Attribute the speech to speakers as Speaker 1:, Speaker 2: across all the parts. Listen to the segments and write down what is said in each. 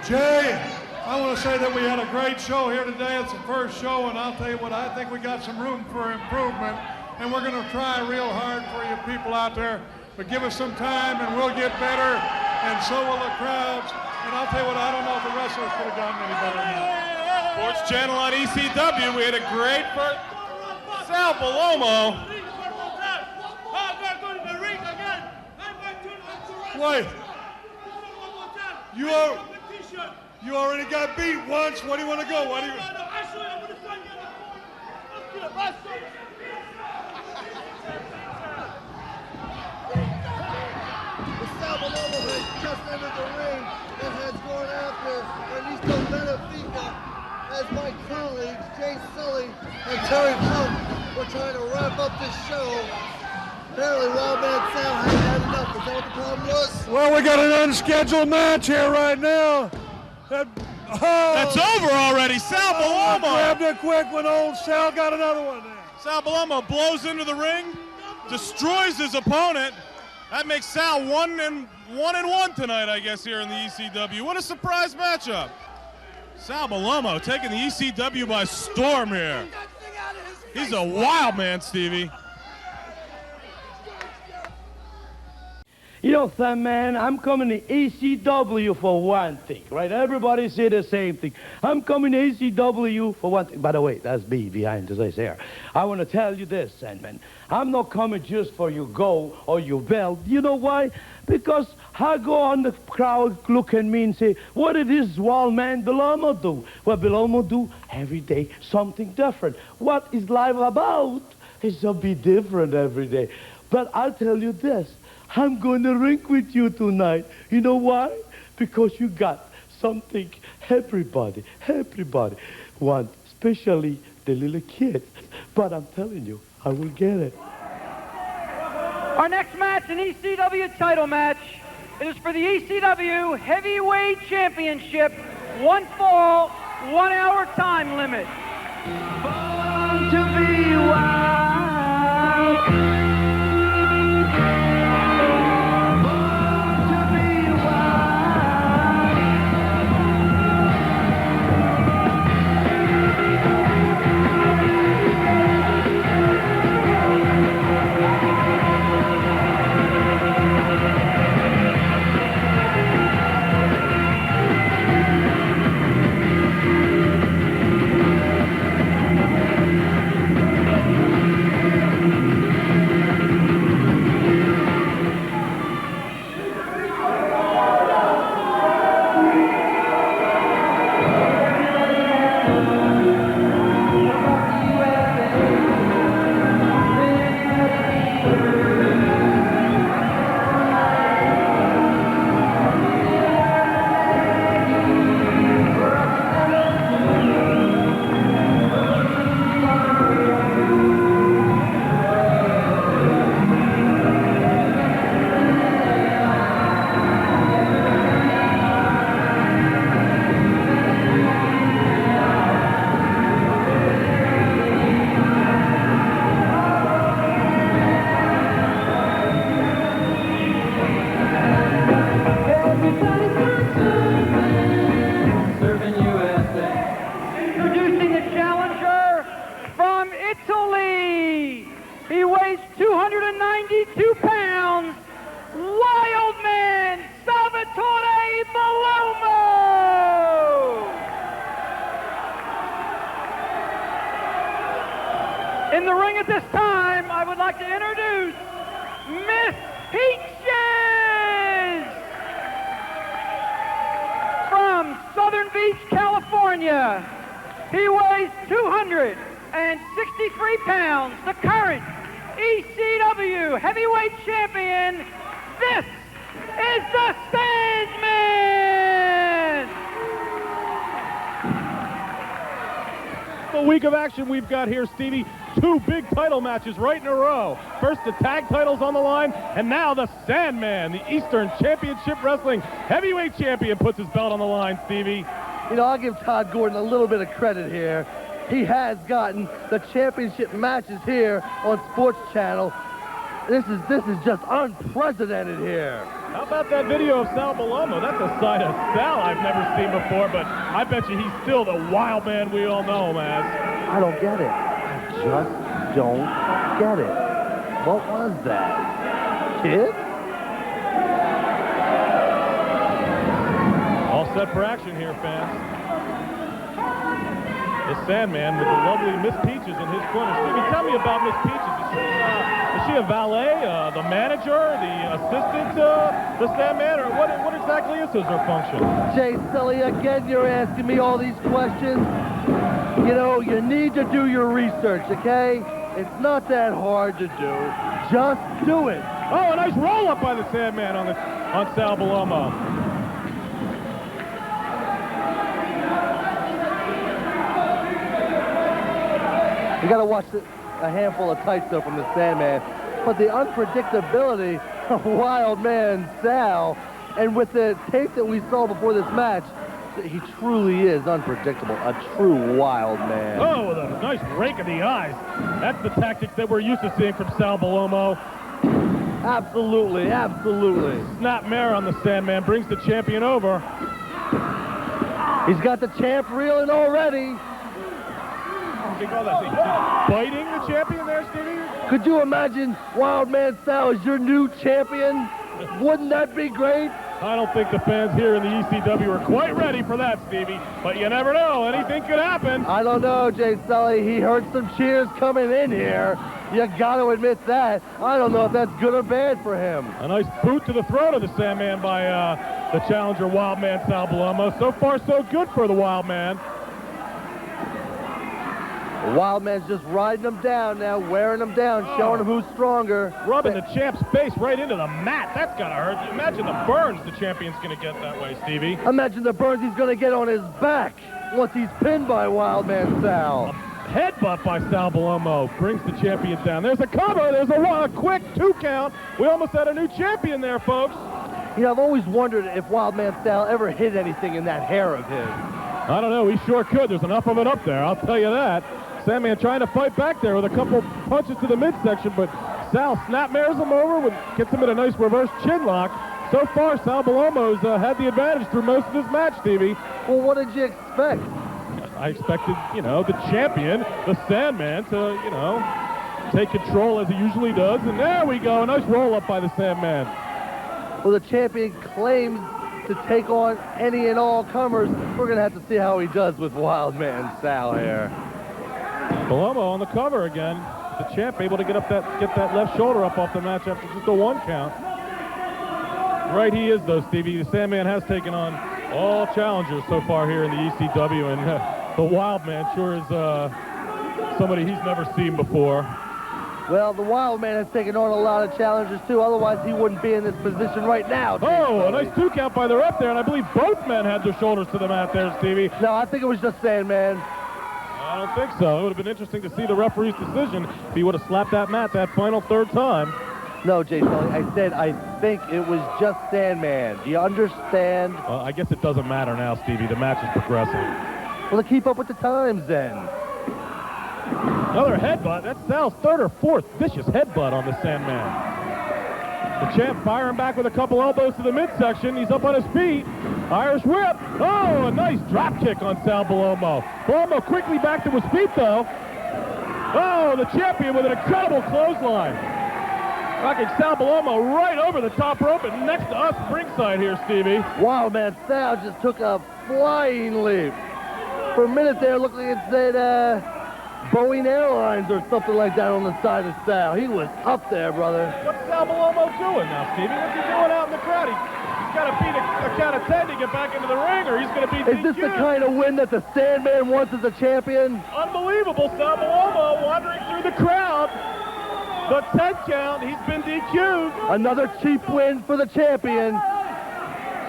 Speaker 1: Jay, I want to say that we had a great show here today. It's the first show, and I'll tell you what, I think we got some room for improvement, and we're going to try real hard for you people out there. But give us some time, and we'll get better, and so will the crowds. And I'll tell you what, I don't know if the wrestlers could have gotten any better than that.
Speaker 2: Sports Channel on ECW, we had a great first. Sal Bellomo.
Speaker 1: Wait. You already got beat once. What do you want to go? What do you?
Speaker 3: Sal Bellomo has just entered the ring and has gone after Ernesto Benefico as my colleagues Jay Sully and Terry Punk were trying to wrap up this show. Apparently, Wild Man Sal hadn't had enough. Is that what the problem was?
Speaker 1: Well, we got an unscheduled match here right now.
Speaker 2: That's over already. Sal Bellomo.
Speaker 1: Grabbed it quick when old Sal got another one there.
Speaker 2: Sal Bellomo blows into the ring, destroys his opponent. That makes Sal 1-1 tonight, I guess, here in the ECW. What a surprise matchup. Sal Bellomo taking the ECW by storm here. He's a wild man, Stevie.
Speaker 4: You know, Sandman, I'm coming to ECW for one thing, right? Everybody say the same thing. I'm coming to ECW for one thing. By the way, that's me behind this here. I want to tell you this, Sandman. I'm not coming just for your gold or your belt. You know why? Because I go on the crowd, look at me and say, what did this wild man Bellomo do? What Bellomo do? Every day, something different. What is life about? It's a bit different every day. But I'll tell you this. I'm going to ring with you tonight. You know why? Because you got something everybody wants, especially the little kids. But I'm telling you, I will get it.
Speaker 5: Our next match, an ECW title match. It is for the ECW Heavyweight Championship. 1 fall, 1 hour time limit.
Speaker 4: Born to be wild.
Speaker 5: In the ring at this time, I would like to introduce Miss Peaches from Southern Beach, California. He weighs 263 pounds, the current ECW Heavyweight Champion. This is the Sandman!
Speaker 2: A week of action we've got here, Stevie. 2 big title matches right in a row. First the tag titles on the line, and now the Sandman, the Eastern Championship Wrestling Heavyweight Champion, puts his belt on the line, Stevie.
Speaker 3: You know, I'll give Todd Gordon a little bit of credit here. He has gotten the championship matches here on Sports Channel.
Speaker 4: This is just unprecedented here.
Speaker 2: How about that video of Sal Bellomo? That's a side of Sal I've never seen before, but I bet you he's still the wild man we all know him as.
Speaker 4: I don't get it. I just don't get it. What was that? Kid?
Speaker 2: All set for action here, fans. The Sandman with the lovely Miss Peaches in his corner. Stevie, tell me about Miss Peaches. Is she a valet, the manager, the assistant to the Sandman, or what exactly is her function?
Speaker 4: Jay Sully, again, you're asking me all these questions. You know, you need to do your research, okay? It's not that hard to do. Just do it.
Speaker 2: Oh, a nice roll-up by the Sandman on Sal Bellomo.
Speaker 4: You got to watch a handful of tights, though, from the Sandman. But the unpredictability of Wild Man Sal, and with the tape that we saw before this match, he truly is unpredictable, a true wild man.
Speaker 2: Oh, with a nice rake of the eyes. That's the tactics that we're used to seeing from Sal Bellomo.
Speaker 4: Absolutely, absolutely.
Speaker 2: Snapmare on the Sandman brings the champion over.
Speaker 4: He's got the champ reeling already.
Speaker 2: Biting the champion there, Stevie?
Speaker 4: Could you imagine Wild Man Sal as your new champion? Wouldn't that be great?
Speaker 2: I don't think the fans here in the ECW are quite ready for that, Stevie. But you never know. Anything could happen.
Speaker 4: I don't know, Jay Sully. He heard some cheers coming in here. You got to admit that. I don't know if that's good or bad for him.
Speaker 2: A nice boot to the throat of the Sandman by the challenger, Wild Man Sal Bellomo. So far, so good for the Wild Man.
Speaker 4: The Wild Man's just riding him down now, wearing him down, showing him who's stronger.
Speaker 2: Rubbing the champ's face right into the mat. That's gotta hurt. Imagine the burns the champion's gonna get that way, Stevie.
Speaker 4: Imagine the burns he's gonna get on his back once he's pinned by Wild Man Sal.
Speaker 2: Headbutt by Sal Bellomo brings the champion down. There's a cover. There's a quick 2 count. We almost had a new champion there, folks.
Speaker 4: You know, I've always wondered if Wild Man Sal ever hit anything in that hair of his.
Speaker 2: I don't know. He sure could. There's enough of it up there. I'll tell you that. Sandman trying to fight back there with a couple punches to the midsection, but Sal snapmares him over, gets him in a nice reverse chin lock. So far, Sal Bellomo's had the advantage through most of this match, Stevie.
Speaker 4: Well, what did you expect?
Speaker 2: I expected, the champion, the Sandman, to, take control as he usually does. And there we go, a nice roll-up by the Sandman.
Speaker 4: Well, the champion claims to take on any and all comers. We're going to have to see how he does with Wild Man Sal here.
Speaker 2: Bellomo on the cover again. The champ able to get that left shoulder up off the match after just a 1 count. Right he is, though, Stevie. The Sandman has taken on all challengers so far here in the ECW, and the Wild Man sure is somebody he's never seen before.
Speaker 4: Well, the Wild Man has taken on a lot of challengers, too. Otherwise, he wouldn't be in this position right now.
Speaker 2: Oh, a nice 2 count by the ref there, and I believe both men had their shoulders to the mat there, Stevie.
Speaker 4: No, I think it was just Sandman.
Speaker 2: I don't think so. It would have been interesting to see the referee's decision if he would have slapped that mat that final 3rd time.
Speaker 4: No, Jay Sully, I said I think it was just Sandman. Do you understand?
Speaker 2: Well, I guess it doesn't matter now, Stevie. The match is progressing.
Speaker 4: Well, to keep up with the times, then.
Speaker 2: Another headbutt. That's Sal's 3rd or 4th vicious headbutt on the Sandman. The champ firing back with a couple elbows to the midsection. He's up on his feet. Irish whip. Oh, a nice drop kick on Sal Bellomo. Bellomo quickly back to his feet, though. Oh, the champion with an incredible clothesline. Rocking Sal Bellomo right over the top rope and next to us ringside here, Stevie.
Speaker 4: Wow, man, Sal just took a flying leap. For a minute there, it looked like it said Boeing Airlines or something like that on the side of Sal. He was up there, brother.
Speaker 2: What's Sal Bellomo doing now, Stevie? What's he doing out in the crowd? He's got to beat a count of 10 to get back into the ring, or he's going to beat
Speaker 4: Is this the kind of win that the Sandman wants as a champion?
Speaker 2: Unbelievable. Sal Bellomo wandering through the crowd. The 10 count, he's been DQ'd.
Speaker 4: Another cheap win for the champion.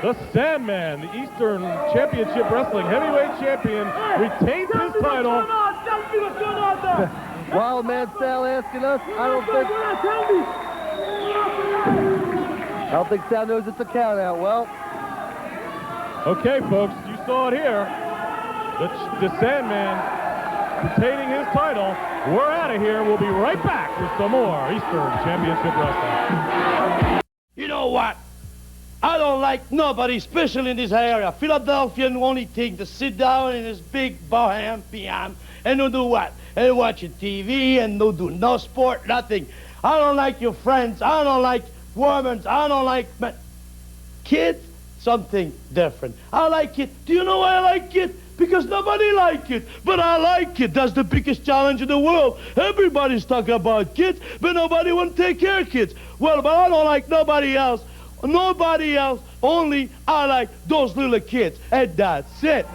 Speaker 2: The Sandman, the Eastern Championship Wrestling Heavyweight Champion, retains his title.
Speaker 4: Wild Man Sal asking us, I don't think Sal knows it's a count out. Well.
Speaker 2: Okay, folks, you saw it here. The Sandman
Speaker 6: retaining his title. We're out of here. We'll be right back with some more Eastern Championship Wrestling.
Speaker 4: You know what? I don't like nobody, especially in this area. Philadelphia, the only thing to sit down in this big bohem piano and don't do what? And watch TV and don't do no sport, nothing. I don't like your friends. I don't like women. I don't like kids. Something different. I like it. Do you know why I like it? Because nobody like it, but I like it. That's the biggest challenge in the world. Everybody's talking about kids, but nobody want to take care of kids. Well, but I don't like nobody else. Nobody else. Only I like those little kids. And that's it.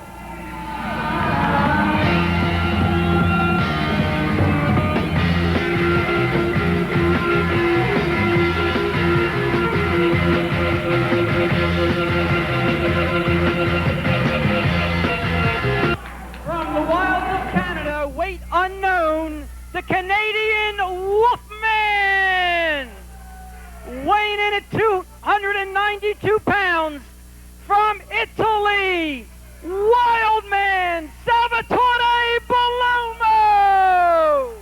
Speaker 5: Unknown, the Canadian Wolfman, weighing in at 292 pounds, from Italy, Wildman Salvatore Bellomo.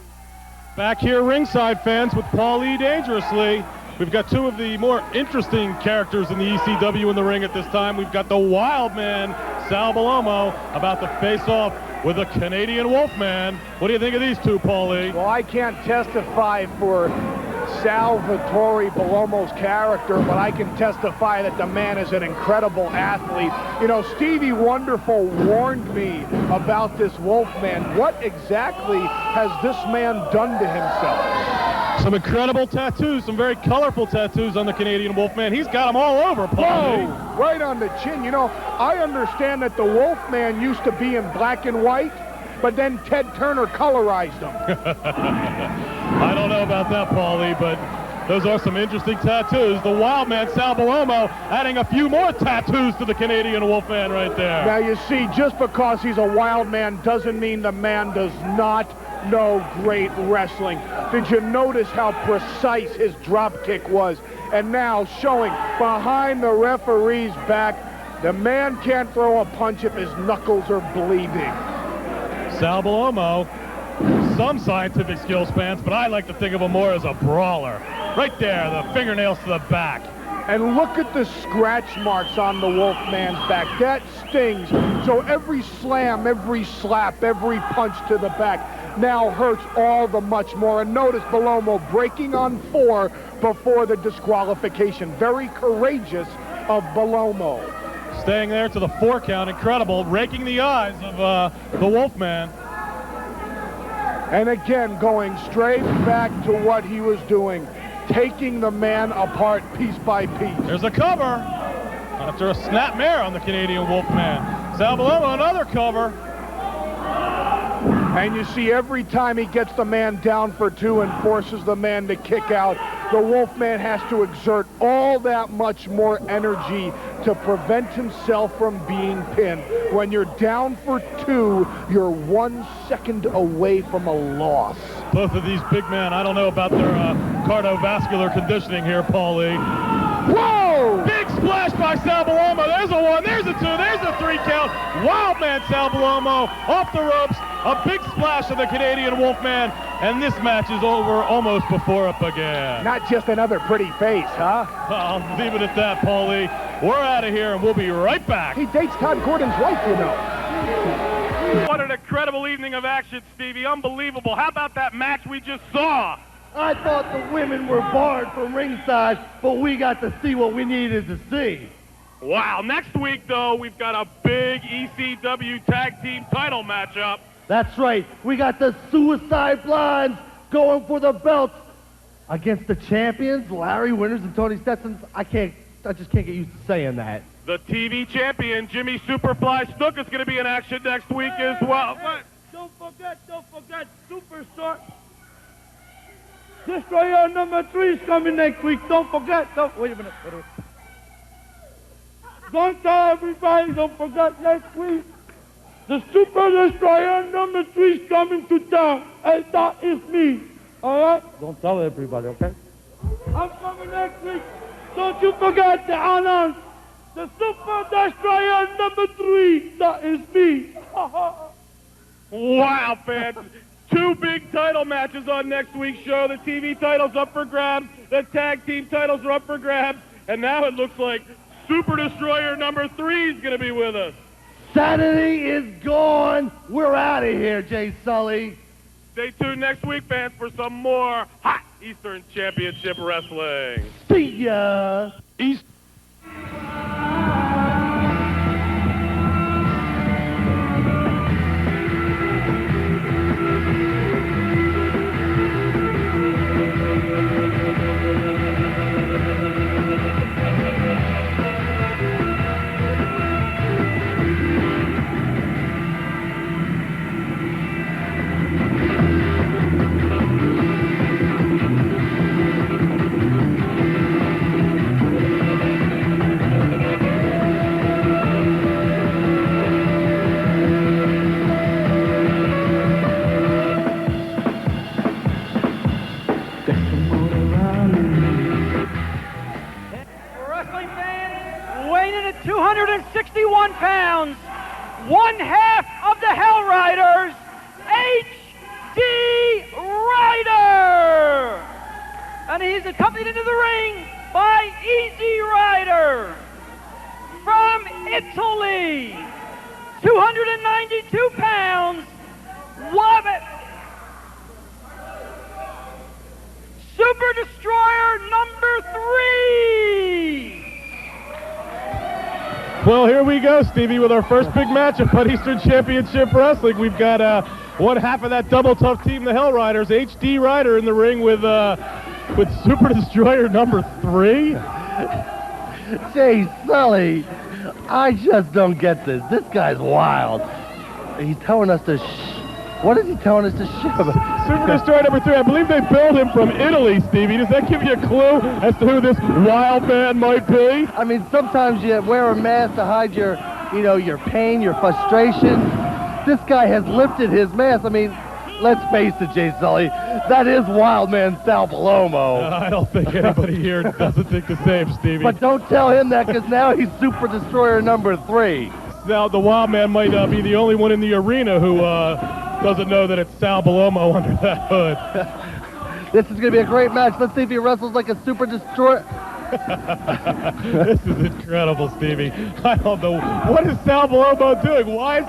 Speaker 6: Back here ringside, fans, with Paulie Dangerously. We've got two of the more interesting characters in the ECW in the ring at this time. We've got the Wildman, Sal Bellomo, about to face off with the Canadian Wolfman. What do you think of these two, Paulie?
Speaker 7: Well, I can't testify for Salvatore Bellomo's character, but I can testify that the man is an incredible athlete. You know, Stevie Wonderful warned me about this Wolfman. What exactly has this man done to himself?
Speaker 6: Some incredible tattoos, some very colorful tattoos on the Canadian Wolfman. He's got them all over, Paulie.
Speaker 7: Whoa, right on the chin. You know, I understand that the Wolfman used to be in black and white, but then Ted Turner colorized him.
Speaker 6: I don't know about that, Paulie, but those are some interesting tattoos. The Wildman, Sal Bellomo, adding a few more tattoos to the Canadian Wolfman right there.
Speaker 7: Now, you see, just because he's a wild man doesn't mean the man does not know great wrestling. Did you notice how precise his drop kick was? And now showing behind the referee's back, the man can't throw a punch if his knuckles are bleeding.
Speaker 6: Sal Bellomo, some scientific skills, fans, but I like to think of him more as a brawler. Right there, the fingernails to the back.
Speaker 7: And look at the scratch marks on the Wolfman's back. That stings. So every slam, every slap, every punch to the back now hurts all the much more. And notice Bellomo breaking on 4 before the disqualification. Very courageous of Bellomo.
Speaker 6: Staying there to the 4 count, incredible, raking the eyes of the Wolfman.
Speaker 7: And again, going straight back to what he was doing, taking the man apart piece by piece.
Speaker 6: There's a cover after a snapmare on the Canadian Wolfman. Sal Bellomo, another cover.
Speaker 7: And you see every time he gets the man down for 2 and forces the man to kick out, the Wolfman has to exert all that much more energy to prevent himself from being pinned. When you're down for 2, you're 1 second away from a loss.
Speaker 6: Both of these big men, I don't know about their cardiovascular conditioning here, Paulie.
Speaker 7: Whoa!
Speaker 6: Big splash by Sal Bellomo. There's a 1, there's a 2, there's a 3 count. Wildman Sal Bellomo off the ropes. A big splash of the Canadian Wolfman. And this match is over almost before it began.
Speaker 7: Not just another pretty face, huh?
Speaker 6: I'll leave it at that, Paulie. We're out of here, and we'll be right back.
Speaker 7: He dates Todd Gordon's wife, you know.
Speaker 6: What an incredible evening of action, Stevie. Unbelievable. How about that match we just saw?
Speaker 4: I thought the women were barred from ringside, but we got to see what we needed to see.
Speaker 6: Wow. Next week, though, we've got a big ECW tag team title matchup.
Speaker 4: That's right. We got the Suicide Blondes going for the belts against the champions, Larry Winters and Tony Stetson. I just can't get used to saying that.
Speaker 6: The TV champion, Jimmy Superfly Snuka, is going to be in action next week as well.
Speaker 4: Don't forget, Superstar. Destroyer number 3 is coming next week. Don't forget. Wait a minute. Don't tell everybody. Don't forget next week. The Super Destroyer number 3 is coming to town. And that is me. All right? Don't tell everybody, okay? I'm coming next week. Don't you forget to announce the Super Destroyer number 3. That is me.
Speaker 6: Wow, fans. 2 big title matches on next week's show. The TV title's up for grabs. The tag team titles are up for grabs. And now it looks like Super Destroyer number 3 is going to be with us.
Speaker 4: Sanity is gone. We're out of here, Jay Sully.
Speaker 6: Stay tuned next week, fans, for some more hot Eastern Championship Wrestling.
Speaker 4: See ya.
Speaker 6: East.
Speaker 5: Wrestling fans, weighing in at 261 pounds, one half of the Hell Riders, H.D. Rider! And he's accompanied into the ring by Easy Rider. From Italy, 292 pounds, Super Destroyer number 3!
Speaker 6: Well, here we go, Stevie, with our first big matchup on Eastern Championship Wrestling. We've got one half of that double tough team, the Hell Riders, H.D. Rider in the ring with Super Destroyer number 3.
Speaker 4: Jay Sully, I just don't get this. This guy's wild. He's telling us to what is he telling us to shove?
Speaker 6: Super Destroyer number 3. I believe they billed him from Italy, Stevie. Does that give you a clue as to who this wild man might be?
Speaker 4: I mean, sometimes you wear a mask to hide your, your pain, your frustration. This guy has lifted his mask. I mean, let's face it, Jay Sully, that is wild man Sal Bellomo.
Speaker 6: I don't think anybody here doesn't think the same, Stevie.
Speaker 4: But don't tell him that, because now he's Super Destroyer number 3.
Speaker 6: Now, the wild man might be the only one in the arena who doesn't know that it's Sal Bellomo under that hood.
Speaker 4: This is going to be a great match. Let's see if he wrestles like a Super Destroyer.
Speaker 6: This is incredible, Stevie. I don't know. What is Sal Bellomo doing? Why is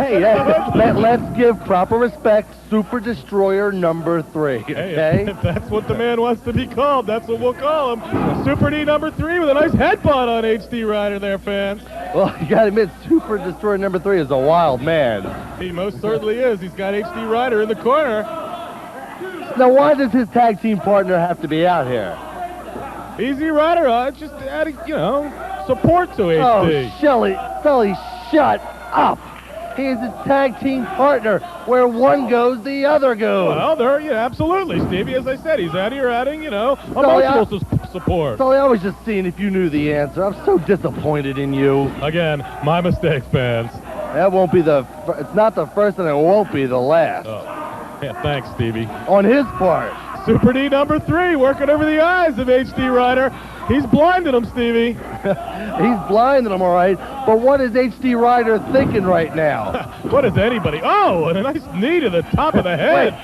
Speaker 4: let's give proper respect. Super Destroyer number 3, okay?
Speaker 6: Hey, if that's what the man wants to be called, that's what we'll call him. Super D number 3 with a nice headbutt on HD Rider there, fans.
Speaker 4: Well, you gotta admit, Super Destroyer number 3 is a wild man.
Speaker 6: He most certainly is. He's got HD Rider in the corner.
Speaker 4: Now, why does his tag team partner have to be out here?
Speaker 6: Easy Rider, just adding, support to HD.
Speaker 4: Oh, Sully, shut up. He is his tag team partner. Where one goes, the other goes.
Speaker 6: Well, absolutely, Stevie. As I said, he's out here adding, emotional support.
Speaker 4: Sully, I was just seeing if you knew the answer. I'm so disappointed in you.
Speaker 6: Again, my mistake, fans.
Speaker 4: That won't be it's not the first and it won't be the last.
Speaker 6: Oh. Yeah, thanks, Stevie.
Speaker 4: On his part.
Speaker 6: Super D number 3 working over the eyes of HD Rider. He's blinded him, Stevie.
Speaker 4: He's blinded him, all right. But what is HD Rider thinking right now?
Speaker 6: What is anybody? Oh, and a nice knee to the top of the head.
Speaker 4: Wait,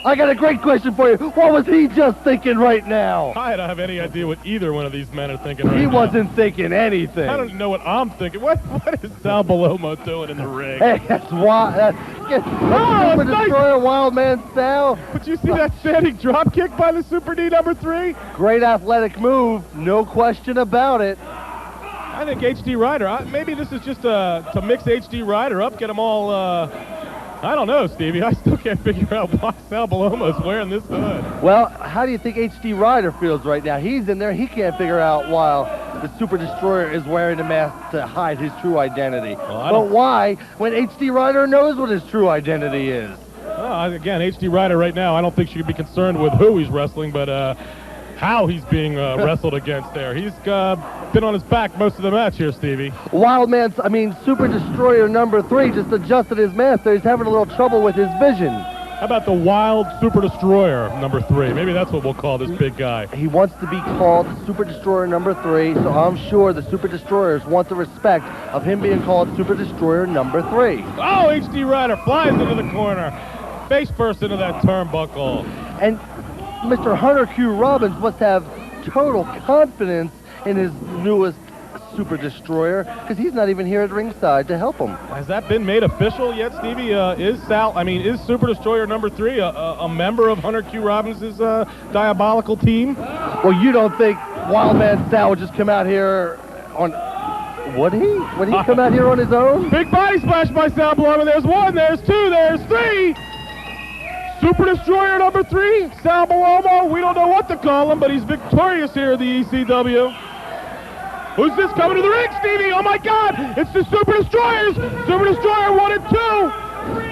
Speaker 4: I got a great question for you. What was he just thinking right now?
Speaker 6: I don't have any idea what either one of these men are thinking right now.
Speaker 4: He wasn't thinking anything.
Speaker 6: I don't know what I'm thinking. What is Sal Bellomo doing in the ring?
Speaker 4: Hey, that's why. Super Destroyer, Wild Man Sal.
Speaker 6: But you see that standing drop kick by the Super D number 3?
Speaker 4: Great athletic move, no question about it.
Speaker 6: I think HD Rider, maybe this is just to mix HD Rider up, get them all, I don't know, Stevie. I still can't figure out why Sal Bellomo's wearing this hood.
Speaker 4: Well, how do you think HD Rider feels right now? He's in there. He can't figure out why the Super Destroyer is wearing a mask to hide his true identity. But why when HD Rider knows what his true identity is?
Speaker 6: Again, HD Rider right now, I don't think she should be concerned with who he's wrestling, but how he's being wrestled against there. He's been on his back most of the match here, Stevie.
Speaker 4: Super Destroyer number 3 just adjusted his mask, so he's having a little trouble with his vision.
Speaker 6: How about the Wild Super Destroyer number 3? Maybe that's what we'll call this big guy.
Speaker 3: He wants to be called Super Destroyer number 3, so I'm sure the Super Destroyers want the respect of him being called Super Destroyer number 3.
Speaker 6: Oh, HD Rider flies into the corner. Face first into that turnbuckle.
Speaker 3: And Mr. Hunter Q. Robbins must have total confidence in his newest Super Destroyer, because he's not even here at ringside to help him.
Speaker 6: Has that been made official yet, Stevie? Is Super Destroyer number 3 a member of Hunter Q. Robbins' diabolical team?
Speaker 3: Well, you don't think Wildman Sal would just come out here on... Would he? Would he come out here on his own?
Speaker 6: Big body splash by Sal Bellomo. There's 1, there's 2, there's 3. Super Destroyer number 3, Sal Bellomo. We don't know what to call him, but he's victorious here at the ECW. Who's this coming to the ring, Stevie? Oh my God! It's the Super Destroyers! Super Destroyer 1 and 2!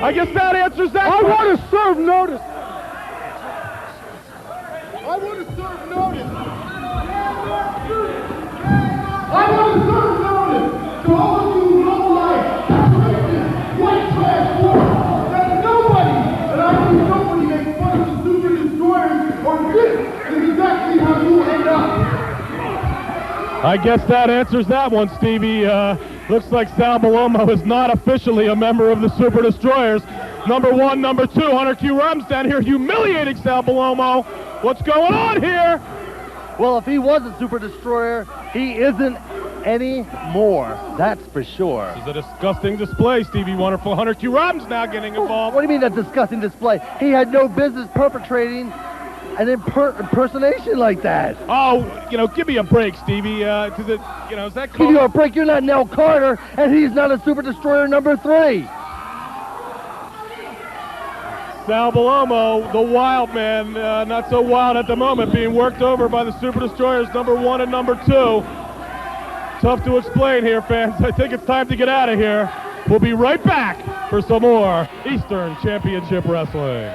Speaker 6: I guess that answers that.
Speaker 7: I want to serve notice. I want to serve notice. I want to serve notice to all of you low-life, racist, white trash world that nobody, and I mean nobody, makes fun of the Super Destroyers, or this is exactly how you end up.
Speaker 6: I guess that answers that one, Stevie. Looks like Sal Bellomo is not officially a member of the Super Destroyers. Number 1, number 2, Hunter Q. Robbins down here humiliating Sal Bellomo. What's going on here?
Speaker 3: Well, if he was a Super Destroyer, he isn't anymore. That's for sure.
Speaker 6: This is a disgusting display, Stevie Wonderful. Hunter Q. Robbins now getting involved.
Speaker 3: What do you mean that disgusting display? He had no business perpetrating an impersonation like that.
Speaker 6: Oh, give me a break, Stevie. Is that
Speaker 3: Give you a break. You're not Nell Carter, and he's not a Super Destroyer number 3.
Speaker 6: Sal Bellomo, the wild man, not so wild at the moment, being worked over by the Super Destroyers number 1 and number 2. Tough to explain here, fans. I think it's time to get out of here. We'll be right back for some more Eastern Championship Wrestling.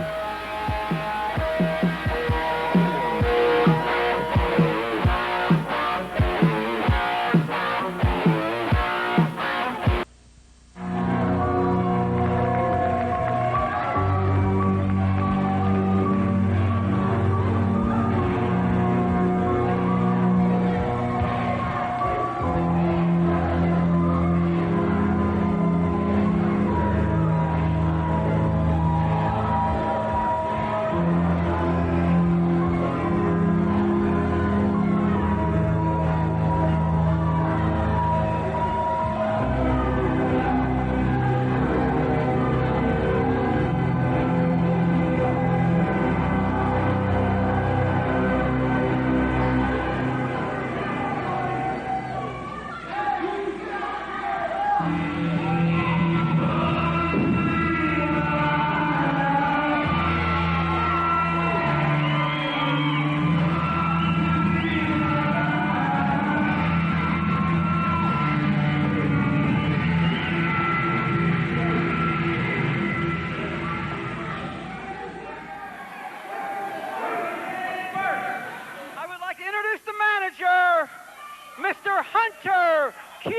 Speaker 5: Mr. Hunter Q.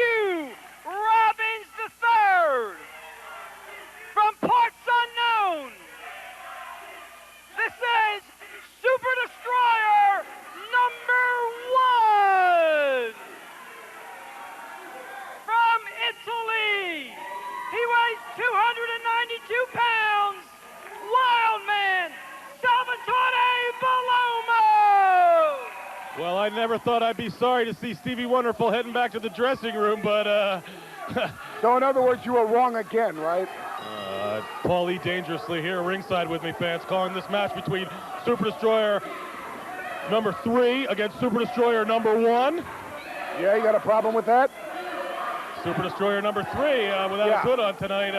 Speaker 5: Robbins III. From parts unknown, this is Super Destroyer number 1. From Italy, he weighs 292 pounds, Wild Man, Salvatore Bellomo.
Speaker 6: Well, I never thought I'd be sorry to see Stevie Wonderful heading back to the dressing room, but
Speaker 7: So in other words, you were wrong again, right?
Speaker 6: Paulie dangerously here ringside with me, fans, calling this match between Super Destroyer number 3 against Super Destroyer number 1.
Speaker 7: Yeah, you got a problem with that?
Speaker 6: Super Destroyer number 3 without his hood on tonight.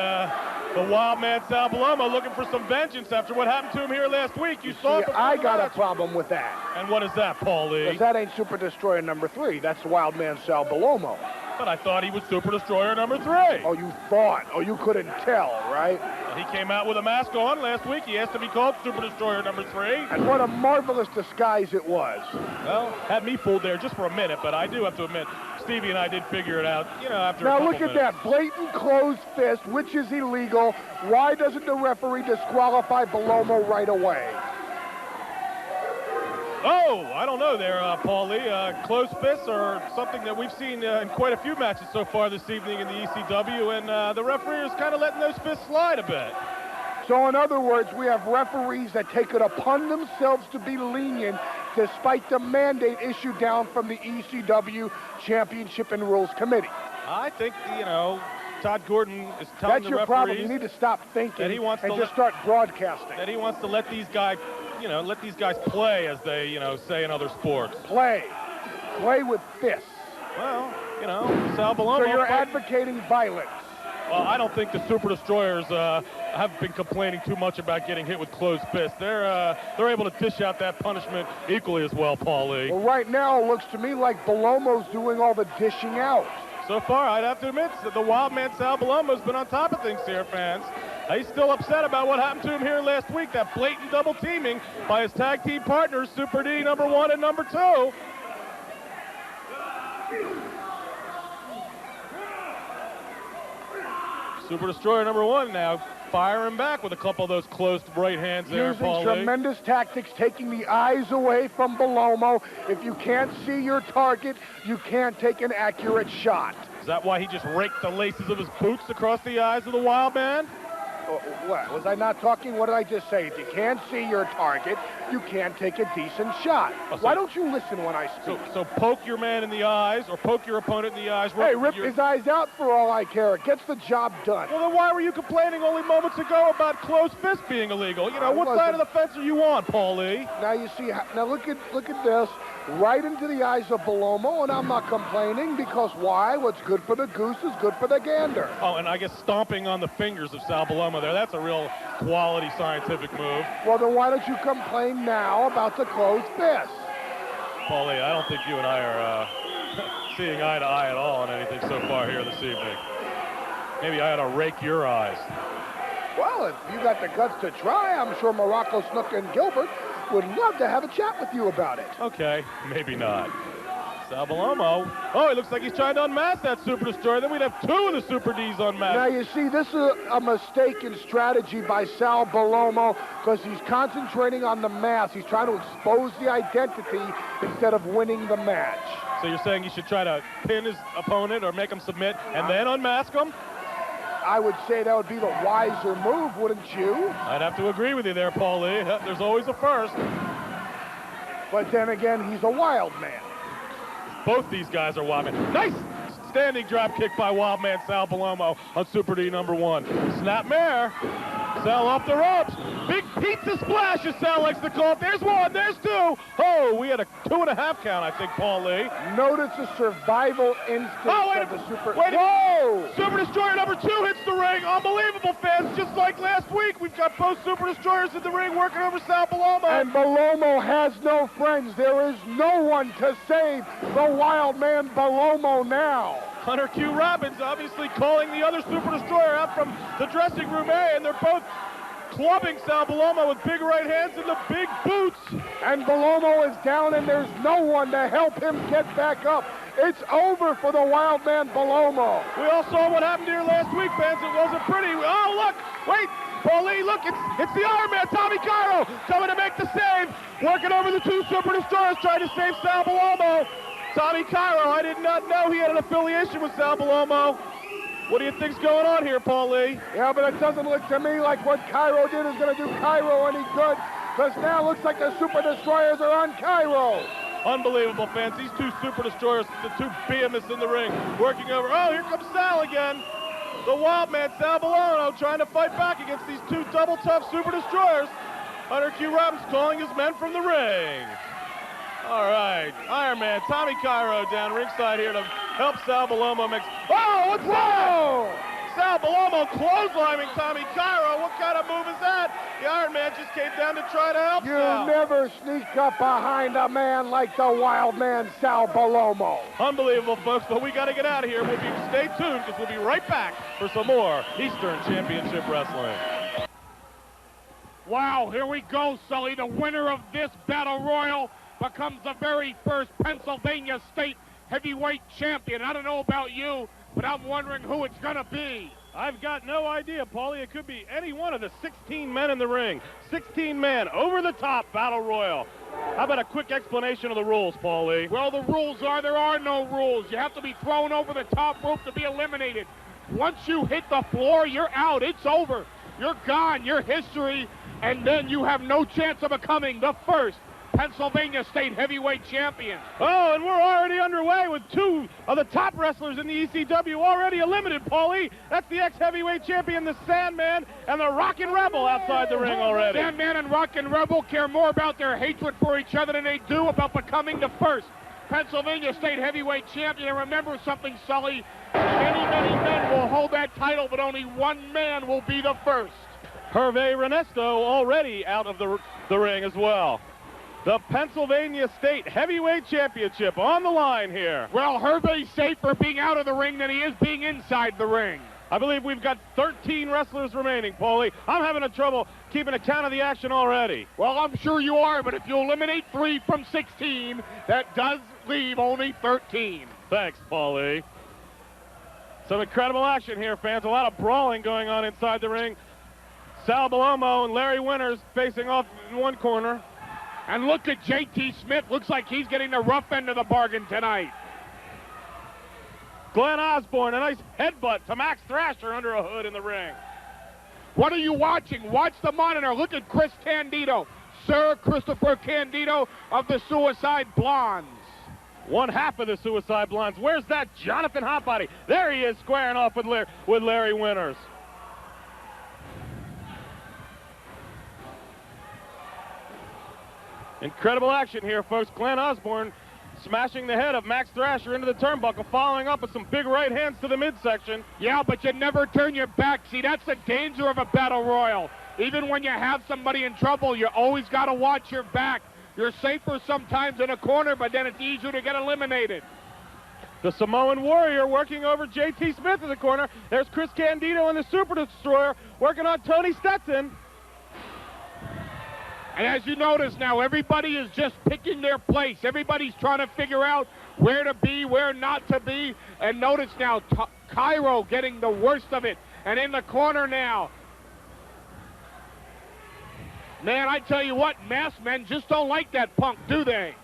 Speaker 6: The wild man Sal Bellomo looking for some vengeance after what happened to him here last week. You saw it before
Speaker 7: I
Speaker 6: the
Speaker 7: got
Speaker 6: match.
Speaker 7: a problem with that.
Speaker 6: And what is that, Paulie?
Speaker 7: Because that ain't Super Destroyer number 3. That's the wild man Sal Bellomo.
Speaker 6: But I thought he was Super Destroyer number 3.
Speaker 7: Oh, you thought. Oh, you couldn't tell, right?
Speaker 6: He came out with a mask on last week. He asked to be called Super Destroyer number 3.
Speaker 7: And what a marvelous disguise it was.
Speaker 6: Well, had me fooled there just for a minute, but I do have to admit, Stevie and I did figure it out, you know, after
Speaker 7: Now
Speaker 6: a couple
Speaker 7: look at
Speaker 6: minutes.
Speaker 7: that, blatant closed fist, which is illegal. Why doesn't the referee disqualify Bellomo right away?
Speaker 6: Oh, I don't know there, Paul Lee. Closed fists are something that we've seen in quite a few matches so far this evening in the ECW, and the referee is kind of letting those fists slide a bit.
Speaker 7: So in other words, we have referees that take it upon themselves to be lenient despite the mandate issued down from the ECW Championship and Rules Committee.
Speaker 6: I think, you know, Todd Gordon is telling
Speaker 7: That's
Speaker 6: the
Speaker 7: your
Speaker 6: referees
Speaker 7: problem. You need to stop thinking
Speaker 6: that he wants
Speaker 7: and
Speaker 6: to
Speaker 7: just start broadcasting.
Speaker 6: that he wants to let these guys, you know, let these guys play, as they, you know, say in other sports.
Speaker 7: Play with fists.
Speaker 6: Well, you know, Sal Bellomo.
Speaker 7: So you're advocating violence.
Speaker 6: Well, I don't think the Super Destroyers have been complaining too much about getting hit with closed fists. They're able to dish out that punishment equally as well, Paul Lee.
Speaker 7: Well, right now it looks to me like Bellomo's doing all the dishing out.
Speaker 6: So far, I'd have to admit that the wild man Sal Bellomo's been on top of things here, fans. He's still upset about what happened to him here last week, that blatant double teaming by his tag team partners, Super D number 1 and number 2. Super Destroyer number 1 now firing back with a couple of those closed right hands there,
Speaker 7: Using
Speaker 6: Paul Lee.
Speaker 7: tremendous tactics, taking the eyes away from Bellomo. If you can't see your target, you can't take an accurate shot.
Speaker 6: Is that why he just raked the laces of his boots across the eyes of the wild man?
Speaker 7: What? Was I not talking? What did I just say? If you can't see your target, you can't take a decent shot.
Speaker 6: Oh, so
Speaker 7: why don't you listen when I speak?
Speaker 6: So poke your man in the eyes, or poke your opponent in the eyes.
Speaker 7: Hey, rip his eyes out for all I care. It gets the job done.
Speaker 6: Well, then why were you complaining only moments ago about closed fist being illegal? You know, what side of the fence are you on, Paul Lee?
Speaker 7: Now you see. Now look at this. Right into the eyes of Bellomo, and I'm not complaining because why? What's good for the goose is good for the gander.
Speaker 6: Oh, and I guess stomping on the fingers of Sal Bellomo there, that's a real quality scientific move.
Speaker 7: Well, then why don't you complain now about the closed fist?
Speaker 6: Paul Lee, I don't think you and I are seeing eye to eye at all on anything so far here this evening. Maybe I ought to rake your eyes.
Speaker 7: Well, if you got the guts to try, I'm sure Morocco, Snuka, and Gilbert would love to have a chat with you about it.
Speaker 6: Okay, maybe not. Sal Bellomo. Oh, it looks like he's trying to unmask that Super Destroyer. Then we'd have 2 of the Super Ds unmasked.
Speaker 7: Now, you see, this is a mistake in strategy by Sal Bellomo because he's concentrating on the mask. He's trying to expose the identity instead of winning the match.
Speaker 6: So you're saying he should try to pin his opponent or make him submit and then unmask him?
Speaker 7: I would say that would be the wiser move, wouldn't you?
Speaker 6: I'd have to agree with you there, Paul Lee. There's always a first.
Speaker 7: But then again, he's a wild man.
Speaker 6: Both these guys are wild men. Nice standing drop kick by wild man Sal Bellomo on Super D number 1. Snapmare. Sal off the ropes. Big pizza splash, as Sal likes to call it. There's 1, there's 2. Oh, we had a 2.5 count, I think, Paul Lee.
Speaker 7: Notice the survival instinct of the Super...
Speaker 6: Whoa! Super Destroyer number 2 hits the ring. Unbelievable, fans. Just like last week, we've got both Super Destroyers in the ring working over Sal Bellomo.
Speaker 7: And Bellomo has no friends. There is no one to save the wild man Bellomo now.
Speaker 6: Hunter Q. Robbins obviously calling the other Super Destroyer out from the dressing room area, and they're both clubbing Sal Bellomo with big right hands and the big boots.
Speaker 7: And Bellomo is down, and there's no one to help him get back up. It's over for the wild man Bellomo.
Speaker 6: We all saw what happened here last week, fans. It wasn't pretty. Oh, look, wait, Paul Lee, look, it's the Iron Man, Tommy Cairo, coming to make the save, working over the 2 Super Destroyers, trying to save Sal Bellomo. Tommy Cairo, I did not know he had an affiliation with Sal Bellomo. What do you think's going on here, Paul Lee?
Speaker 7: Yeah, but it doesn't look to me like what Cairo did is going to do Cairo any good, because now it looks like the Super Destroyers are on Cairo.
Speaker 6: Unbelievable, fans. These 2 Super Destroyers, the 2 behemoths in the ring, working over. Oh, here comes Sal again. The wild man, Sal Bellomo, trying to fight back against these 2 double tough Super Destroyers. Hunter Q. Robbins calling his men from the ring. All right, Iron Man, Tommy Cairo down ringside here to help Sal Bellomo mix. Oh, what's that? Sal Bellomo clotheslining Tommy Cairo. What kind of move is that? The Iron Man just came down to try to help Sal.
Speaker 7: You never sneak up behind a man like the wild man Sal Bellomo.
Speaker 6: Unbelievable, folks, but we got to get out of here. Stay tuned because we'll be right back for some more Eastern Championship Wrestling.
Speaker 8: Wow, here we go, Sully. The winner of this battle royal becomes the very first Pennsylvania State
Speaker 7: heavyweight champion. I don't know about you, but I'm wondering who it's going to be.
Speaker 6: I've got no idea, Paulie. It could be any one of the 16 men in the ring. 16 men, over-the-top battle royal. How about a quick explanation of the rules, Paulie?
Speaker 7: Well, the rules are there are no rules. You have to be thrown over the top rope to be eliminated. Once you hit the floor, you're out. It's over. You're gone. You're history. And then you have no chance of becoming the first Pennsylvania State Heavyweight Champion.
Speaker 6: Oh, and we're already underway with two of the top wrestlers in the ECW already eliminated, Paulie. That's the ex-heavyweight champion, the Sandman, and the Rockin Rebel outside the ring already.
Speaker 7: Sandman and Rockin Rebel care more about their hatred for each other than they do about becoming the first Pennsylvania State Heavyweight Champion. And remember something, Sully, many, many men will hold that title, but only one man will be the first.
Speaker 6: Hervé Ernesto already out of the ring as well. The Pennsylvania State Heavyweight Championship on the line here.
Speaker 7: Well, Hervé's safer being out of the ring than he is being inside the ring.
Speaker 6: I believe we've got 13 wrestlers remaining, Paulie. I'm having trouble keeping account of the action already.
Speaker 7: Well, I'm sure you are, but if you eliminate 3 from 16, that does leave only 13.
Speaker 6: Thanks, Paulie. Some incredible action here, fans. A lot of brawling going on inside the ring. Sal Bellomo and Larry Winters facing off in one corner.
Speaker 7: And look at J.T. Smith. Looks like he's getting the rough end of the bargain tonight.
Speaker 6: Glenn Osborne, a nice headbutt to Max Thrasher under a hood in the ring.
Speaker 7: What are you watching? Watch the monitor. Look at Chris Candido. Sir Christopher Candido of the Suicide Blondes.
Speaker 6: One half of the Suicide Blondes. Where's that Jonathan Hotbody? There he is, squaring off with Larry Winters. Incredible action here, folks. Glenn Osborne smashing the head of Max Thrasher into the turnbuckle, following up with some big right hands to the midsection.
Speaker 7: Yeah, but you never turn your back. See, that's the danger of a battle royal. Even when you have somebody in trouble, you always got to watch your back. You're safer sometimes in a corner, but then it's easier to get eliminated.
Speaker 6: The Samoan Warrior working over J.T. Smith in the corner. There's Chris Candido and the Super Destroyer working on Tony Stetson.
Speaker 7: And as you notice now, everybody is just picking their place. Everybody's trying to figure out where to be, where not to be. And notice now, Cairo getting the worst of it. And in the corner now. Man, I tell you what, masked men just don't like that Punk, do they?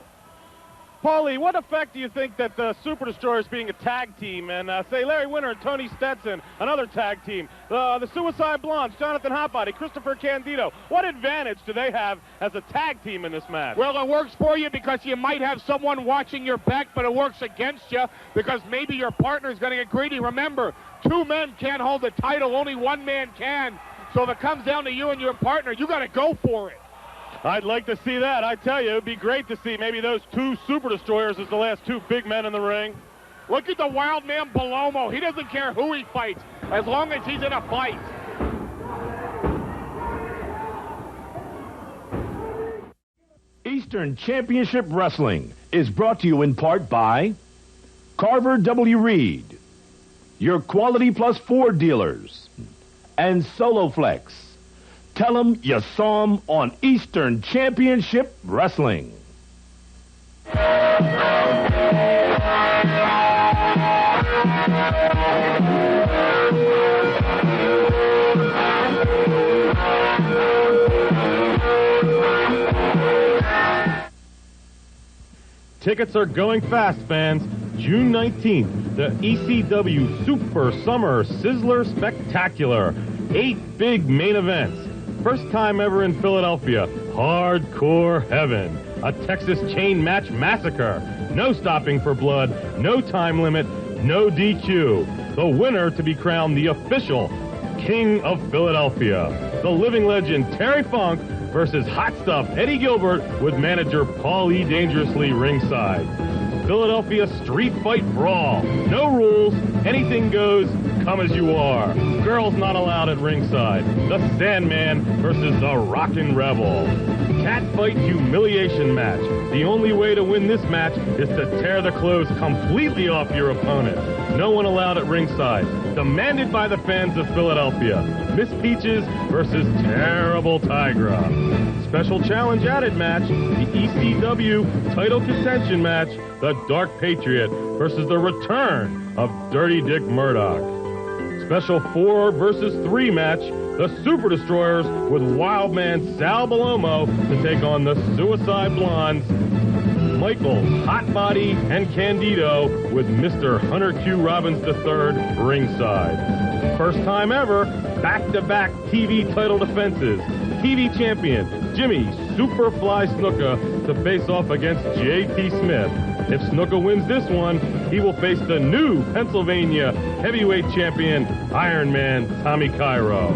Speaker 6: Paulie, what effect do you think that the Super Destroyers being a tag team, and say Larry Winter and Tony Stetson, another tag team, the Suicide Blondes, Jonathan Hotbody, Christopher Candido, what advantage do they have as a tag team in this match?
Speaker 7: Well, it works for you because you might have someone watching your back, but it works against you because maybe your partner's going to get greedy. Remember, 2 men can't hold the title, only 1 man can. So if it comes down to you and your partner, you got to go for it.
Speaker 6: I'd like to see that. I tell you, it would be great to see maybe those 2 Super Destroyers as the last 2 big men in the ring.
Speaker 7: Look at the wild man Bellomo. He doesn't care who he fights, as long as he's in a fight.
Speaker 8: Eastern Championship Wrestling is brought to you in part by Carver W. Reed, your Quality Plus Ford dealers, and Soloflex. Tell them you saw them on Eastern Championship Wrestling.
Speaker 6: Tickets are going fast, fans. June 19th, the ECW Super Summer Sizzler Spectacular. 8 big main events. First time ever in Philadelphia. Hardcore Heaven. A Texas chain match massacre. No stopping for blood. No time limit. No DQ. The winner to be crowned the official King of Philadelphia. The living legend Terry Funk versus Hot Stuff Eddie Gilbert with manager Paul E. Dangerously ringside. Philadelphia Street Fight Brawl. No rules. Anything goes. Come as you are. Girls not allowed at ringside. The Sandman versus the Rockin Rebel. catfight humiliation match. The only way to win this match is to tear the clothes completely off your opponent. No one allowed at ringside. Demanded by the fans of Philadelphia. Miss Peaches versus Terrible Tigra. Special challenge added match, the ECW title contention match, the Dark Patriot versus the return of Dirty Dick Murdoch. Special 4 versus 3 match, the Super Destroyers with Wildman Sal Bellomo to take on the Suicide Blondes, Michael, Hotbody, and Candido with Mr. Hunter Q. Robbins III ringside. First time ever, back-to-back TV title defenses. TV champion Jimmy Superfly Snuka to face off against J.T. Smith. If Snuka wins this one, he will face the new Pennsylvania heavyweight champion Iron Man Tommy Cairo.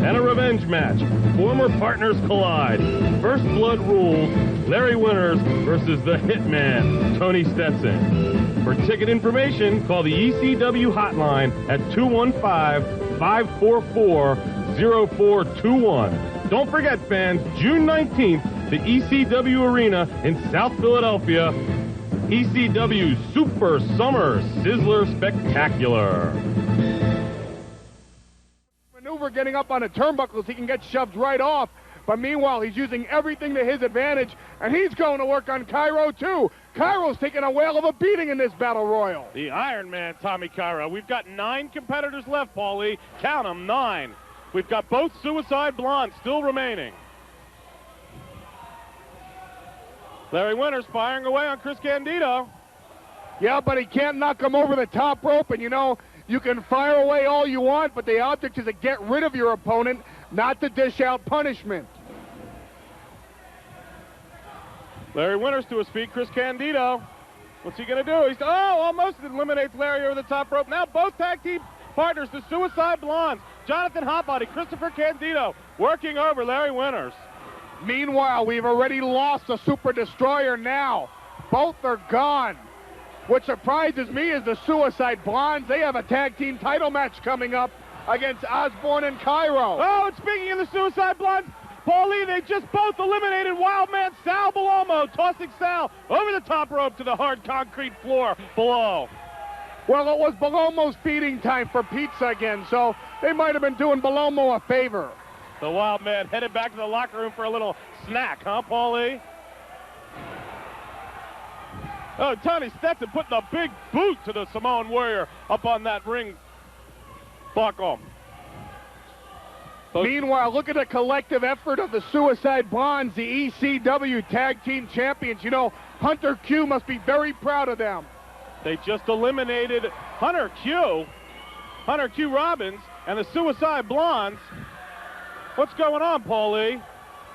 Speaker 6: And a revenge match. Former partners collide. First blood rules. Larry Winters versus the Hitman, Tony Stetson. For ticket information, call the ECW hotline at 215-544-0421. Don't forget, fans, June 19th, the ECW Arena in South Philadelphia. ECW Super Summer Sizzler Spectacular.
Speaker 7: Maneuver getting up on the turnbuckles, he can get shoved right off. But meanwhile, he's using everything to his advantage, and he's going to work on Cairo, too. Cairo's taking a whale of a beating in this battle royal.
Speaker 6: The Iron Man, Tommy Cairo. We've got 9 competitors left, Paulie. Count them, 9. We've got both Suicide Blondes still remaining. Larry Winters firing away on Chris Candido.
Speaker 7: Yeah, but he can't knock him over the top rope, and you know, you can fire away all you want, but the object is to get rid of your opponent, not to dish out punishment.
Speaker 6: Larry Winters to his feet, Chris Candido. What's he going to do? He's almost eliminates Larry over the top rope. Now both tag team partners, the Suicide Blondes, Jonathan Hotbody, Christopher Candido, working over Larry Winters.
Speaker 7: Meanwhile, we've already lost the Super Destroyer now. Both are gone. What surprises me is the Suicide Blondes. They have a tag team title match coming up against Osborne and Cairo.
Speaker 6: Oh, and speaking of the Suicide Blondes, Paulie, they just both eliminated Wildman Sal Bellomo, tossing Sal over the top rope to the hard concrete floor below.
Speaker 7: Well, it was Bellomo's feeding time for pizza again, so they might have been doing Bellomo a favor.
Speaker 6: The Wildman headed back to the locker room for a little snack, huh, Paulie? Oh, Tony Stetson putting a big boot to the Samoan Warrior up on that ring buckle.
Speaker 7: Meanwhile, look at the collective effort of the Suicide Blondes, the ECW Tag Team Champions. You know, Hunter Q must be very proud of them.
Speaker 6: They just eliminated Hunter Q Robbins, and the Suicide Blondes. What's going on, Paulie?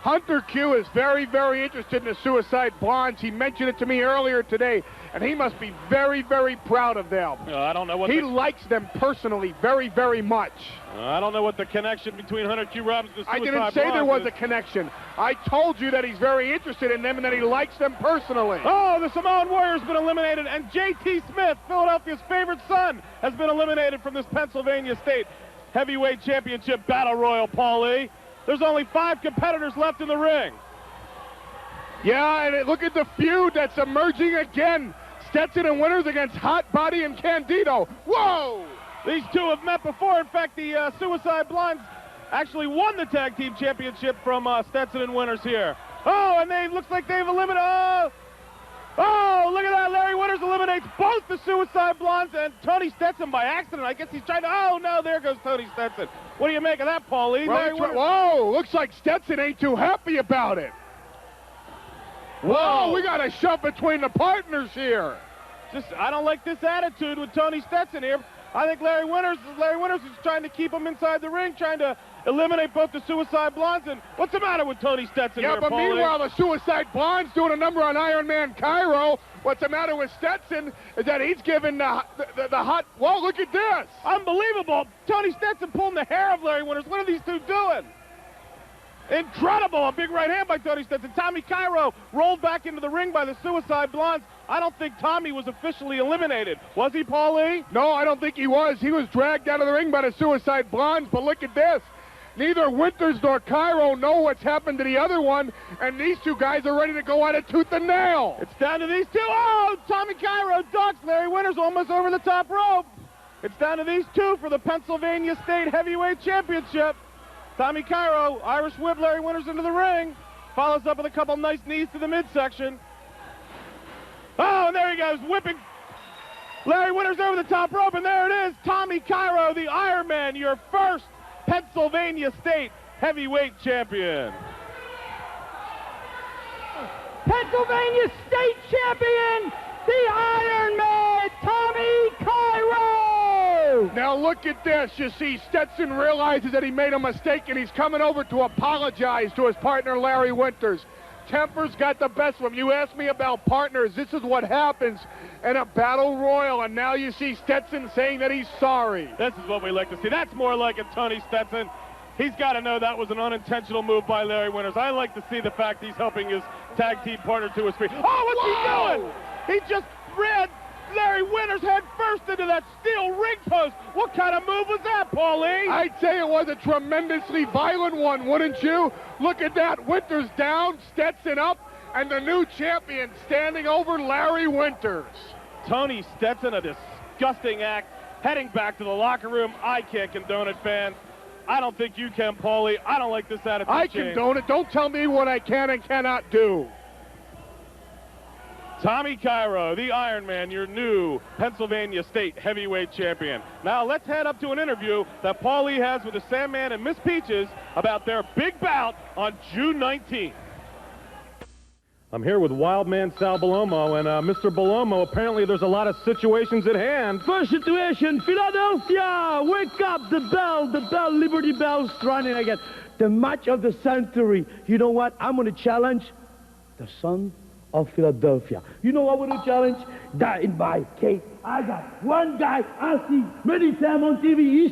Speaker 7: Hunter Q is very, very interested in the Suicide Blondes. He mentioned it to me earlier today, and he must be very, very proud of them.
Speaker 6: I don't know what
Speaker 7: he likes them personally very, very much.
Speaker 6: I don't know what the connection between Hunter Q Robbins and the Suicide Blondes
Speaker 7: I didn't say there was a connection. I told you that he's very interested in them and that he likes them personally.
Speaker 6: Oh, the Samoan Warrior's been eliminated, and J.T. Smith, Philadelphia's favorite son, has been eliminated from this Pennsylvania State Heavyweight Championship Battle Royal, Paulie. There's only 5 competitors left in the ring.
Speaker 7: Yeah, and look at the feud that's emerging again. Stetson and Winters against Hotbody and Candido. Whoa!
Speaker 6: These two have met before. In fact, the Suicide Blondes actually won the tag team championship from Stetson and Winters here. Oh, and looks like they've eliminated. Oh, look at that. Larry Winters eliminates both the Suicide Blondes and Tony Stetson by accident. I guess he's trying to. Oh, no, there goes Tony Stetson. What do you make of that, Paulie?
Speaker 7: Whoa, looks like Stetson ain't too happy about it. Whoa, we got a shove between the partners here.
Speaker 6: I don't like this attitude with Tony Stetson here. I think Larry Winters is trying to keep him inside the ring, trying to eliminate both the Suicide Blondes. And what's the matter with Tony Stetson here,
Speaker 7: but
Speaker 6: Paulie?
Speaker 7: meanwhile, the Suicide Blondes doing a number on Iron Man Cairo. What's the matter with Stetson is that he's giving the hot... Whoa, look at this.
Speaker 6: Unbelievable. Tony Stetson pulling the hair of Larry Winters. What are these two doing? Incredible. A big right hand by Tony Stetson. Tommy Cairo rolled back into the ring by the Suicide Blondes. I don't think Tommy was officially eliminated. Was he, Paulie?
Speaker 7: No, I don't think he was. He was dragged out of the ring by the Suicide Blondes, but look at this. Neither Winters nor Cairo know what's happened to the other one, and these two guys are ready to go at it tooth and nail.
Speaker 6: It's down to these two. Oh, Tommy Cairo ducks. Larry Winters almost over the top rope. It's down to these two for the Pennsylvania State Heavyweight Championship. Tommy Cairo, Irish whip Larry Winters into the ring. Follows up with a couple nice knees to the midsection. Oh, and there he goes, whipping Larry Winters over the top rope, and there it is. Tommy Cairo, the Iron Man, your first Pennsylvania State Heavyweight Champion.
Speaker 5: Pennsylvania State Champion, the Iron Man, Tommy Cairo!
Speaker 7: Now look at this. You see, Stetson realizes that he made a mistake, and he's coming over to apologize to his partner, Larry Winters. Temper's got the best of him. You asked me about partners. This is what happens in a battle royal, and now you see Stetson saying that he's sorry.
Speaker 6: This is what we like to see. That's more like it, Tony Stetson. He's got to know that was an unintentional move by Larry Winters. I like to see the fact he's helping his tag team partner to his feet. Oh, what's he doing? He just ran Larry Winters head first into that steel ring post. What kind of move was that, Paulie?
Speaker 7: I'd say it was a tremendously violent one, wouldn't you? Look at that. Winters down, Stetson up, and the new champion standing over Larry Winters.
Speaker 6: Tony Stetson, a disgusting act, heading back to the locker room. I can't condone it, fans. I don't think you can, Paulie. I don't like this attitude
Speaker 7: I
Speaker 6: change.
Speaker 7: condone it. Don't tell me what I can and cannot do.
Speaker 6: Tommy Cairo, the Iron Man, your new Pennsylvania State Heavyweight Champion. Now let's head up to an interview that Paulie has with the Sandman and Miss Peaches about their big bout on June 19th. I'm here with Wildman Sal Bellomo, and Mr. Bellomo, apparently there's a lot of situations at hand.
Speaker 4: First situation, Philadelphia! Wake up! The bell, Liberty Bell's running again. The match of the century. You know what? I'm going to challenge the son of Philadelphia. You know what I'm going to challenge? That in my case, I got one guy I see many times on TV. He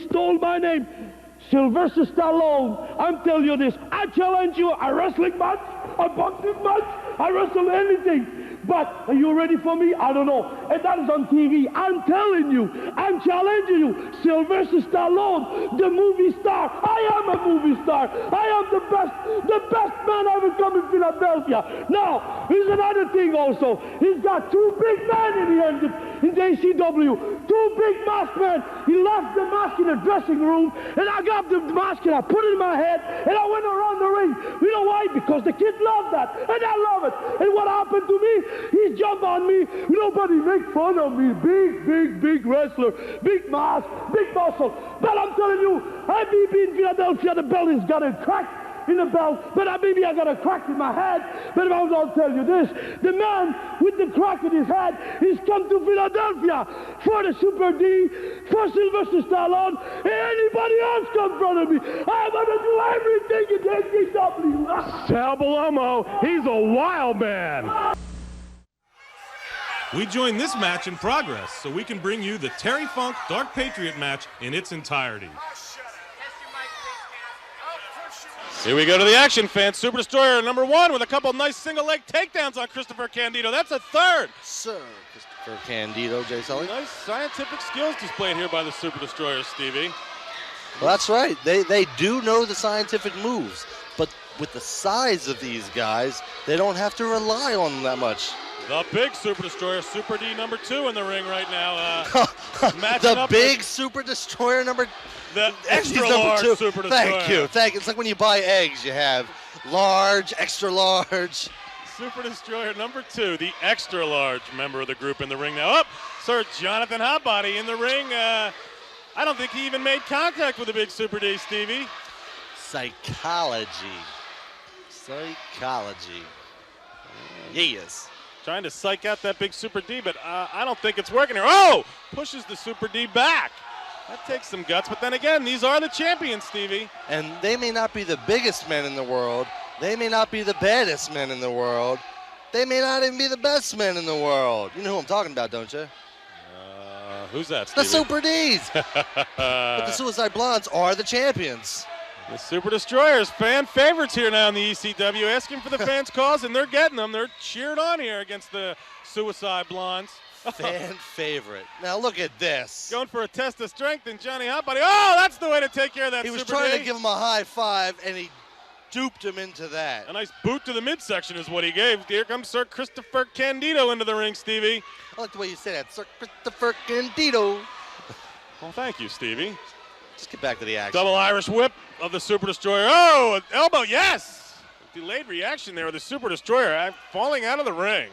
Speaker 4: stole my name. Sylvester Stallone. I'm telling you this. I challenge you a wrestling match, a boxing match. I wrestle anything. But are you ready for me? I don't know. And that is on TV. I'm telling you. I'm challenging you. Sylvester Stallone, the movie star. I am a movie star. I am the best man ever come in Philadelphia. Now, here's another thing also. He's got two big men in the ECW. Two big masked men. He left the mask in the dressing room, and I got the mask and I put it in my head, and I went around the ring. You know why? Because the kids love that, and I love it. And what happened to me? He jumped on me. Nobody make fun of me. Big wrestler. Big mask. Big muscle. But I'm telling you, I may be in Philadelphia. The belt has got a crack in the belt. But maybe I got a crack in my head. But I'll tell you this. The man with the crack in his head is come to Philadelphia for the Super D, for Sylvester Stallone, and anybody else come in front of me. I'm going to do everything in ECW.
Speaker 6: Sal Bellomo, he's a wild man.
Speaker 2: We join this match in progress so we can bring you the Terry Funk Dark Patriot match in its entirety. Here we go to the action, fans. Super Destroyer #1 with a couple nice single leg takedowns on Christopher Candido. That's a third.
Speaker 9: Sir, Christopher Candido, Jay Sully.
Speaker 2: Nice scientific skills displayed here by the Super Destroyer, Stevie.
Speaker 9: Well, that's right. They do know the scientific moves, but with the size of these guys, they don't have to rely on them that much.
Speaker 2: The big Super Destroyer, Super D #2 in the ring right now.
Speaker 9: The big Super Destroyer
Speaker 2: the extra large Super Destroyer.
Speaker 9: Thank you. It's like when you buy eggs, you have large, extra large.
Speaker 2: Super Destroyer #2, the extra large member of the group in the ring now. Up, Sir Jonathan Hotbody in the ring. I don't think he even made contact with the big Super D, Stevie.
Speaker 9: Psychology. Yes.
Speaker 2: Trying to psych out that big Super D, but I don't think it's working here. Oh! Pushes the Super D back. That takes some guts, but then again, these are the champions, Stevie.
Speaker 9: And they may not be the biggest men in the world. They may not be the baddest men in the world. They may not even be the best men in the world. You know who I'm talking about, don't you?
Speaker 2: Who's that, Stevie?
Speaker 9: The Super Ds. But the Suicide Blondes are the champions.
Speaker 2: The Super Destroyers, fan favorites here now in the ECW, asking for the fans' calls, and they're getting them. They're cheered on here against the Suicide Blondes.
Speaker 9: Fan favorite. Now look at this.
Speaker 2: Going for a test of strength and Johnny Hotbody. Oh, that's the way to take care of that
Speaker 9: He was
Speaker 2: Super
Speaker 9: trying
Speaker 2: D.
Speaker 9: to give him a high five, and he duped him into that.
Speaker 2: A nice boot to the midsection is what he gave. Here comes Sir Christopher Candido into the ring, Stevie.
Speaker 9: I like the way you say that, Sir Christopher Candido.
Speaker 2: Well, thank you, Stevie.
Speaker 9: Just get back to the action.
Speaker 2: Double Irish whip of the Super Destroyer. Oh, an elbow, yes! Delayed reaction there with the Super Destroyer falling out of the ring.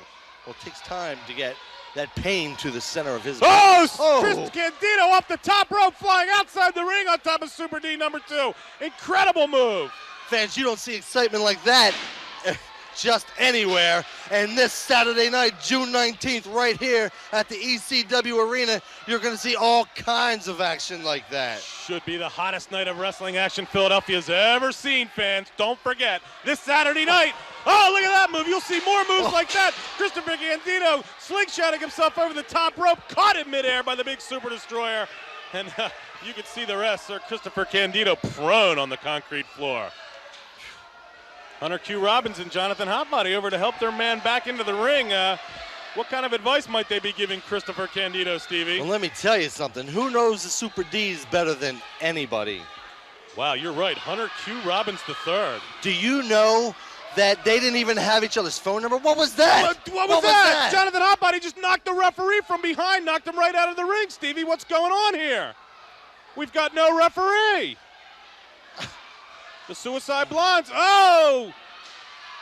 Speaker 9: Well, it takes time to get that pain to the center of his
Speaker 2: Oh,
Speaker 9: body.
Speaker 2: Chris Candido off the top rope, flying outside the ring on top of Super D number 2. Incredible move.
Speaker 9: Fans, you don't see excitement like that just anywhere. And this Saturday night, June 19th, right here at the ECW Arena, you're going to see all kinds of action like that.
Speaker 2: Should be the hottest night of wrestling action Philadelphia's ever seen, fans. Don't forget, this Saturday night. Oh, look at that move. You'll see more moves like that. Christopher Candido slingshotting himself over the top rope, caught in midair by the big Super Destroyer. And you can see the rest. Sir Christopher Candido prone on the concrete floor. Hunter Q. Robbins and Jonathan Hotbody over to help their man back into the ring. What kind of advice might they be giving Christopher Candido, Stevie?
Speaker 9: Well, let me tell you something. Who knows the Super D's better than anybody?
Speaker 2: Wow, you're right. Hunter Q. Robbins III.
Speaker 9: Do you know that they didn't even have each other's phone number? What was that?
Speaker 2: What was that? Jonathan Hotbody just knocked the referee from behind, knocked him right out of the ring, Stevie. What's going on here? We've got no referee. The Suicide Blondes. Oh!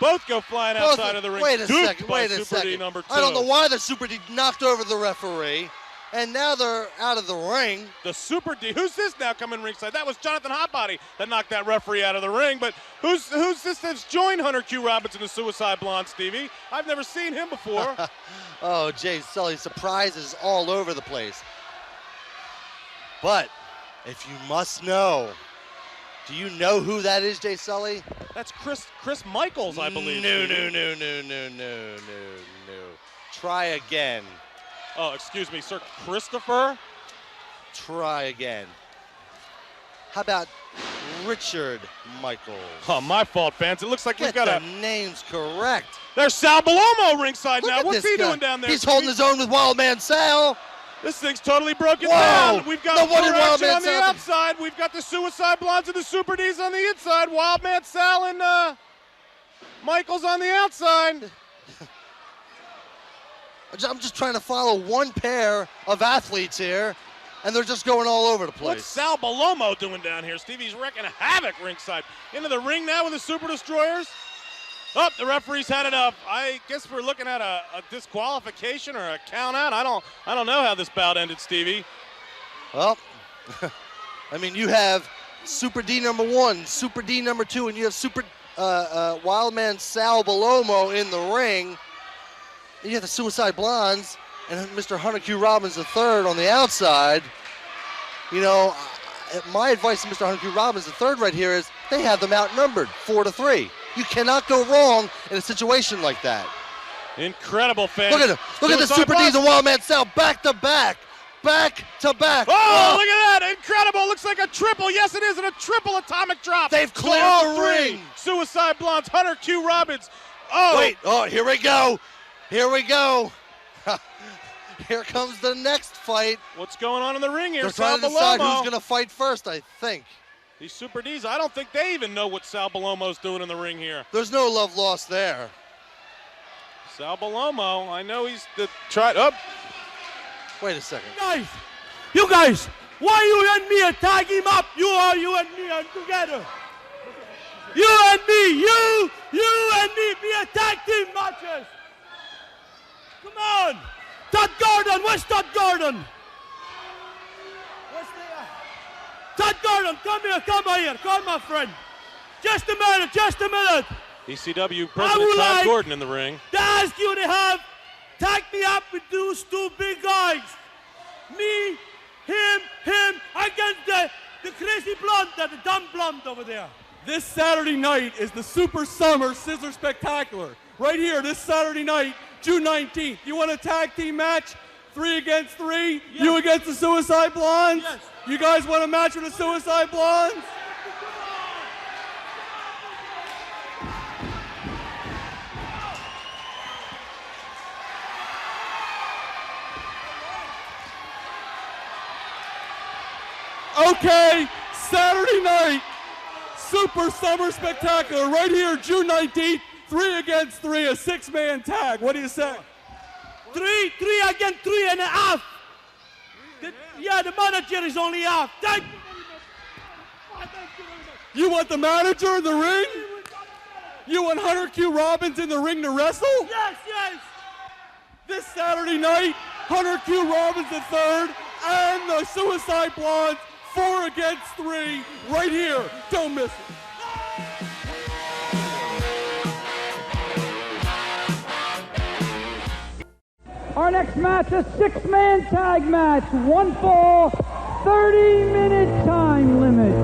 Speaker 2: Both go flying outside of the ring.
Speaker 9: Wait a
Speaker 2: Duped
Speaker 9: second.
Speaker 2: by
Speaker 9: Wait a
Speaker 2: Super
Speaker 9: second.
Speaker 2: D number 2.
Speaker 9: I don't know why the Super D knocked over the referee, and now they're out of the ring.
Speaker 2: The Super D. Who's this now coming ringside? That was Jonathan Hotbody that knocked that referee out of the ring. But who's this that's joined Hunter Q. Robbins and the Suicide Blonde, Stevie? I've never seen him before.
Speaker 9: Oh, Jay Sully, surprises all over the place. But if you must know, do you know who that is, Jay Sully?
Speaker 2: That's Chris Michaels, I believe.
Speaker 9: No. Try again.
Speaker 2: Oh, excuse me, Sir Christopher?
Speaker 9: Try again. How about Richard Michaels?
Speaker 2: Oh, my fault, fans. It looks like we've got
Speaker 9: the names correct.
Speaker 2: There's Sal Bellomo ringside
Speaker 9: Look
Speaker 2: now.
Speaker 9: at
Speaker 2: What's
Speaker 9: this
Speaker 2: he
Speaker 9: guy.
Speaker 2: doing down there?
Speaker 9: He's holding his own with Wild Man Sal.
Speaker 2: This thing's totally broken
Speaker 9: Whoa.
Speaker 2: down. We've got
Speaker 9: No wonder
Speaker 2: more
Speaker 9: Wild
Speaker 2: action
Speaker 9: Man
Speaker 2: on the
Speaker 9: Sal-
Speaker 2: outside. We've got the Suicide Blondes and the Super D's on the inside. Wild Man Sal and Michaels on the outside.
Speaker 9: I'm just trying to follow one pair of athletes here, and they're just going all over the place.
Speaker 2: What's Sal Bellomo doing down here? Stevie's wrecking havoc ringside. Into the ring now with the Super Destroyers. Oh, the referee's had it up. I guess we're looking at a disqualification or a count out. I don't know how this bout ended, Stevie.
Speaker 9: Well, I mean, you have Super D number 1, Super D number 2, and you have Super Wild Man Sal Bellomo in the ring. And you have the Suicide Blondes and Mr. Hunter Q. Robbins III on the outside. You know, my advice to Mr. Hunter Q. Robbins III right here is they have them outnumbered 4-3. You cannot go wrong in a situation like that.
Speaker 2: Incredible, fans.
Speaker 9: Look at him. Look at the Super D's and Wild Man Sal back to back. Back to back.
Speaker 2: Oh, look at that. Incredible. Looks like a triple. Yes, it is. And a triple atomic drop.
Speaker 9: They've cleared
Speaker 2: all
Speaker 9: the
Speaker 2: three.
Speaker 9: ring.
Speaker 2: Suicide Blondes, Hunter Q. Robbins. Oh.
Speaker 9: Wait. Oh, here we go. Here we go. Here comes the next fight.
Speaker 2: What's going on in the ring here?
Speaker 9: They're
Speaker 2: Sal
Speaker 9: trying to decide
Speaker 2: Bellomo.
Speaker 9: who's going to fight first, I think.
Speaker 2: These Super D's, I don't think they even know what Sal Bellomo's doing in the ring here.
Speaker 9: There's no love lost there.
Speaker 2: Sal Bellomo, I know he's tried up.
Speaker 9: Wait a second.
Speaker 4: You guys, why you and me are tagging up? You and me are together. You and me, you and me, be a tag team matches. Come on. Todd Gordon, where's Todd Gordon? Todd Gordon, come here, come my friend. Just a minute.
Speaker 2: ECW President Todd Gordon in the ring.
Speaker 4: To ask you to have tag me up with those two big guys. Me, him, against the crazy blonde, the dumb blonde over there.
Speaker 10: This Saturday night is the Super Summer Sizzler Spectacular. Right here, this Saturday night, June 19th. You want a tag team match? 3 against 3? Yes. You against the Suicide Blondes?
Speaker 4: Yes.
Speaker 10: You guys want a match with the Suicide Blondes? Okay, Saturday night, Super Summer Spectacular, right here, June 19th, 3 against 3, a 6-man tag. What do you say?
Speaker 11: 3 against 3.5. Yeah, the manager is only half. Thank you very much.
Speaker 10: You want the manager in the ring? You want Hunter Q. Robbins in the ring to wrestle?
Speaker 11: Yes, yes.
Speaker 10: This Saturday night, Hunter Q. Robbins III and the Suicide Blondes, 4 against 3, right here. Don't miss it.
Speaker 5: Our next match, a 6-man tag match. 1 fall, 30-minute time limit.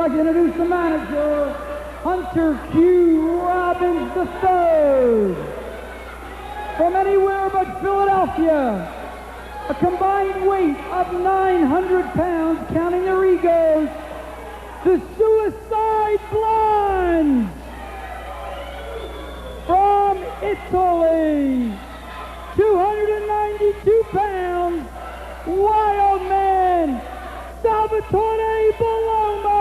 Speaker 5: Introduce the manager, Hunter Q. Robbins III. From anywhere but Philadelphia, a combined weight of 900 pounds, counting their egos, the Suicide Blondes. From Italy, 292 pounds, Wild Man, Salvatore Bellomo.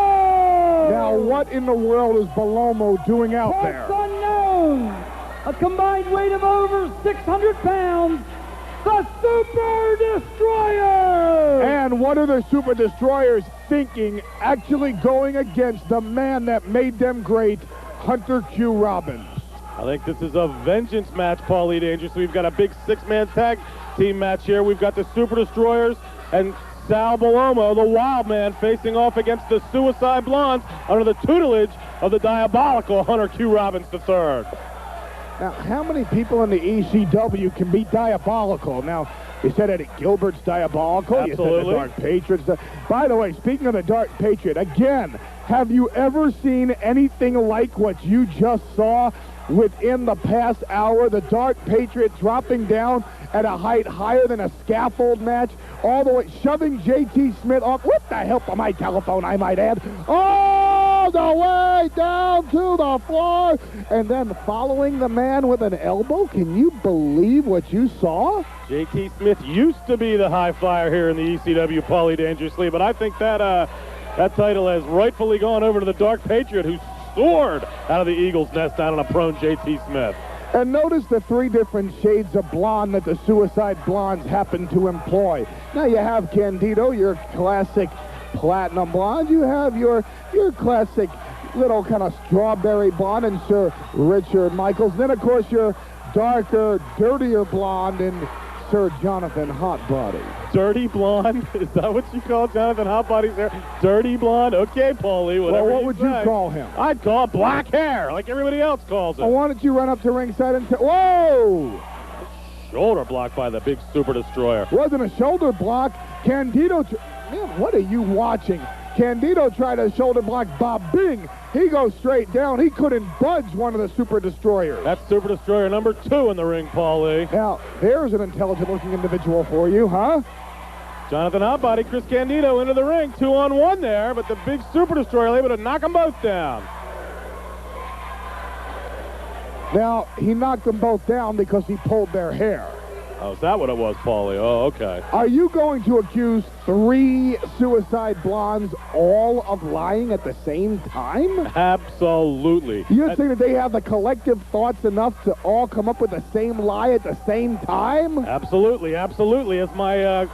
Speaker 7: Now, what in the world is Bellomo doing out there?
Speaker 5: Parts unknown. A combined weight of over 600 pounds, the Super Destroyer.
Speaker 7: And what are the Super Destroyers thinking, actually going against the man that made them great, Hunter Q. Robbins?
Speaker 6: I think this is a vengeance match, Paulie Dangerous. We've got a big 6-man tag team match here. We've got the Super Destroyers and Sal Bellomo, the Wild Man, facing off against the Suicide Blondes under the tutelage of the diabolical Hunter Q. Robbins III.
Speaker 7: Now, how many people in the ECW can be diabolical? Now, you said Eddie Gilbert's diabolical.
Speaker 6: Absolutely.
Speaker 7: You said the Dark Patriot's. By the way, speaking of the Dark Patriot, again, have you ever seen anything like what you just saw within the past hour? The Dark Patriot dropping down at a height higher than a scaffold match, all the way, shoving J.T. Smith off. What the hell on my telephone, I might add. All the way down to the floor, and then following the man with an elbow. Can you believe what you saw?
Speaker 6: J.T. Smith used to be the high flyer here in the ECW, Paulie Dangerously, but I think that that title has rightfully gone over to the Dark Patriot, who soared out of the Eagle's nest down on a prone J.T. Smith.
Speaker 7: And notice the 3 different shades of blonde that the Suicide Blondes happen to employ. Now you have Candido, your classic platinum blonde. You have your classic little kind of strawberry blonde and Sir Richard Michaels. Then, of course, your darker, dirtier blonde and Sir Jonathan Hotbody.
Speaker 6: Dirty blonde? Is that what you call Jonathan Hotbody's hair? Dirty blonde? Okay, Paulie, whatever.
Speaker 7: Well, what would you call him?
Speaker 6: I'd call it black hair, like everybody else calls it.
Speaker 7: Well, why don't you run up to ringside and say, whoa!
Speaker 6: Shoulder block by the big Super Destroyer.
Speaker 7: Wasn't a shoulder block. Candido, man, what are you watching? Candido tried a shoulder block Bob Bing. He goes straight down. He couldn't budge one of the Super Destroyers.
Speaker 6: That's Super Destroyer number 2 in the ring, Paulie.
Speaker 7: Now, there's an intelligent-looking individual for you, huh?
Speaker 6: Jonathan Hotbody, Chris Candido into the ring. 2-on-1 there, but the big Super Destroyer able to knock them both down.
Speaker 7: Now, he knocked them both down because he pulled their hair.
Speaker 6: Oh, is that what it was, Paulie? Oh, okay.
Speaker 7: Are you going to accuse 3 Suicide Blondes all of lying at the same time?
Speaker 6: Absolutely.
Speaker 7: You're saying that they have the collective thoughts enough to all come up with the same lie at the same time?
Speaker 6: Absolutely, absolutely. As my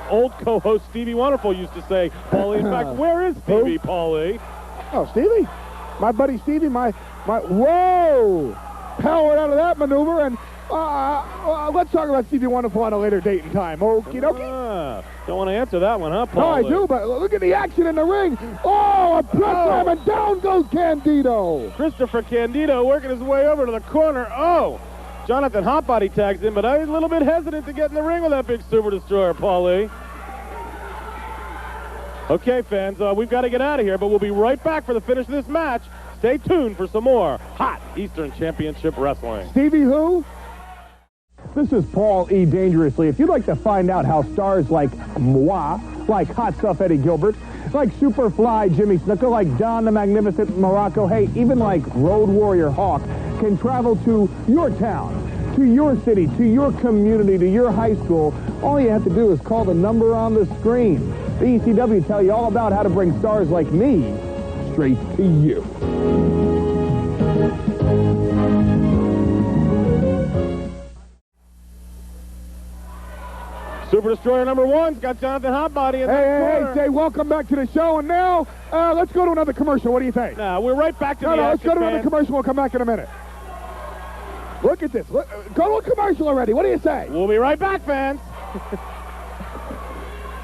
Speaker 6: old co-host Stevie Wonderful used to say, Paulie. In fact, where is Stevie, Paulie?
Speaker 7: Oh, Stevie? My buddy Stevie, whoa! Powered out of that maneuver, and let's talk about Stevie Wonderful on a later date and time. Okie dokie.
Speaker 6: Don't want to answer that one, huh,
Speaker 7: No,
Speaker 6: Paul?
Speaker 7: I do, but look at the action in the ring. Oh, a press slam, and down goes Candido.
Speaker 6: Christopher Candido working his way over to the corner. Oh, Jonathan Hotbody tags in, but I was a little bit hesitant to get in the ring with that big Super Destroyer, Paulie. Okay, fans, we've got to get out of here, but we'll be right back for the finish of this match. Stay tuned for some more hot Eastern Championship Wrestling.
Speaker 7: Stevie who?
Speaker 12: This is Paul E. Dangerously. If you'd like to find out how stars like moi, like Hot Stuff Eddie Gilbert, like Superfly Jimmy Snuka, like Don the Magnificent Morocco, hey, even like Road Warrior Hawk, can travel to your town, to your city, to your community, to your high school, all you have to do is call the number on the screen. The ECW tell you all about how to bring stars like me straight to you.
Speaker 6: Super Destroyer number 1's got Jonathan Hotbody in
Speaker 7: Hey, say welcome back to the show, and now let's go to another commercial. What do you think?
Speaker 6: No, we're right back to the
Speaker 7: let's
Speaker 6: action,
Speaker 7: go to another
Speaker 6: fans.
Speaker 7: commercial. We'll come back in a minute. Look at this. Go to a commercial already. What do you say?
Speaker 6: We'll be right back, fans.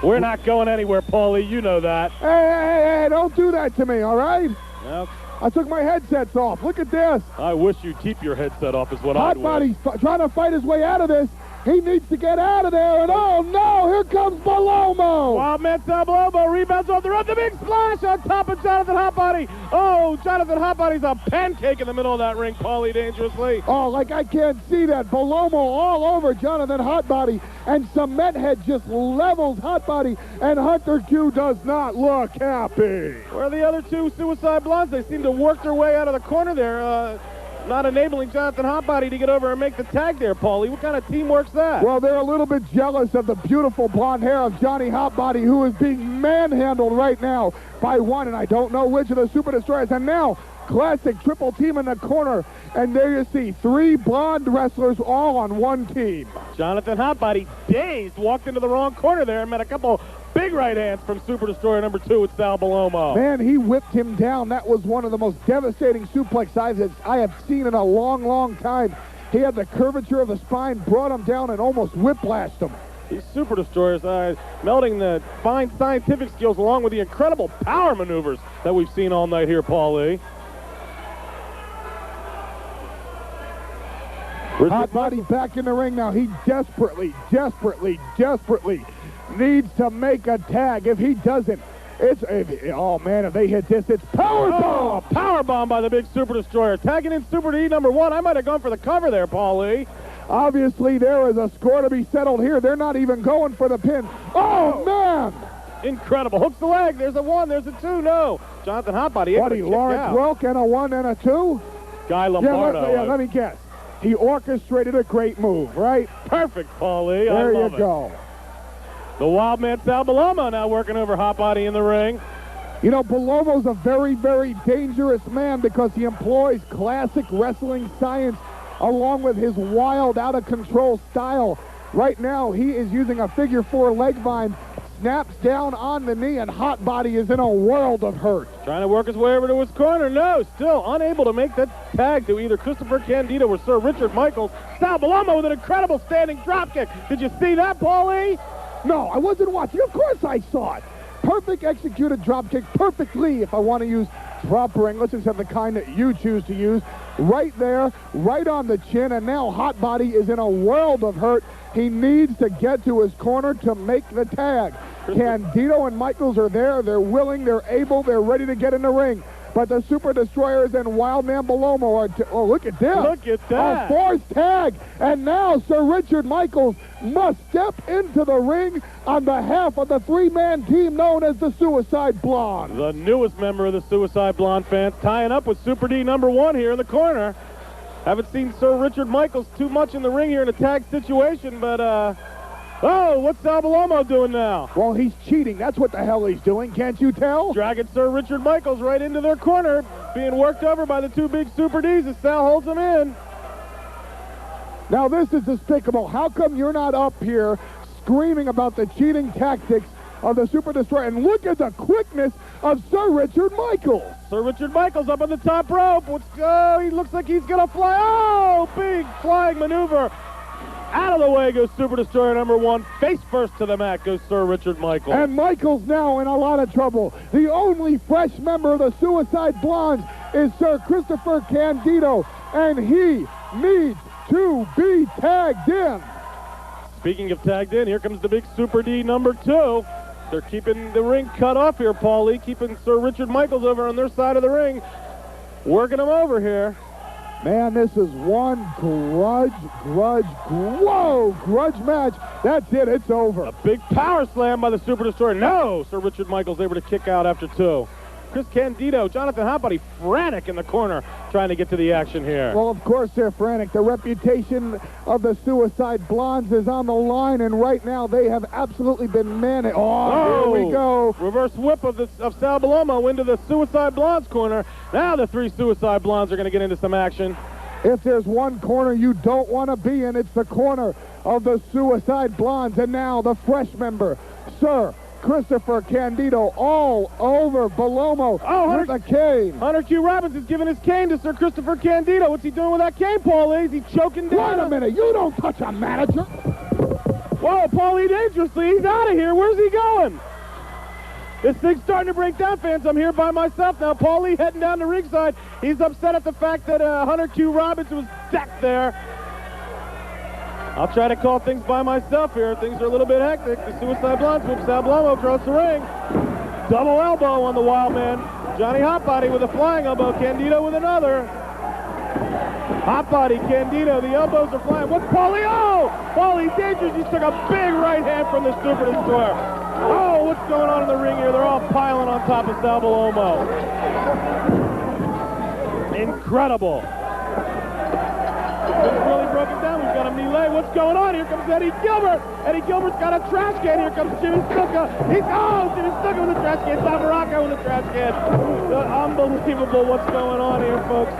Speaker 6: We're not going anywhere, Paulie. You know that.
Speaker 7: Hey, don't do that to me, all right?
Speaker 6: Yep.
Speaker 7: I took my headsets off. Look at this.
Speaker 6: I wish you'd keep your headset off is what I'd wish.
Speaker 7: Hotbody's trying to fight his way out of this. He needs to get out of there, and oh no, here comes Bellomo!
Speaker 6: Wildman Sal Bellomo rebounds off the rope, the big splash on top of Jonathan Hotbody. Oh, Jonathan Hotbody's a pancake in the middle of that ring, Paulie Dangerously.
Speaker 7: Oh, like I can't see that. Bellomo all over Jonathan Hotbody, and Cement Head just levels Hotbody, and Hunter Q does not look happy.
Speaker 6: Where are the other two Suicide Blondes? They seem to work their way out of the corner there. Not enabling Jonathan Hotbody to get over and make the tag there, Paulie. What kind of teamwork's that?
Speaker 7: Well, they're a little bit jealous of the beautiful blonde hair of Johnny Hotbody, who is being manhandled right now by one, and I don't know which of the Super Destroyers. And now, classic triple team in the corner, and there you see 3 blonde wrestlers all on one team.
Speaker 6: Jonathan Hotbody, dazed, walked into the wrong corner there and met a couple big right hands from Super Destroyer number 2 with Sal Bellomo.
Speaker 7: Man, he whipped him down. That was one of the most devastating suplex I have seen in a long, long time. He had the curvature of the spine, brought him down, and almost whiplashed him.
Speaker 6: These Super Destroyers melding the fine scientific skills along with the incredible power maneuvers that we've seen all night here, Paulie.
Speaker 7: Hotbody back in the ring now. He desperately needs to make a tag. If he doesn't, oh man, if they hit this, it's power bomb.
Speaker 6: Oh, power bomb by the big Super Destroyer. Tagging in Super D number 1. I might have gone for the cover there, Paulie.
Speaker 7: Obviously, there is a score to be settled here. They're not even going for the pin. Oh, man.
Speaker 6: Incredible. Hooks the leg. There's a 1. There's a 2. No. Jonathan Hotbody.
Speaker 7: What, Lawrence Welk and a 1 and a 2?
Speaker 6: Guy Lombardo.
Speaker 7: Let me guess. He orchestrated a great move, right?
Speaker 6: Perfect, Paulie.
Speaker 7: There
Speaker 6: I love
Speaker 7: you go.
Speaker 6: The Wildman Sal Bellomo now working over Hotbody in the ring.
Speaker 7: You know, Bellomo's a very, very dangerous man because he employs classic wrestling science along with his wild, out-of-control style. Right now, he is using a figure 4 leg vine, snaps down on the knee, and Hotbody is in a world of hurt.
Speaker 6: Trying to work his way over to his corner. No, still unable to make that tag to either Christopher Candido or Sir Richard Michaels. Sal Bellomo with an incredible standing dropkick. Did you see that, Paulie?
Speaker 7: No, I wasn't watching. Of course I saw it. Perfect executed dropkick, perfectly, if I want to use proper English instead of the kind that you choose to use. Right there, right on the chin, and now Hotbody is in a world of hurt. He needs to get to his corner to make the tag. Candido and Michaels are there. They're willing, they're able, they're ready to get in the ring. But the Super Destroyers and Wildman Bellomo are, look at this.
Speaker 6: Look at that.
Speaker 7: A forced tag. And now Sir Richard Michaels must step into the ring on behalf of the 3-man team known as the Suicide Blonde.
Speaker 6: The newest member of the Suicide Blonde fans tying up with Super D number 1 here in the corner. Haven't seen Sir Richard Michaels too much in the ring here in a tag situation, but, oh, what's Sal Bellomo doing now?
Speaker 7: Well, he's cheating. That's what the hell he's doing. Can't you tell?
Speaker 6: Dragging Sir Richard Michaels right into their corner, being worked over by the 2 big Super Ds as Sal holds them in.
Speaker 7: Now, this is despicable. How come you're not up here screaming about the cheating tactics of the Super Destroyer. And look at the quickness of Sir Richard Michaels.
Speaker 6: Sir Richard Michaels up on the top rope. He looks like he's going to fly. Oh, big flying maneuver. Out of the way goes Super Destroyer number 1. Face first to the mat goes Sir Richard Michaels.
Speaker 7: And Michaels now in a lot of trouble. The only fresh member of the Suicide Blondes is Sir Christopher Candido, and he needs to be tagged in.
Speaker 6: Speaking of tagged in, here comes the big Super D number 2. They're keeping the ring cut off here, Paulie, keeping Sir Richard Michaels over on their side of the ring, working him over here.
Speaker 7: Man, this is one grudge match. That's it, it's over.
Speaker 6: A big power slam by the Super Destroyer. No, Sir Richard Michaels able to kick out after 2. Chris Candido, Jonathan Hotbody frantic in the corner trying to get to the action here.
Speaker 7: Well, of course they're frantic. The reputation of the Suicide Blondes is on the line, and right now they have absolutely been managed. Oh, here we go.
Speaker 6: Reverse whip of Sal Bellomo into the Suicide Blondes corner. Now the 3 Suicide Blondes are going to get into some action.
Speaker 7: If there's one corner you don't want to be in, it's the corner of the Suicide Blondes. And now the fresh member, Sir Christopher Candido, all over Bellomo with a cane.
Speaker 6: Hunter Q. Robbins is giving his cane to Sir Christopher Candido. What's he doing with that cane, Paulie? Is he choking down?
Speaker 7: Wait a minute, you don't touch a manager.
Speaker 6: Whoa, Paulie dangerously, he's out of here. Where's he going? This thing's starting to break down, fans. I'm here by myself now. Paulie heading down to ringside. He's upset at the fact that Hunter Q. Robbins was decked there. I'll try to call things by myself here. Things are a little bit hectic. The Suicide Blondes whip Sal Bellomo across the ring. Double elbow on the Wild Man. Johnny Hotbody with a flying elbow. Candido with another. Hotbody, Candido, the elbows are flying. What's Paulie? Oh! Paulie dangerous. He took a big right hand from the Super Destroyer. Oh, what's going on in the ring here? They're all piling on top of Sal Bellomo. Incredible. It's really broken down. We've got a melee. What's going on? Here comes Eddie Gilbert. Eddie Gilbert's got a trash can. Here comes Jimmy Snuka. Jimmy Snuka with the trash can. Tom Morocco with the trash can. Unbelievable what's going on here, folks.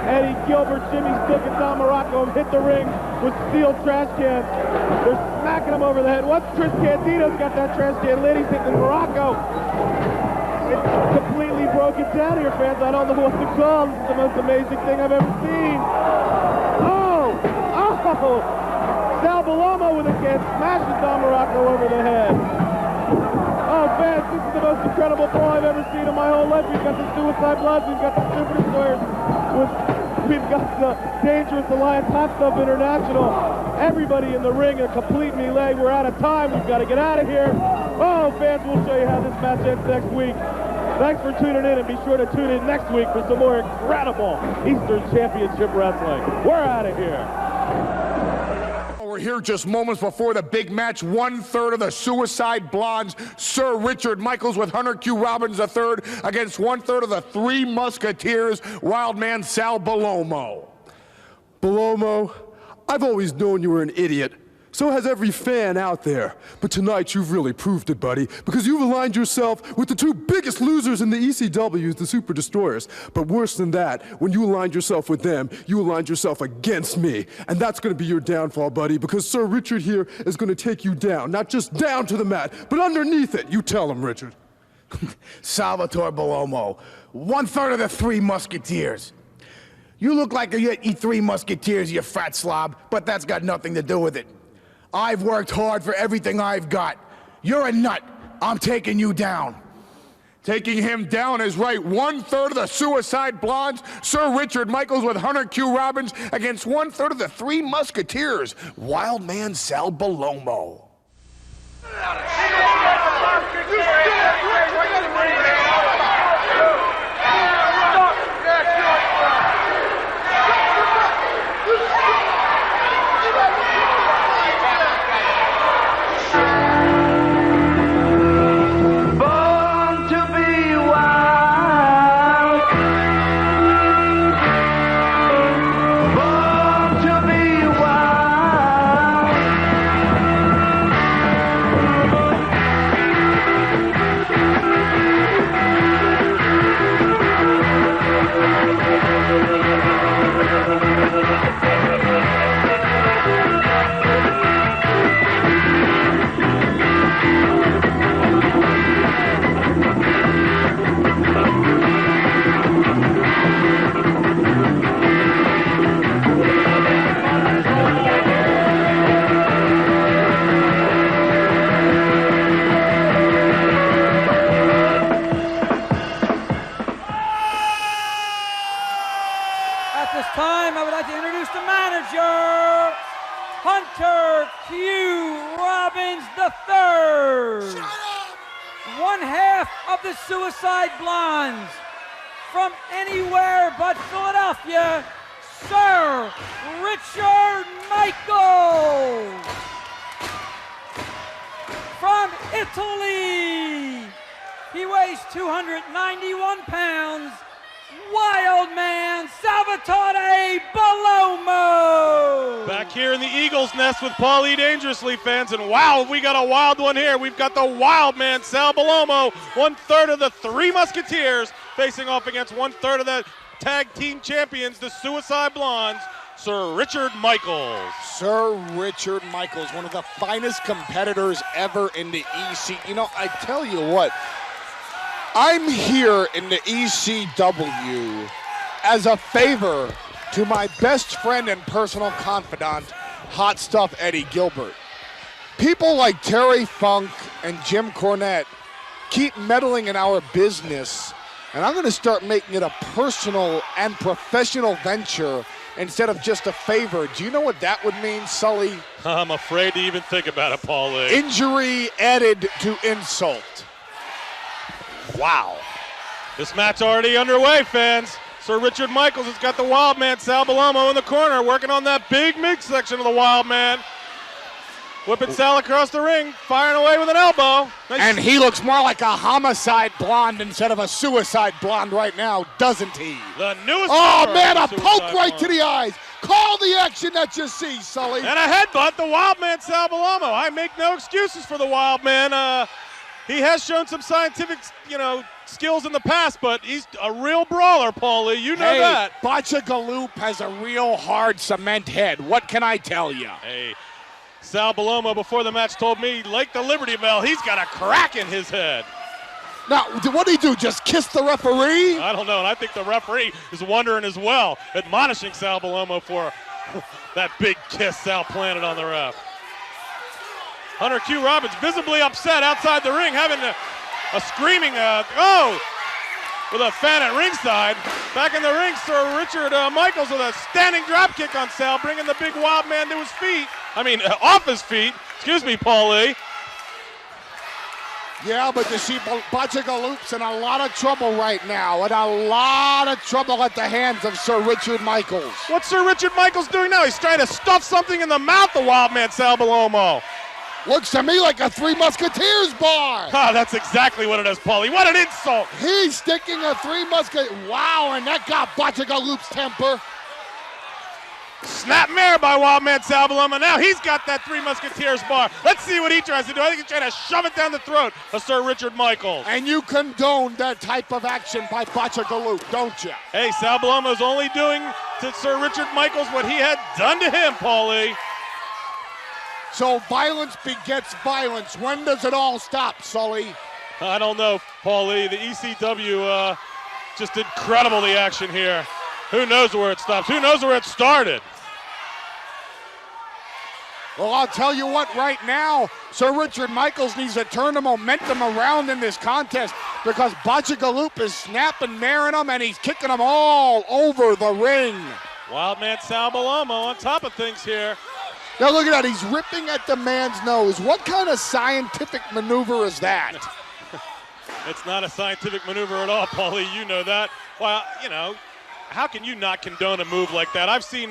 Speaker 6: Eddie Gilbert, Jimmy Snuka, Tom Morocco have hit the ring with steel trash cans. They're smacking them over the head. What's Chris Candido's got that trash can lid. He's hitting Morocco. It completely broke it down here, fans. I don't know what to call. This is the most amazing thing I've ever seen. Sal Bellomo with a can smashes Don Morocco over the head. Oh, fans, this is the most incredible brawl I've ever seen in my whole life. We've got the Suicide Bloods, we've got the Super Destroyers, we've got the Dangerous Alliance, Hot Stuff International. Everybody in the ring, a complete melee. We're out of time. We've got to get out of here. Oh, fans, we'll show you how this match ends next week. Thanks for tuning in, and be sure to tune in next week for some more incredible Eastern Championship Wrestling. We're out of here.
Speaker 13: We're here just moments before the big match. 1/3 of the Suicide Blondes, Sir Richard Michaels with Hunter Q. Robbins III against 1/3 of the 3 Musketeers, Wild Man Sal Bellomo.
Speaker 14: Bellomo, I've always known you were an idiot. So has every fan out there. But tonight you've really proved it, buddy, because you've aligned yourself with the 2 biggest losers in the ECW, the Super Destroyers. But worse than that, when you aligned yourself with them, you aligned yourself against me. And that's going to be your downfall, buddy, because Sir Richard here is going to take you down. Not just down to the mat, but underneath it. You tell him, Richard.
Speaker 15: Salvatore Bellomo, 1/3 of the 3 Musketeers. You look like you eat 3 Musketeers, you fat slob, but that's got nothing to do with it. I've worked hard for everything I've got. You're a nut. I'm taking you down.
Speaker 13: Taking him down is right. 1/3 of the Suicide Blondes, Sir Richard Michaels with Hunter Q. Robbins against 1/3 of the 3 Musketeers, Wild Man Sal Bellomo.
Speaker 5: this time, I would like to introduce the manager, Hunter Q. Robbins III. One half of the Suicide Blondes. From anywhere but Philadelphia, Sir Richard Michaels. From Italy, he weighs 291 pounds. Wild Man Salvatore Bellomo.
Speaker 2: Back here in the Eagles' nest with Paulie Dangerously, fans, and wow, we got a wild one here. We've got the Wild Man Sal Bellomo, 1/3 of the Three Musketeers, facing off against 1/3 of the tag team champions, the Suicide Blondes, Sir Richard Michaels.
Speaker 13: Sir Richard Michaels, one of the finest competitors ever in the EC. You know, I tell you what, I'm here in the ECW as a favor to my best friend and personal confidant, Hot Stuff Eddie Gilbert. People like Terry Funk and Jim Cornette keep meddling in our business, and I'm going to start making it a personal and professional venture instead of just a favor. Do you know what that would mean, Sully?
Speaker 2: I'm afraid to even think about it, Paulie.
Speaker 13: Injury added to insult.
Speaker 2: Wow. This match already underway, fans. Sir Richard Michaels has got the Wild Man Sal Bellomo in the corner, working on that big midsection of the Wild Man. Whipping Sal across the ring, firing away with an elbow. Nice.
Speaker 13: And he looks more like a homicide blonde instead of a suicide blonde right now, doesn't he?
Speaker 2: The newest.
Speaker 13: Oh, man, a poke right to the eyes. Call the action that you see, Sully.
Speaker 2: And a headbutt, the Wild Man Sal Bellomo. I make no excuses for the Wild Man. He has shown some scientific, skills in the past, but he's a real brawler, Paulie. You know that.
Speaker 13: Botcha Galoop has a real hard cement head. What can I tell you?
Speaker 2: Hey, Sal Bellomo before the match told me, like the Liberty Bell, he's got a crack in his head.
Speaker 13: Now, what did he do, just kiss the referee?
Speaker 2: I don't know, and I think the referee is wondering as well, admonishing Sal Bellomo for that big kiss Sal planted on the ref. Hunter Q. Robbins visibly upset outside the ring, having a screaming, with a fan at ringside. Back in the ring, Sir Richard Michaels with a standing drop kick on Sal, bringing the big Wild Man to his feet. Off his feet. Excuse me, Paulie.
Speaker 13: Yeah, but you see, Botcha Galoop's in a lot of trouble right now, and a lot of trouble at the hands of Sir Richard Michaels.
Speaker 2: What's Sir Richard Michaels doing now? He's trying to stuff something in the mouth of Wild Man Sal Bellomo.
Speaker 13: Looks to me like a Three Musketeers bar.
Speaker 2: That's exactly what it is, Paulie. What an insult.
Speaker 13: He's sticking a Three Musketeers. Wow, and that got Botcha Galoop's temper.
Speaker 2: Snapmare by Wild Man Sal Bellomo. Now he's got that Three Musketeers bar. Let's see what he tries to do. I think he's trying to shove it down the throat of Sir Richard Michaels.
Speaker 13: And you condone that type of action by Botcha Galoop, don't you?
Speaker 2: Hey, Sal Bellomo's only doing to Sir Richard Michaels what he had done to him, Paulie.
Speaker 13: So violence begets violence. When does it all stop, Sully?
Speaker 2: I don't know, Paulie. The ECW, just incredible, the action here. Who knows where it stops? Who knows where it started?
Speaker 13: Well, I'll tell you what, right now, Sir Richard Michaels needs to turn the momentum around in this contest because Botcha Galoop is snapping, marrying him, and he's kicking them all over the ring.
Speaker 2: Wild Man Sal Bellomo on top of things here.
Speaker 13: Now look at that, he's ripping at the man's nose. What kind of scientific maneuver is that?
Speaker 2: It's not a scientific maneuver at all, Paulie, you know that. Well, how can you not condone a move like that? I've seen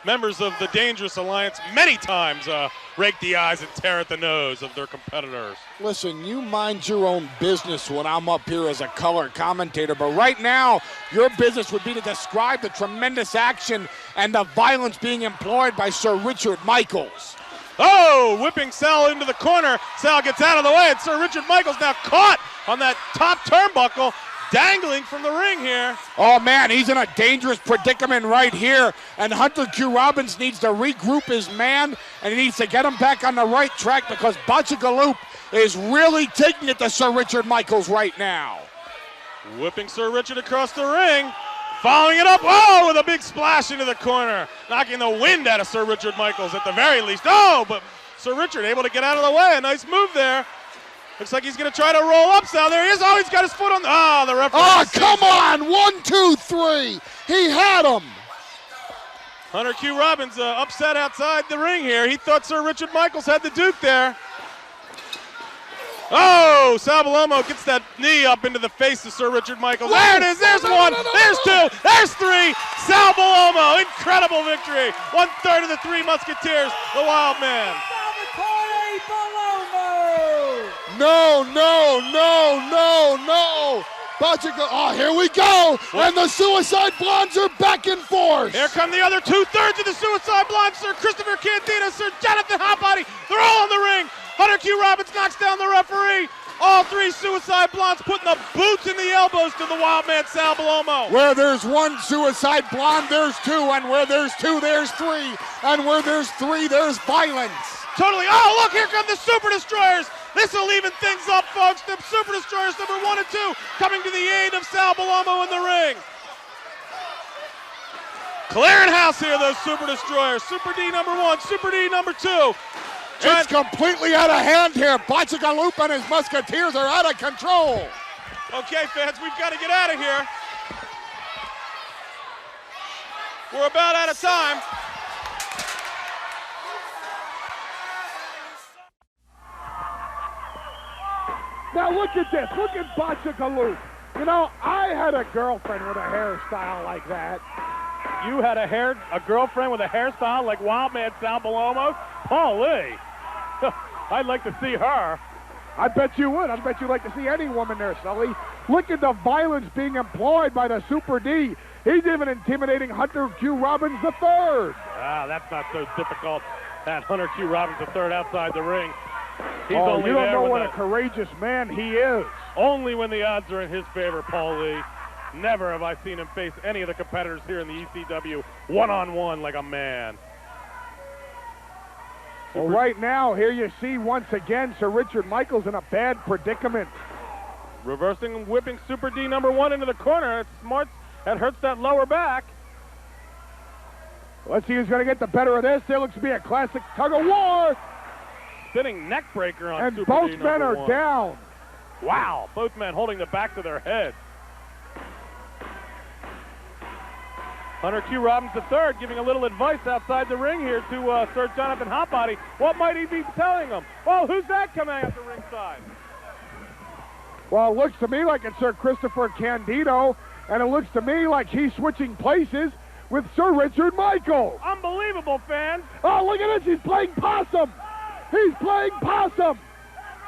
Speaker 2: members of the Dangerous Alliance many times rake the eyes and tear at the nose of their competitors.
Speaker 13: Listen, you mind your own business when I'm up here as a color commentator, but right now, your business would be to describe the tremendous action and the violence being employed by Sir Richard Michaels.
Speaker 2: Oh, whipping Sal into the corner. Sal gets out of the way, and Sir Richard Michaels now caught on that top turnbuckle, dangling from the ring here.
Speaker 13: Oh, man, he's in a dangerous predicament right here, and Hunter Q. Robbins needs to regroup his man, and he needs to get him back on the right track because Botcha Galoop is really taking it to Sir Richard Michaels right now.
Speaker 2: Whipping Sir Richard across the ring, following it up, with a big splash into the corner, knocking the wind out of Sir Richard Michaels at the very least. But Sir Richard able to get out of the way. A nice move there. Looks like he's going to try to roll up. Sal, there he is. He's got his foot on. The referee.
Speaker 13: Come on. 1, 2, 3. He had him.
Speaker 2: Hunter Q. Robbins upset outside the ring here. He thought Sir Richard Michaels had the Duke there. Oh, Sal Bellomo gets that knee up into the face of Sir Richard Michaels. There it is. There's one. There's two. There's three. Sal Bellomo. Incredible victory. 1/3 of the Three Musketeers, the Wild Man.
Speaker 13: No. Oh, here we go. And the Suicide Blondes are back in force.
Speaker 2: Here come the other 2/3 of the Suicide Blondes. Sir Christopher Candido, Sir Jonathan Hotbody. They're all in the ring. Hunter Q. Robbins knocks down the referee. All three Suicide Blondes putting the boots in the elbows to the Wild Man, Sal Bellomo.
Speaker 13: Where there's one Suicide Blonde, there's two. And where there's two, there's three. And where there's three, there's violence.
Speaker 2: Totally. Oh, look, here come the Super Destroyers. This will even things up, folks. The Super Destroyers number 1 and 2 coming to the aid of Sal Bellomo in the ring. Clearing house here, those Super Destroyers. Super D number 1, Super D number 2.
Speaker 13: It's completely out of hand here. Bachigaloop and his Musketeers are out of control.
Speaker 2: Okay, fans, we've got to get out of here. We're about out of time.
Speaker 7: Now look at this. Look at Bachigaloop. You know, I had a girlfriend with a hairstyle like that.
Speaker 6: You had a girlfriend with a hairstyle like Wild Man Sal Bellomo? Holy! I'd like to see her.
Speaker 7: I bet you would. I bet you'd like to see any woman there, Sully. Look at the violence being employed by the Super D. He's even intimidating Hunter Q. Robbins III.
Speaker 6: Ah, that's not so difficult. That Hunter Q. Robbins III outside the ring. He's
Speaker 7: oh,
Speaker 6: only
Speaker 7: you don't
Speaker 6: there
Speaker 7: know
Speaker 6: when
Speaker 7: what a courageous man he is.
Speaker 6: Only when the odds are in his favor, Paul Lee. Never have I seen him face any of the competitors here in the ECW one-on-one like a man.
Speaker 7: Well, right now, here you see once again Sir Richard Michaels in a bad predicament.
Speaker 6: Reversing and whipping Super D number 1 into the corner. It's smart. That hurts that lower back.
Speaker 7: Let's see who's going to get the better of this. There looks to be a classic tug-of-war.
Speaker 6: Spinning neck breaker on
Speaker 7: and
Speaker 6: Super
Speaker 7: both
Speaker 6: D
Speaker 7: men are
Speaker 6: one.
Speaker 7: down.
Speaker 6: Wow, both men holding the backs of their heads. Hunter Q. Robbins III giving a little advice outside the ring here to Sir Jonathan Hotbody. What might he be telling him? Well, who's that coming out the ringside?
Speaker 7: Well, it looks to me like it's Sir Christopher Candido, and it looks to me like he's switching places with Sir Richard Michaels.
Speaker 6: Unbelievable, fans.
Speaker 7: Oh, look at this. He's playing possum. He's playing possum.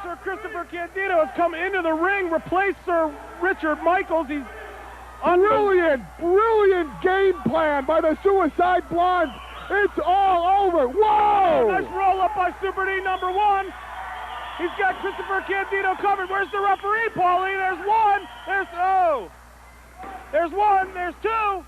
Speaker 6: Sir Christopher Candido has come into the ring, replaced Sir Richard Michaels. He's
Speaker 7: brilliant game plan by the Suicide Blondes. It's all over. Whoa!
Speaker 6: Nice roll up by Super D number 1. He's got Christopher Candido covered. Where's the referee, Paulie? There's one. There's one. There's two.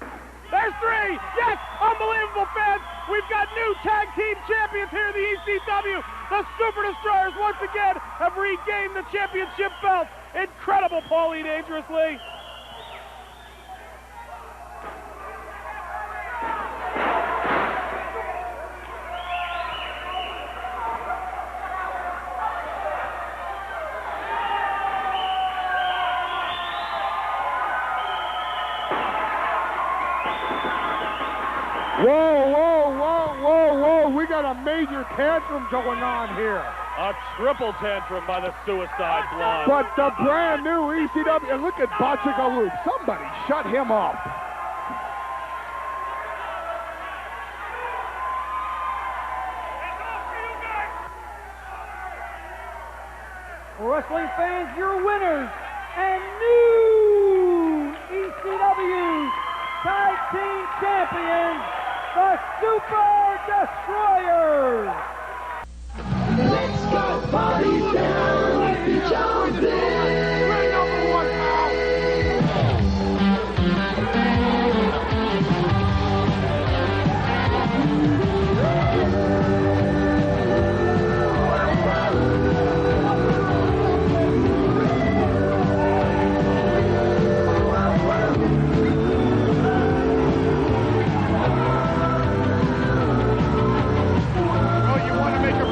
Speaker 6: There's three. Yes! Unbelievable, fans. We've got new tag team champions here in the ECW. The Super Destroyers once again have regained the championship belt. Incredible, Paulie Dangerously.
Speaker 7: Whoa. We got a major tantrum going on here.
Speaker 6: A triple tantrum by the Suicide Blonde.
Speaker 7: But the brand new ECW, and look at Bachigaloop. Somebody shut him up.
Speaker 5: Wrestling fans, your winners and new ECW Tag Team Champions, the Super Destroyers.
Speaker 16: Let's go party down, be jumping.
Speaker 7: We're number 1 now.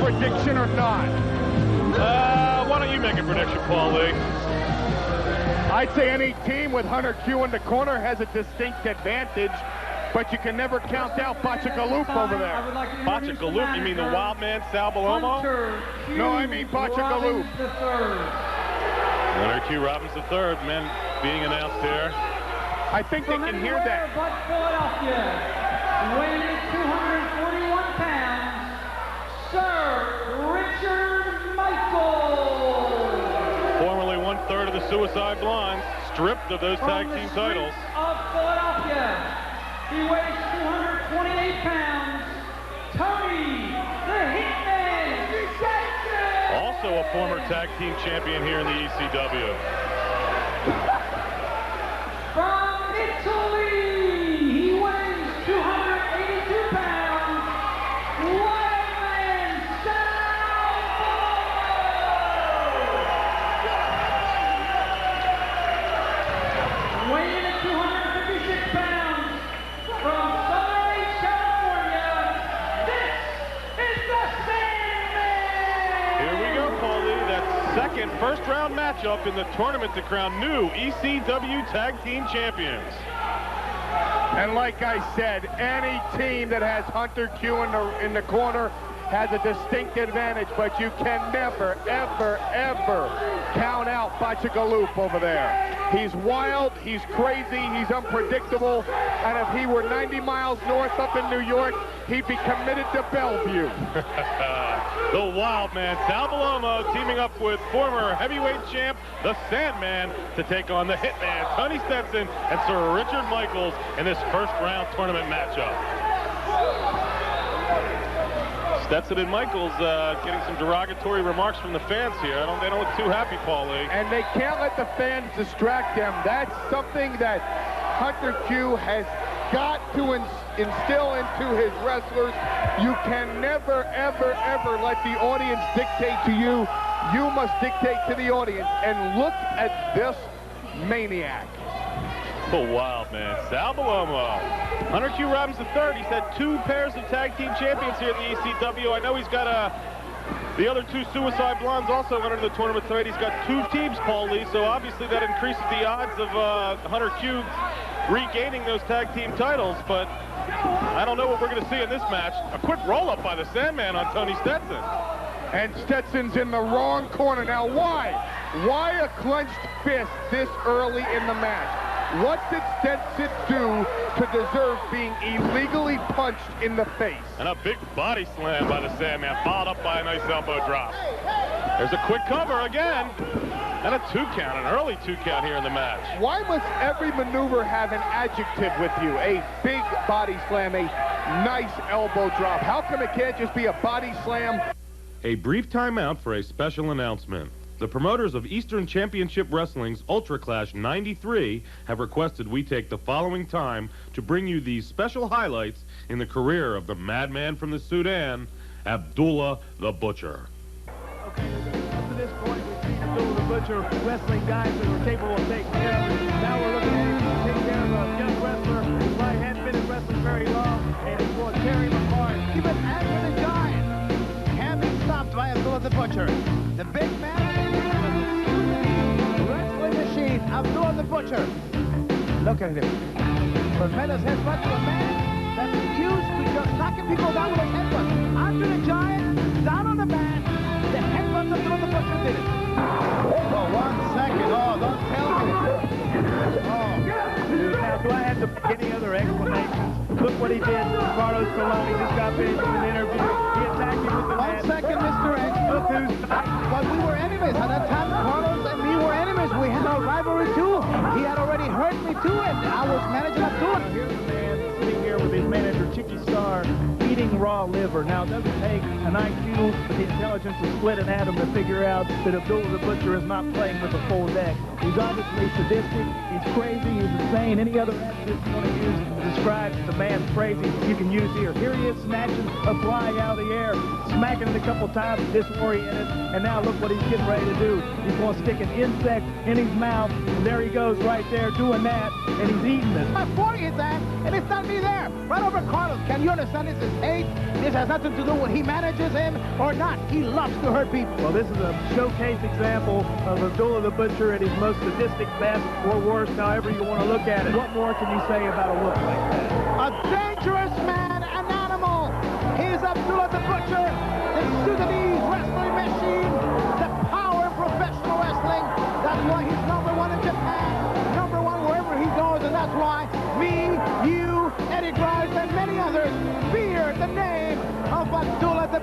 Speaker 7: Prediction or not?
Speaker 6: Why don't you make a prediction, Paul Lee?
Speaker 7: I'd say any team with Hunter Q in the corner has a distinct advantage. But you can never count out Bachagaloop over there.
Speaker 6: Bachagaloop? You mean the wild man, Sal Bellomo?
Speaker 7: No, I mean Bachagaloop.
Speaker 6: Hunter Q. Robbins III, men being announced here.
Speaker 7: I think they can hear that.
Speaker 5: Philadelphia, weighing in 241 pounds, Sir Richard Michaels.
Speaker 6: Formerly 1/3 of the Suicide Blondes, stripped of those tag team titles.
Speaker 5: Of Philadelphia, he weighs 228 pounds, Tony the Hitman Stetson.
Speaker 6: Also a former tag team champion here in the ECW.
Speaker 5: From Italy, he weighs 282 pounds, Wolfman Sal Bellomo. Weighing at 256 pounds, from Southern Beach, California, this is the Sandman.
Speaker 6: Here we go, Paulie. That second first-round matchup in the tournament to crown new ECW Tag Team Champions.
Speaker 7: And like I said, any team that has Hunter Q in the corner has a distinct advantage, but you can never, ever, ever count out Bachagaloop over there. He's wild, he's crazy, he's unpredictable, and if he were 90 miles north up in New York, he'd be committed to Bellevue.
Speaker 6: The wild man, Sal Bellomo, teaming up with former heavyweight champ, the Sandman, to take on the Hitman, Tony Stetson, and Sir Richard Michaels in this first-round tournament matchup. Stetson and Michaels getting some derogatory remarks from the fans here. They don't look too happy, Paulie.
Speaker 7: And they can't let the fans distract them. That's something that Hunter Q has got to instill into his wrestlers. You can never, ever, ever let the audience dictate to you. You must dictate to the audience. And look at this maniac.
Speaker 6: The wild man, Sal Bellomo. Hunter Q. Robbins III, he's had 2 pairs of tag team champions here in the ECW. I know he's got the other 2 Suicide Blondes also entered the tournament tonight. He's got 2 teams, Paulie, so obviously that increases the odds of Hunter Q regaining those tag team titles, but I don't know what we're going to see in this match. A quick roll-up by the Sandman on Tony Stetson.
Speaker 7: And Stetson's in the wrong corner. Now, why? Why a clenched fist this early in the match? What did Stetson do to deserve being illegally punched in the face?
Speaker 6: And a big body slam by the Sandman, followed up by a nice elbow drop. There's a quick cover again, and a 2 count, an early 2 count here in the match.
Speaker 7: Why must every maneuver have an adjective with you? A big body slam, a nice elbow drop. How come it can't just be a body slam?
Speaker 6: A brief timeout for a special announcement. The promoters of Eastern Championship Wrestling's Ultra Clash 93 have requested we take the following time to bring you these special highlights in the career of the madman from the Sudan, Abdullah the Butcher.
Speaker 4: Okay, up to this point, we've seen Abdullah the Butcher wrestling guys that were capable of taking care of it. Now we're looking at him to take care of a young wrestler who probably hadn't been in wrestling very long, and he's going to tear him apart.
Speaker 17: Even after the giant can be stopped by Abdullah the Butcher. The big man, wrestling machine, Abdullah the Butcher. Look at him. Tremendous headbutt to a man that's used to just knocking people down with his headbutt. After the giant, down on the mat, the headbutt of Abdullah the Butcher did it. For 1 second, oh, don't tell me.
Speaker 4: Oh. Now, do I have to make any other explanations? Look what he did to Carlos Colon. He just got finished with an interview. He attacked him with the mat.
Speaker 17: 1 second, Mr. X.
Speaker 4: Look who's back.
Speaker 17: But we were enemies. At that time, Carlos and me were enemies. We had a rivalry, too. He had already hurt me, too, and I was managing up to it.
Speaker 4: Here's a man sitting here with his manager, Chicky Star, eating raw liver. Now, it doesn't take an IQ, but the intelligence to split an atom to figure out that Abdullah the Butcher is not playing with a full deck. He's obviously sadistic, he's crazy, he's insane. Any other adjective you want to use to describe the man's crazy, you can use here. Here he is snatching a fly out of the air, smacking it a couple times, disoriented, and now look what he's getting ready to do. He's going to stick an insect in his mouth, and there he goes right there doing that, and he's eating it.
Speaker 17: My 40 is that, and it's not me there. Right over Carlos. Can you understand this is hate? This has nothing to do with he manages him or not. He loves to hurt people.
Speaker 4: Well, this is a showcase example of Abdullah the Butcher at his most sadistic best or worst, however you want to look at it. What more can you say about a look like that?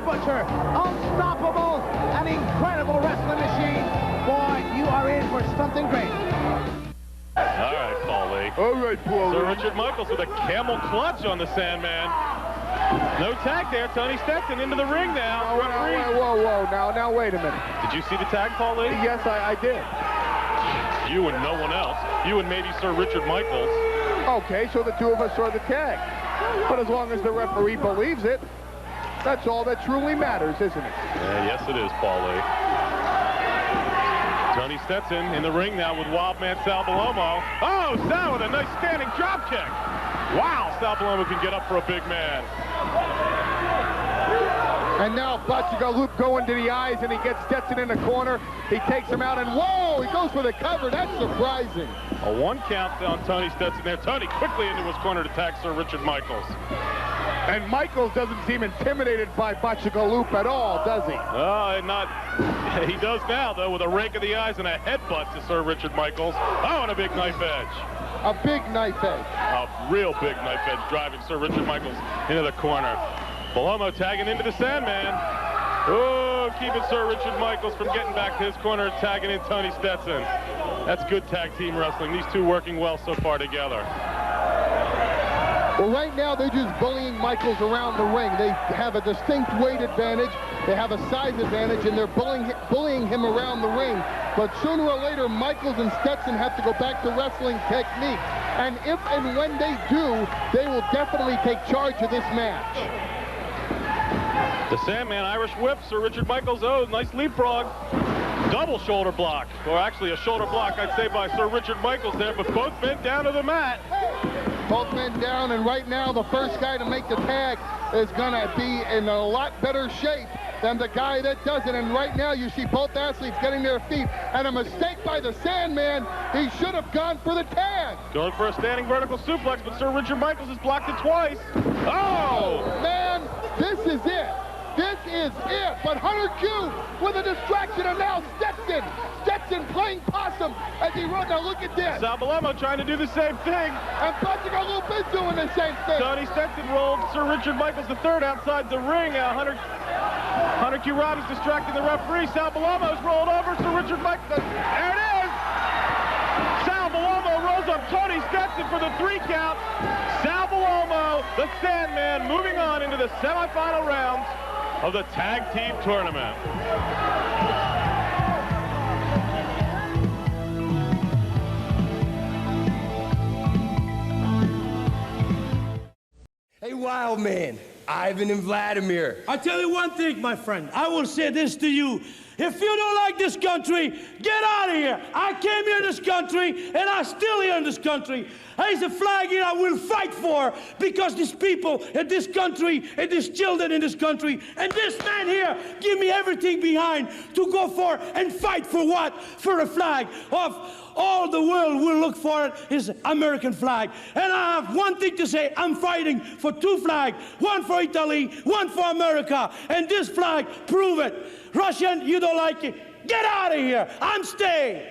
Speaker 17: Butcher, unstoppable, an incredible wrestling machine. Boy, you are in for something great.
Speaker 6: All right, Paul Lee.
Speaker 13: All right, Paul Lee.
Speaker 6: Sir Richard Michaels with a camel clutch on the Sandman. No tag there. Tony Stetson into the ring now.
Speaker 7: Whoa. Now, wait a minute.
Speaker 6: Did you see the tag, Paul Lee?
Speaker 7: Yes, I did.
Speaker 6: You and no one else. You and maybe Sir Richard Michaels.
Speaker 7: Okay, so the two of us saw the tag. But as long as the referee believes it, that's all that truly matters, isn't it?
Speaker 6: Yes, it is, Paul Lee. Tony Stetson in the ring now with Wildman Sal Bellomo. Oh, Sal with a nice standing drop kick. Wow, Sal Bellomo can get up for a big man.
Speaker 7: And now Butcher Loop going to the eyes, and he gets Stetson in the corner. He takes him out, and whoa, he goes for the cover. That's surprising.
Speaker 6: A 1 count on Tony Stetson there. Tony quickly into his corner to attack Sir Richard Michaels.
Speaker 7: And Michaels doesn't seem intimidated by Butcher Loop at all, does he?
Speaker 6: He does now, though, with a rake of the eyes and a headbutt to Sir Richard Michaels. Oh, and a big knife edge.
Speaker 7: A big knife edge.
Speaker 6: A real big knife edge driving Sir Richard Michaels into the corner. Bellomo tagging into the Sandman. Oh, keeping Sir Richard Michaels from getting back to his corner and tagging in Tony Stetson. That's good tag team wrestling. These two working well so far together.
Speaker 7: Well, right now they're just bullying Michaels around the ring. They have a distinct weight advantage. They have a size advantage, and they're bullying him around the ring. But sooner or later, Michaels and Stetson have to go back to wrestling technique. And if and when they do, they will definitely take charge of this match.
Speaker 6: The Sandman Irish whip, Sir Richard Michaels. Oh, nice leapfrog. Double shoulder block, or actually a shoulder block, I'd say, by Sir Richard Michaels there, but both men down to the mat.
Speaker 7: Both men down, and right now the first guy to make the tag is going to be in a lot better shape than the guy that does it. And right now you see both athletes getting their feet, and a mistake by the Sandman. He should have gone for the tag.
Speaker 6: Going for a standing vertical suplex, but Sir Richard Michaels has blocked it twice. Oh!
Speaker 7: Man, this is it. This is it. But Hunter Q with a distraction, and now Stetson. Stetson playing possum as he runs. Now look at this.
Speaker 6: Sal Bellomo trying to do the same thing.
Speaker 7: And Butcher Loop is doing the same thing.
Speaker 6: Tony Stetson rolled Sir Richard Michaels III outside the ring. Hunter Q Robbins distracting the referee. Sal Bellomo's rolled over. Sir Richard Michaels. There it is. Sal Bellomo rolls up Tony Stetson for the 3 count. Sal Bellomo, the Sandman, moving on into the semifinal rounds of the tag team tournament.
Speaker 18: Hey, wild man, Ivan and Vladimir.
Speaker 11: I tell you one thing, my friend. I will say this to you. If you don't like this country, get out of here. I came here in this country, and I'm still here in this country. There's a flag here I will fight for, because these people in this country, and these children in this country, and this man here give me everything behind to go for and fight for what? For a flag of all the world will look for it is American flag. And I have one thing to say. I'm fighting for 2 flags. One for Italy, one for America. And this flag, prove it. Russian, you don't like it. Get out of here. I'm staying.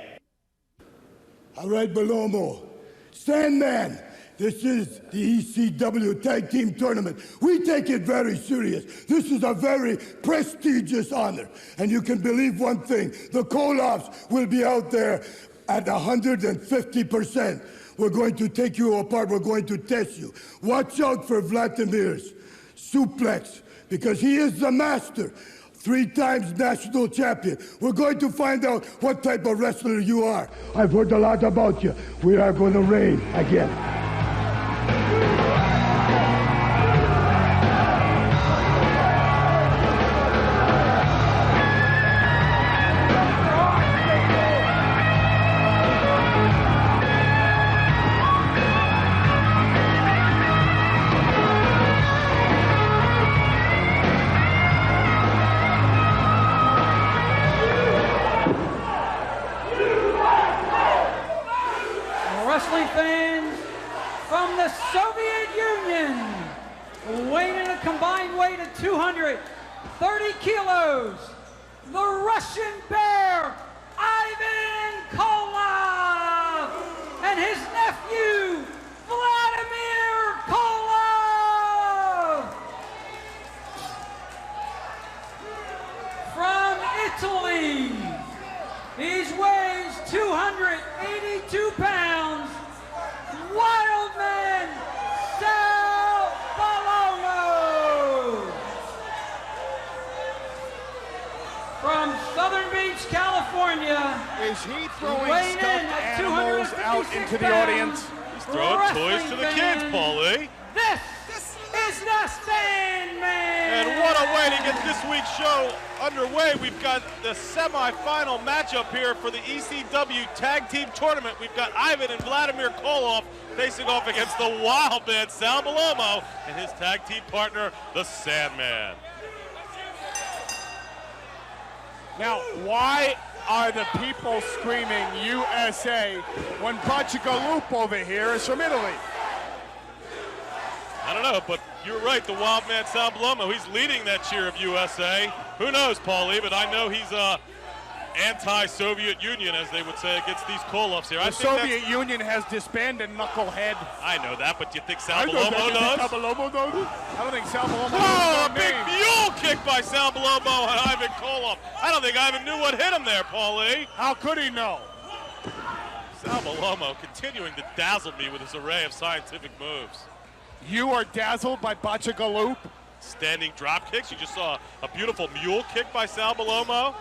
Speaker 19: All right, Bellomo. Sandman, this is the ECW Tag Team Tournament. We take it very serious. This is a very prestigious honor. And you can believe one thing. The Koloffs will be out there at 150%. We're going to take you apart. We're going to test you. Watch out for Vladimir's suplex, because he is the master. 3 times national champion. We're going to find out what type of wrestler you are. I've heard a lot about you. We are going to reign again.
Speaker 5: Wrestling fans from the Soviet Union, weighing in a combined weight of 230 kilos, the Russian Bear, Ivan Koloff, and his nephew, Vladimir Koloff.
Speaker 13: Is he throwing
Speaker 5: Weighing in
Speaker 13: stuffed
Speaker 5: at
Speaker 13: animals out
Speaker 5: 256
Speaker 13: into the audience?
Speaker 2: He's throwing toys to the kids, Paulie.
Speaker 5: This is the Sandman!
Speaker 2: And what a way to get this week's show underway. We've got the semifinal matchup here for the ECW Tag Team Tournament. We've got Ivan and Vladimir Koloff facing off against the wild man Sal Bellomo and his tag team partner, the Sandman.
Speaker 13: Now, why are the people screaming USA when Bacicaloop over here is from Italy?
Speaker 2: I don't know, but you're right, the wild man Sal Bellomo, he's leading that cheer of USA. Who knows, Paulie, but I know he's anti-Soviet Union, as they would say, against these Koloffs here.
Speaker 13: The Soviet Union has disbanded Knucklehead.
Speaker 2: I know that, but do you think Sal
Speaker 13: I know
Speaker 2: Bellomo
Speaker 13: that. You think
Speaker 2: does?
Speaker 13: Sal Bellomo does? I don't think Sal Bellomo
Speaker 2: Oh, a
Speaker 13: knows
Speaker 2: big
Speaker 13: their name.
Speaker 2: mule kick by Sal Bellomo and Ivan Koloff. I don't think Ivan knew what hit him there, Paulie.
Speaker 13: How could he know?
Speaker 2: Sal Bellomo continuing to dazzle me with his array of scientific moves.
Speaker 13: You are dazzled by Bacicaloop?
Speaker 2: Standing drop kicks. You just saw a beautiful mule kick by Sal Bellomo.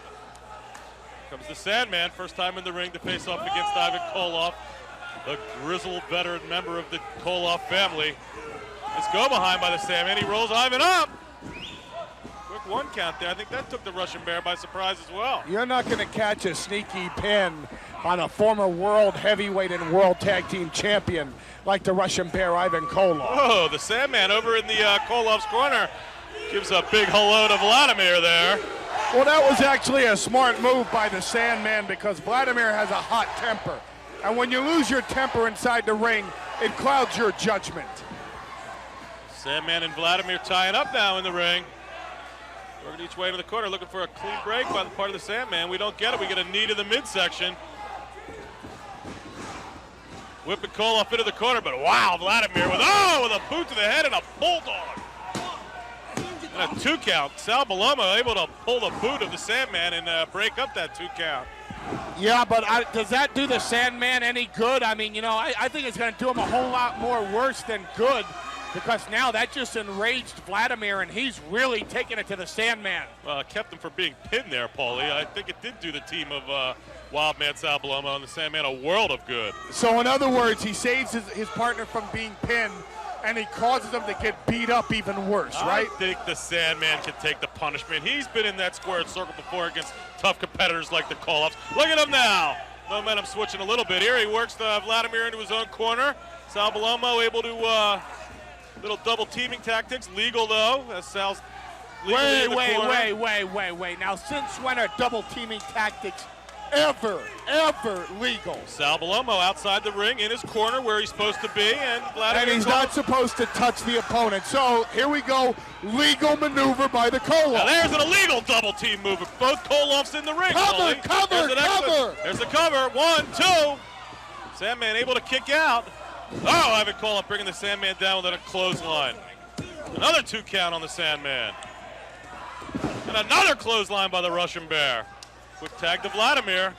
Speaker 2: Comes the Sandman, first time in the ring to face off against Ivan Koloff, the grizzled veteran member of the Koloff family. It's go behind by the Sandman. He rolls Ivan up. Quick one count there. I think that took the Russian Bear by surprise as well.
Speaker 13: You're not going to catch a sneaky pin on a former world heavyweight and world tag team champion like the Russian Bear Ivan Koloff.
Speaker 2: Whoa, the Sandman over in the Koloff's corner gives a big hello to Vladimir there.
Speaker 13: Well, that was actually a smart move by the Sandman because Vladimir has a hot temper. And when you lose your temper inside the ring, it clouds your judgment.
Speaker 2: Sandman and Vladimir tying up now in the ring. Working each way to the corner, looking for a clean break by the part of the Sandman. We don't get it. We get a knee to the midsection. Whipping Koloff into the corner, but wow, Vladimir with a boot to the head and a bulldog. And a 2 count. Sal Bellomo able to pull the boot of the Sandman and break up that 2 count.
Speaker 13: Yeah, but does that do the Sandman any good? I mean, I think it's going to do him a whole lot more worse than good because now that just enraged Vladimir and he's really taking it to the Sandman.
Speaker 2: Well, it kept him from being pinned there, Paulie. I think it did do the team of Wild Man Sal Bellomo and the Sandman a world of good.
Speaker 13: So in other words, he saves his partner from being pinned and he causes them to get beat up even worse, right?
Speaker 2: I think the Sandman can take the punishment. He's been in that squared circle before against tough competitors like the Koloffs. Look at him now. Momentum switching a little bit here. He works Vladimir into his own corner. Sal Bellomo able to little double teaming tactics. Legal though, as Sal's legally in the corner.
Speaker 13: Wait. Now since when are double teaming tactics ever legal?
Speaker 2: Sal Bellomo outside the ring in his corner where he's supposed to be, and Vladimir
Speaker 13: and he's not supposed to touch the opponent. So here we go, legal maneuver by the Koloff.
Speaker 2: Now there's an illegal double team move. Both Koloffs in the ring.
Speaker 13: Cover.
Speaker 2: There's the cover. 1, 2. Sandman able to kick out. Oh, Ivan Koloff bringing the Sandman down with a clothesline. Another 2 count on the Sandman. And another clothesline by the Russian Bear. Quick tag to Vladimir.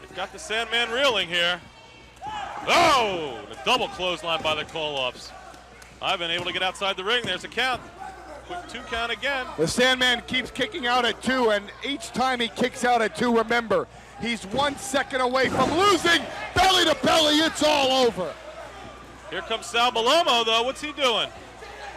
Speaker 2: They've got the Sandman reeling here. Oh, a double clothesline by the Koloffs. Ivan able to get outside the ring. There's a count. Quick 2 count again.
Speaker 13: The Sandman keeps kicking out at 2, and each time he kicks out at 2, remember, he's 1 second away from losing. Belly to belly, it's all over.
Speaker 2: Here comes Sal Bellomo, though. What's he doing?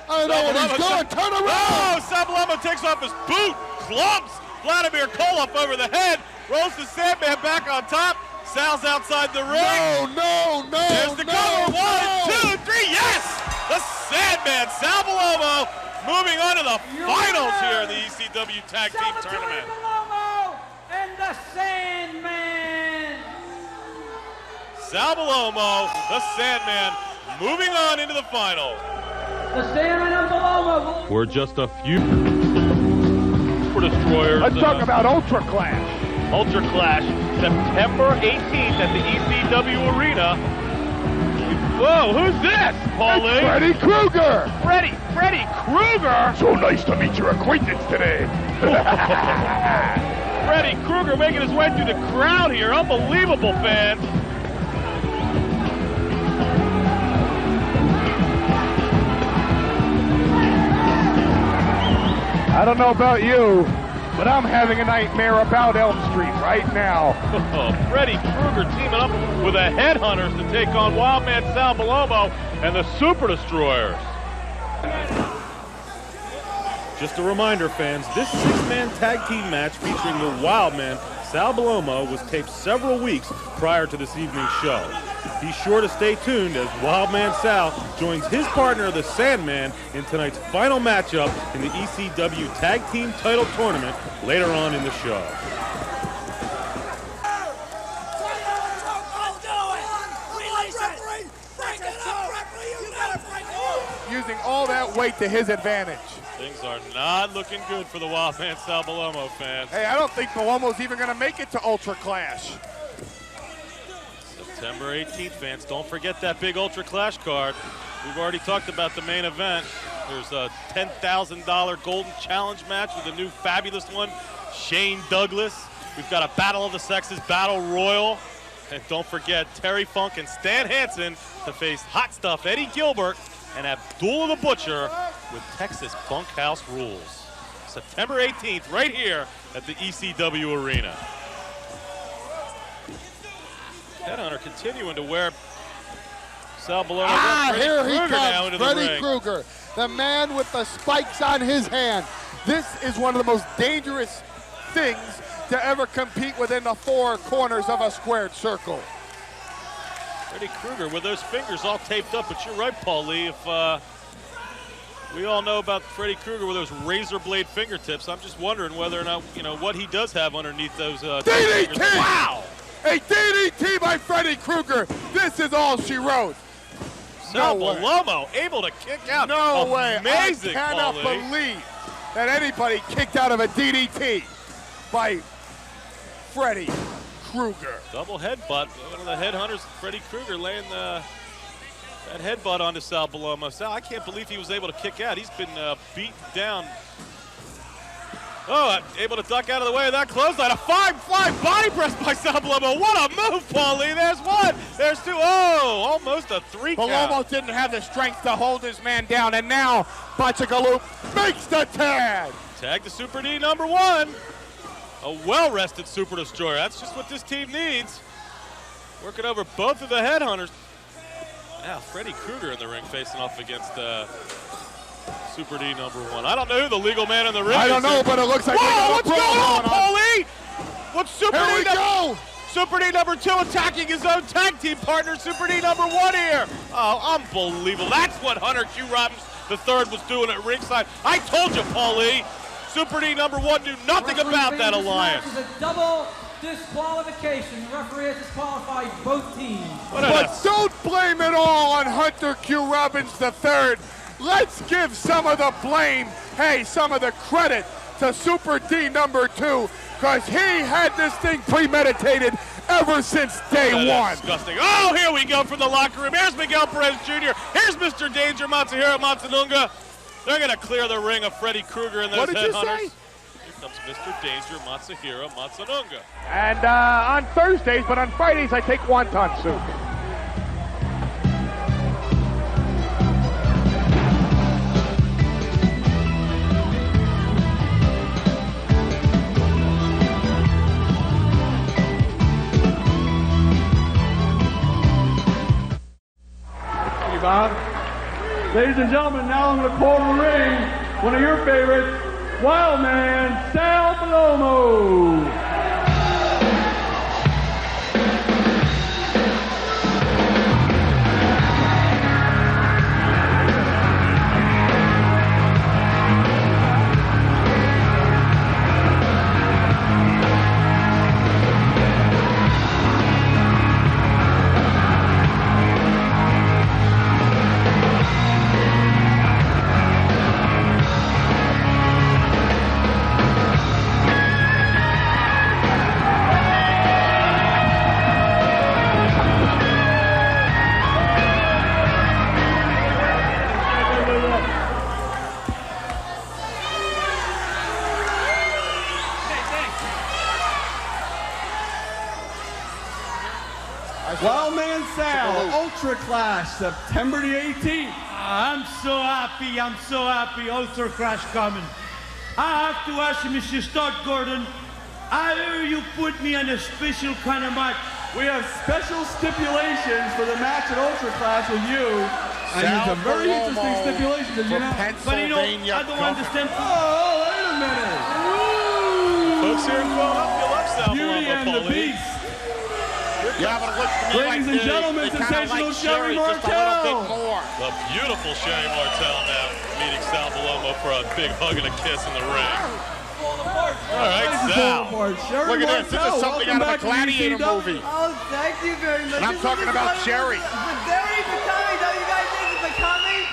Speaker 13: I don't know what he's doing. Turn around.
Speaker 2: Oh, Sal Bellomo takes off his boot. Clubs Vladimir Koloff over the head. Rolls the Sandman back on top. Sal's outside the ring.
Speaker 13: No.
Speaker 2: There's the cover. 1, 2, 3. Yes! The Sandman, Sal Bellomo, moving on to the finals here in the ECW Tag Team Tournament.
Speaker 5: Bellomo and the Sandman.
Speaker 2: Sal Bellomo, the Sandman, moving on into the final.
Speaker 5: The Sandman and Bellomo.
Speaker 6: We're just a few destroyers.
Speaker 12: Let's talk about Ultra Clash.
Speaker 6: Ultra Clash, September 18th at the ECW Arena. Whoa, who's this, Paulie?
Speaker 12: It's Freddy Kruger.
Speaker 6: Freddy Kruger?
Speaker 12: So nice to meet your acquaintance today.
Speaker 6: Freddy Kruger making his way through the crowd here. Unbelievable, fans.
Speaker 12: I don't know about you,
Speaker 13: but I'm having a nightmare about Elm Street right now.
Speaker 6: Freddy Kruger teaming up with the Headhunters to take on Wildman Sal Bellomo and the Super Destroyers. Just a reminder, fans, this six-man tag team match featuring the Wildman Sal Bellomo was taped several weeks prior to this evening's show. Be sure to stay tuned as Wildman Sal joins his partner, the Sandman, in tonight's final matchup in the ECW Tag Team Title Tournament later on in the show.
Speaker 13: Using all that weight to his advantage.
Speaker 6: Things are not looking good for the Wildman Sal Bellomo fans.
Speaker 13: Hey, I don't think Bellomo's even going to make it to Ultra Clash.
Speaker 6: September 18th, fans. Don't forget that big Ultra Clash card. We've already talked about the main event. There's a $10,000 Golden Challenge match with a new fabulous one, Shane Douglas. We've got a Battle of the Sexes Battle Royal. And don't forget Terry Funk and Stan Hansen to face Hot Stuff Eddie Gilbert and Abdullah the Butcher with Texas Bunkhouse Rules. September 18th, right here at the ECW Arena. Headhunter continuing to wear Sal Bellomo.
Speaker 13: Here he comes, Freddy Kruger, the man with the spikes on his hand. This is one of the most dangerous things to ever compete within the four corners of a squared circle.
Speaker 6: Freddy Kruger with those fingers all taped up, but you're right, Paul Lee. If we all know about Freddy Kruger with those razor blade fingertips, I'm just wondering whether or not, you know, what he does have underneath those
Speaker 13: DDT!
Speaker 6: Wow!
Speaker 13: A DDT by Freddy Kruger. This is all she wrote.
Speaker 6: Sal Bellomo able to kick out.
Speaker 13: No way.
Speaker 6: Amazing,
Speaker 13: I cannot
Speaker 6: Paul Lee.
Speaker 13: believe that anybody kicked out of a DDT by Freddy Kruger.
Speaker 6: Double headbutt. One of the Headhunters, Freddy Kruger, laying that headbutt onto Sal Bellomo. Sal, I can't believe he was able to kick out. He's been beaten down. Oh, able to duck out of the way of that clothesline. A flying body press by Sal Bellomo. What a move, Paul Lee. There's one. There's two. Oh, almost a three count.
Speaker 13: Bellomo didn't have the strength to hold his man down, and now Bachagaloop makes the tag.
Speaker 6: Tag to Super D number one. A well-rested Super Destroyer. That's just what this team needs. Working over both of the Headhunters. Now Freddy Kruger in the ring facing off against Super D number one. I don't know who the legal man in the ring is.
Speaker 13: I don't know, but it looks like
Speaker 6: what's going on, Paulie? What's Super D number two attacking his own tag team partner, Super D number one here. Oh, unbelievable. That's what Hunter Q. Robbins III was doing at ringside. I told you, Paulie. Super D number one knew nothing about that alliance.
Speaker 5: This is a double disqualification. The referee has disqualified both teams.
Speaker 13: But don't blame it all on Hunter Q. Robbins III. Let's give some of the blame, some of the credit to Super D number two, because he had this thing premeditated ever since day one.
Speaker 6: Disgusting. Oh, here we go from the locker room. Here's Miguel Perez Jr. Here's Mr. Danger Matsuhiro Matsununga. They're going to clear the ring of Freddy Kruger and those Headhunters.
Speaker 13: What did you say?
Speaker 6: Here comes Mr. Danger Matsuhiro Matsununga.
Speaker 13: And on Thursdays, but on Fridays, I take wonton soup.
Speaker 11: Bob. Ladies and gentlemen, now I'm going to call to the ring one of your favorites, Wildman Sal Bellomo.
Speaker 10: Wildman Sal, Ultra Clash, September the 18th.
Speaker 11: I'm so happy, Ultra Clash coming. I have to ask you, Mr. Stark Gordon, I hear you put me on a special kind of match.
Speaker 10: We have special stipulations for the match at Ultra Class with you. And it's a very interesting stipulation, did you know?
Speaker 11: But you know, I don't understand.
Speaker 10: Oh, wait a minute.
Speaker 2: Folks here in Philadelphia love Sal
Speaker 10: Beauty
Speaker 2: Bellomo,
Speaker 10: and the
Speaker 2: Paulie.
Speaker 10: Beast.
Speaker 13: Yeah, but it looks to me
Speaker 10: Ladies
Speaker 13: like
Speaker 10: and gentlemen,
Speaker 13: they kinda
Speaker 10: sensational
Speaker 13: like
Speaker 10: Sherry
Speaker 13: just a little bit
Speaker 10: Martel.
Speaker 13: more.
Speaker 2: The beautiful Sherry Martel now meeting Sal Bellomo for a big hug and a kiss in the ring. All right, Sal.
Speaker 13: Look at this. This is something out of a Gladiator movie.
Speaker 20: Oh, thank you very much.
Speaker 13: And I'm talking about Sherry.
Speaker 20: Very becoming, don't you guys think it's becoming?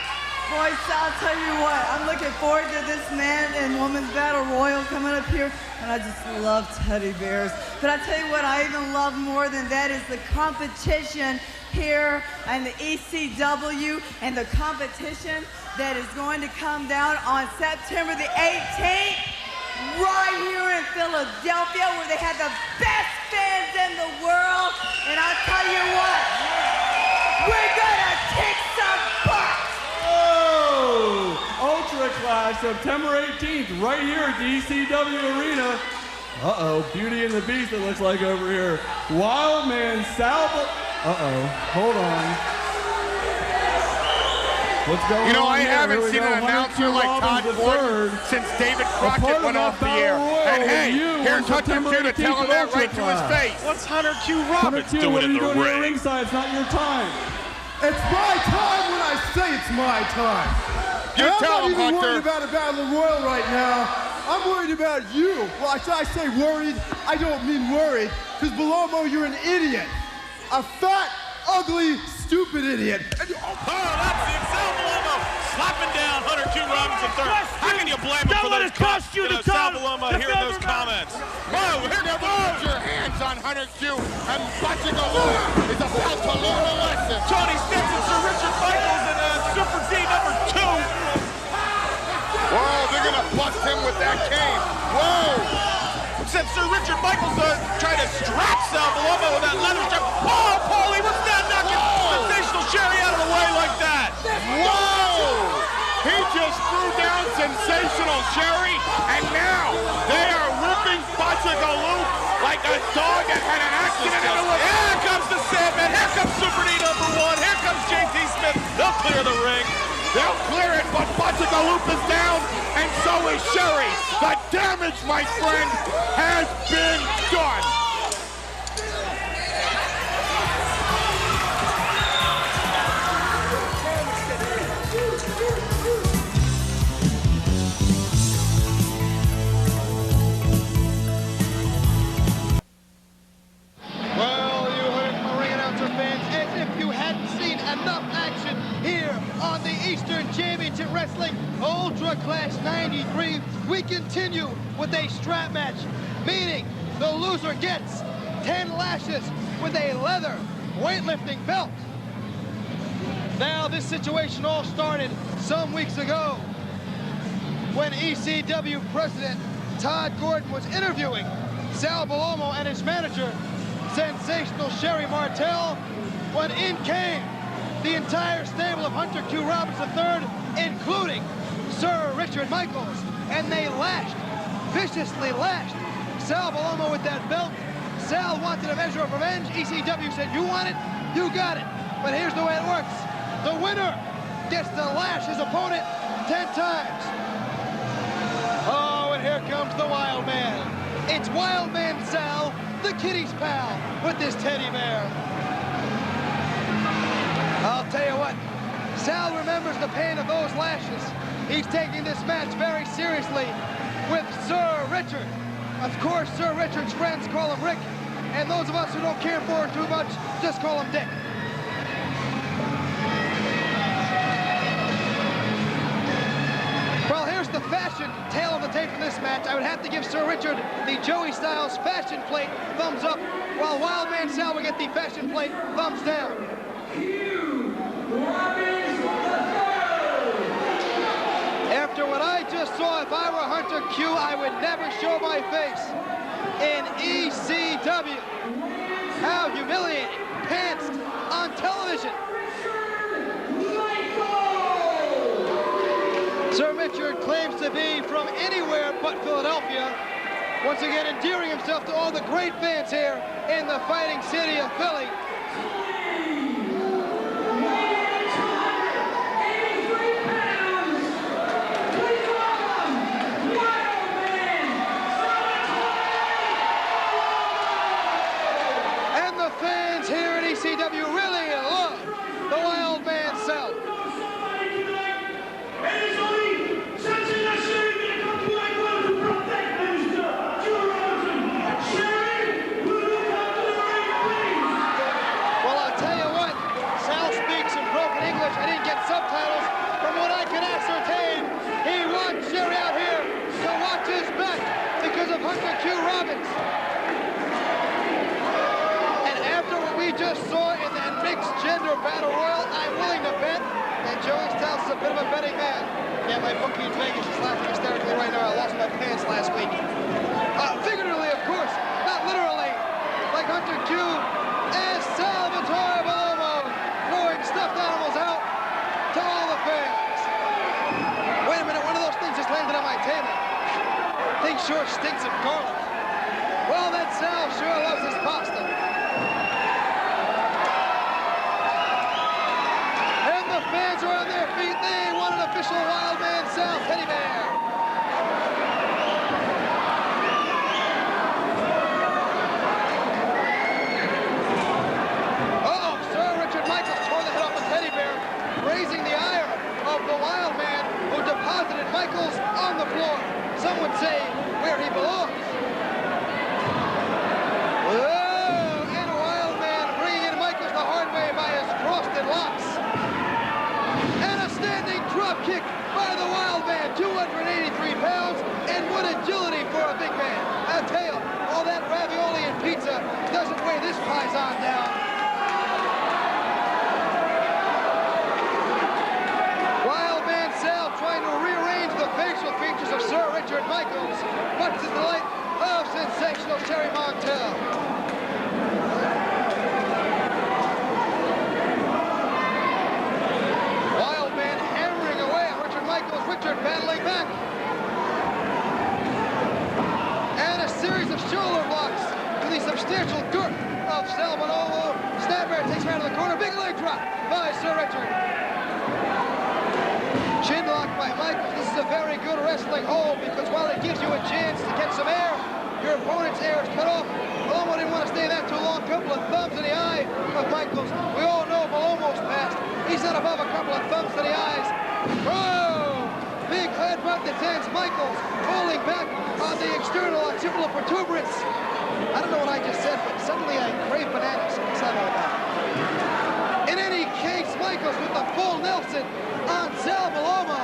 Speaker 20: Boy, Sal, I'll tell you what, I'm looking forward to this man and women's battle royal coming up here, and I just love teddy bears. But I tell you what, I even love more than that is the competition here and the ECW and the competition that is going to come down on September the 18th. Right here in Philadelphia, where they have the best fans in the world. And I'll tell you what, we're gonna kick some butt.
Speaker 10: Oh, Ultra Class, September 18th, right here at the ECW Arena. Uh-oh, Beauty and the Beast, it looks like over here. Wildman Sal. Uh-oh, hold on. What's going on?
Speaker 13: You know, I
Speaker 10: here?
Speaker 13: haven't
Speaker 10: Here we
Speaker 13: seen
Speaker 10: go.
Speaker 13: an announcer like Todd
Speaker 10: Robbins
Speaker 13: Gordon
Speaker 10: III.
Speaker 13: since David
Speaker 10: A part
Speaker 13: Crockett
Speaker 10: of
Speaker 13: went
Speaker 10: that
Speaker 13: off the
Speaker 10: battle
Speaker 13: air.
Speaker 10: royal
Speaker 13: And
Speaker 10: with
Speaker 13: hey,
Speaker 10: you
Speaker 13: here's
Speaker 10: on
Speaker 13: Hunter
Speaker 10: September
Speaker 13: Q to
Speaker 10: 18th
Speaker 13: tell him
Speaker 10: at
Speaker 13: that
Speaker 10: Ultra
Speaker 13: right to his
Speaker 10: Class.
Speaker 13: face.
Speaker 2: What's Hunter Q
Speaker 10: Hunter
Speaker 2: Robbins
Speaker 10: Q,
Speaker 2: doing
Speaker 10: what are
Speaker 2: in
Speaker 10: you
Speaker 2: the
Speaker 10: doing here at
Speaker 2: ring?
Speaker 10: ringside? It's not your time.
Speaker 14: It's my time when I say it's my time.
Speaker 13: You
Speaker 14: And
Speaker 13: tell him,
Speaker 14: I'm not even
Speaker 13: Hunter.
Speaker 14: worried about a battle royal right now. I'm worried about you. Well, I say worried, I don't mean worried, because Bellomo, you're an idiot. A fat, ugly, stupid idiot. And
Speaker 2: Oh, that's it. Sal Bellomo slapping down Hunter Q Robbins III. How can you blame him for those comments? Sal Bellomo hearing those comments.
Speaker 13: Whoa, here never put your hands on Hunter Q, and Bachigaloo is about to learn a lesson.
Speaker 2: Johnny Stetson, Sir Richard Michaels, and Super D number 2.
Speaker 13: Whoa, they're gonna bust him with that cane. Whoa!
Speaker 2: Except Sir Richard Michaels trying to strap Sal Bellomo with that leather strap. Oh, Paulie, what's that knocking sensational Sherry out of the way like that?
Speaker 13: Whoa! He just threw down sensational Sherry, and now they are whipping Bachigaloo like a dog that had an accident in the woods.
Speaker 2: Here comes the Sandman. Here comes Super D number 1. Here comes JT Smith. They'll clear the ring.
Speaker 13: They'll clear it, but Bachigaloo is down, and so is Sherry. The damage, my friend, has been done.
Speaker 3: Well, you heard it from the ring announcer fans, as if you hadn't seen enough action here on the Eastern Championship Wrestling Ultra Class 93. We continue with a strap match, meaning the loser gets 10 lashes with a leather weightlifting belt. Now, this situation all started some weeks ago when ECW President Todd Gordon was interviewing Sal Bellomo and his manager, sensational Sherry Martel, when in came the entire stable of Hunter Q Robbins III, including Sir Richard Michaels, and they lashed, viciously lashed Sal Bellomo with that belt. Sal wanted a measure of revenge. ECW said, you want it? You got it. But here's the way it works. The winner gets to lash his opponent 10 times. Oh, and here comes the Wild Man. It's Wild Man Sal, the kitty's pal, with this teddy bear. I'll tell you what, Sal remembers the pain of those lashes. He's taking this match very seriously with Sir Richard. Of course, Sir Richard's friends call him Rick, and those of us who don't care for him too much just call him Dick. Well, here's the fashion tail of the tape from this match. I would have to give Sir Richard the Joey Styles fashion plate thumbs up, while Wild Man Sal would get the fashion plate thumbs down. After what I just saw, if I were Hunter Q, I would never show my face in ECW. How humiliating. Pants on television. Sir Richard
Speaker 21: Richard claims to be from anywhere but Philadelphia. Once again, endearing himself to all the great fans here in the fighting city of Philly. And the fans here at ECW really love the Wild Man Sal. I didn't get subtitles. From what I can ascertain, he wants Sherry out here to watch his back because of Hunter Q. Robbins. And after what we just saw in that mixed gender battle royal, I'm willing to bet that Joey Styles is a bit of a betting man. Yeah, my bookie in Vegas is laughing hysterically right now. I lost my pants last week. Figuratively, of course, not literally, like Hunter Q as Salvatore Bellomo throwing stuffed animals out to all the fans. Wait a minute, one of those things just landed on my table. Thing sure stinks of garlic. Well, that Sal sure loves his pasta. And the fans are on their feet. They want an official Wild Man Sal teddy bear. Raising the ire of the Wild Man who deposited Michaels on the floor. Some would say where he belongs. Whoa! And Wild Man bringing in Michaels the hard way by his frosted locks. And a standing drop kick by the Wild Man, 283 pounds, and what agility for a big man. I'll tell you, all that ravioli and pizza doesn't weigh this paisan down. Trying to rearrange the facial features of Sir Richard Michaels, much to the delight of sensational Terry Montel. Wild Man hammering away on Richard Michaels, Richard battling back. And a series of shoulder blocks to the substantial girth of Sal Bellomo. Snapper takes him out of the corner, big leg drop by Sir Richard. Chin lock by Michaels. This is a very good wrestling hold because while it gives you a chance to get some air, your opponent's air is cut off. Bellomo didn't want to stay that too long. Couple of thumbs in the eye of Michaels. We all know Bellomo's past. He's not above a couple of thumbs to the eyes. Oh! Big headbutt that sends Michaels falling back on the external occipital protuberance. I don't know what I just said, but suddenly I crave bananas. What's that all about? In any case, Michaels with the full Nelson on Sal Bellomo.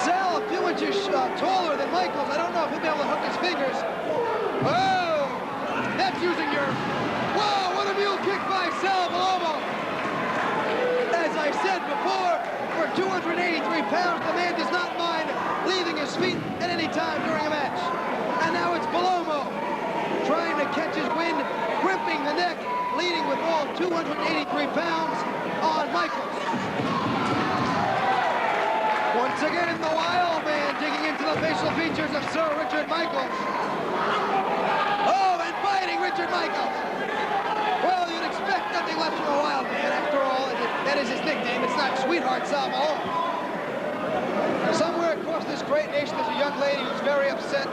Speaker 21: Sal a few inches taller than Michaels. I don't know if he'll be able to hook his fingers. Oh! That's using your... Whoa! What a mule kick by Sal Bellomo! As I said before, for 283 pounds, the man does not mind leaving his feet at any time during a match. And now it's Bellomo trying to catch his wind, gripping the neck, leading with all 283 pounds on Michaels. Once again, the Wild Man digging into the facial features of Sir Richard Michaels. Oh, and biting Richard Michaels. Well, you'd expect nothing less from the Wild Man. After all, that is his nickname. It's not Sweetheart Sal Bellomo. Somewhere across this great nation, there's a young lady who's very upset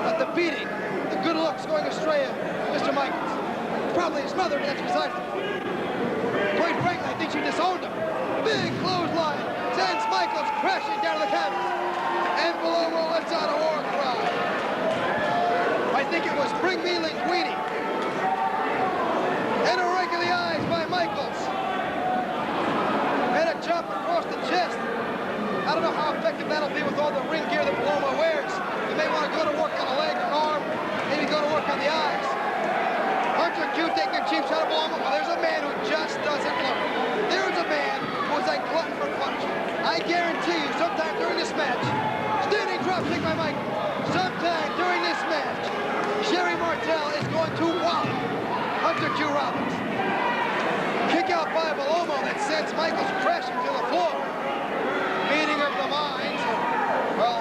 Speaker 21: at the beating, the good looks going astray of Mr. Michaels. Probably his mother, but that's beside the point. Quite frankly, I think she disowned him. Big clothesline sends Michaels crashing down to the canvas. And Bellomo lets out a war cry. I think it was Bring Me Linguini. And a rake of the eyes by Michaels. And a jump across the chest. I don't know how effective that'll be with all the ring gear that Bellomo wears. You may want to go to work on a leg or arm, maybe go to work on the eyes. Hunter Q taking a cheap shot at Bellomo. Well, there's a man who just doesn't learn. There's a man who's a glutton for punishment. I guarantee you, sometime during this match, standing drop kick by Mike, sometime during this match, Sherry Martel is going to wallop Hunter Q Robbins. Kick out by Bellomo that sends Michaels crashing to the floor. Meeting of the minds. Well,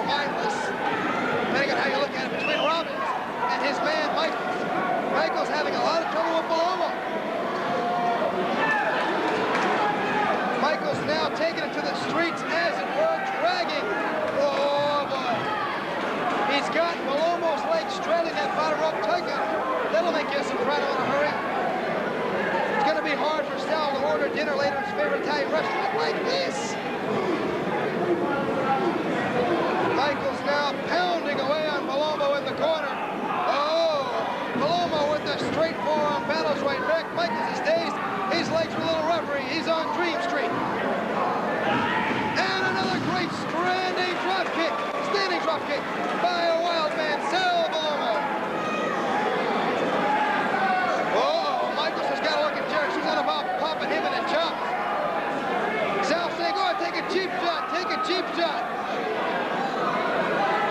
Speaker 21: dinner later in his favorite Italian restaurant like this. Michaels now pounding away on Bellomo in the corner. Oh, Bellomo with the straight forearm battles right back. Michaels is dazed. His legs are a little rubbery. He's on Dream Street. And another great standing drop kick by a wild man, Sal Bellomo. Oh, Michaels has got to look at Jerry. She's not about popping him in the chops. Sal saying, go ahead, take a cheap shot, take a cheap shot.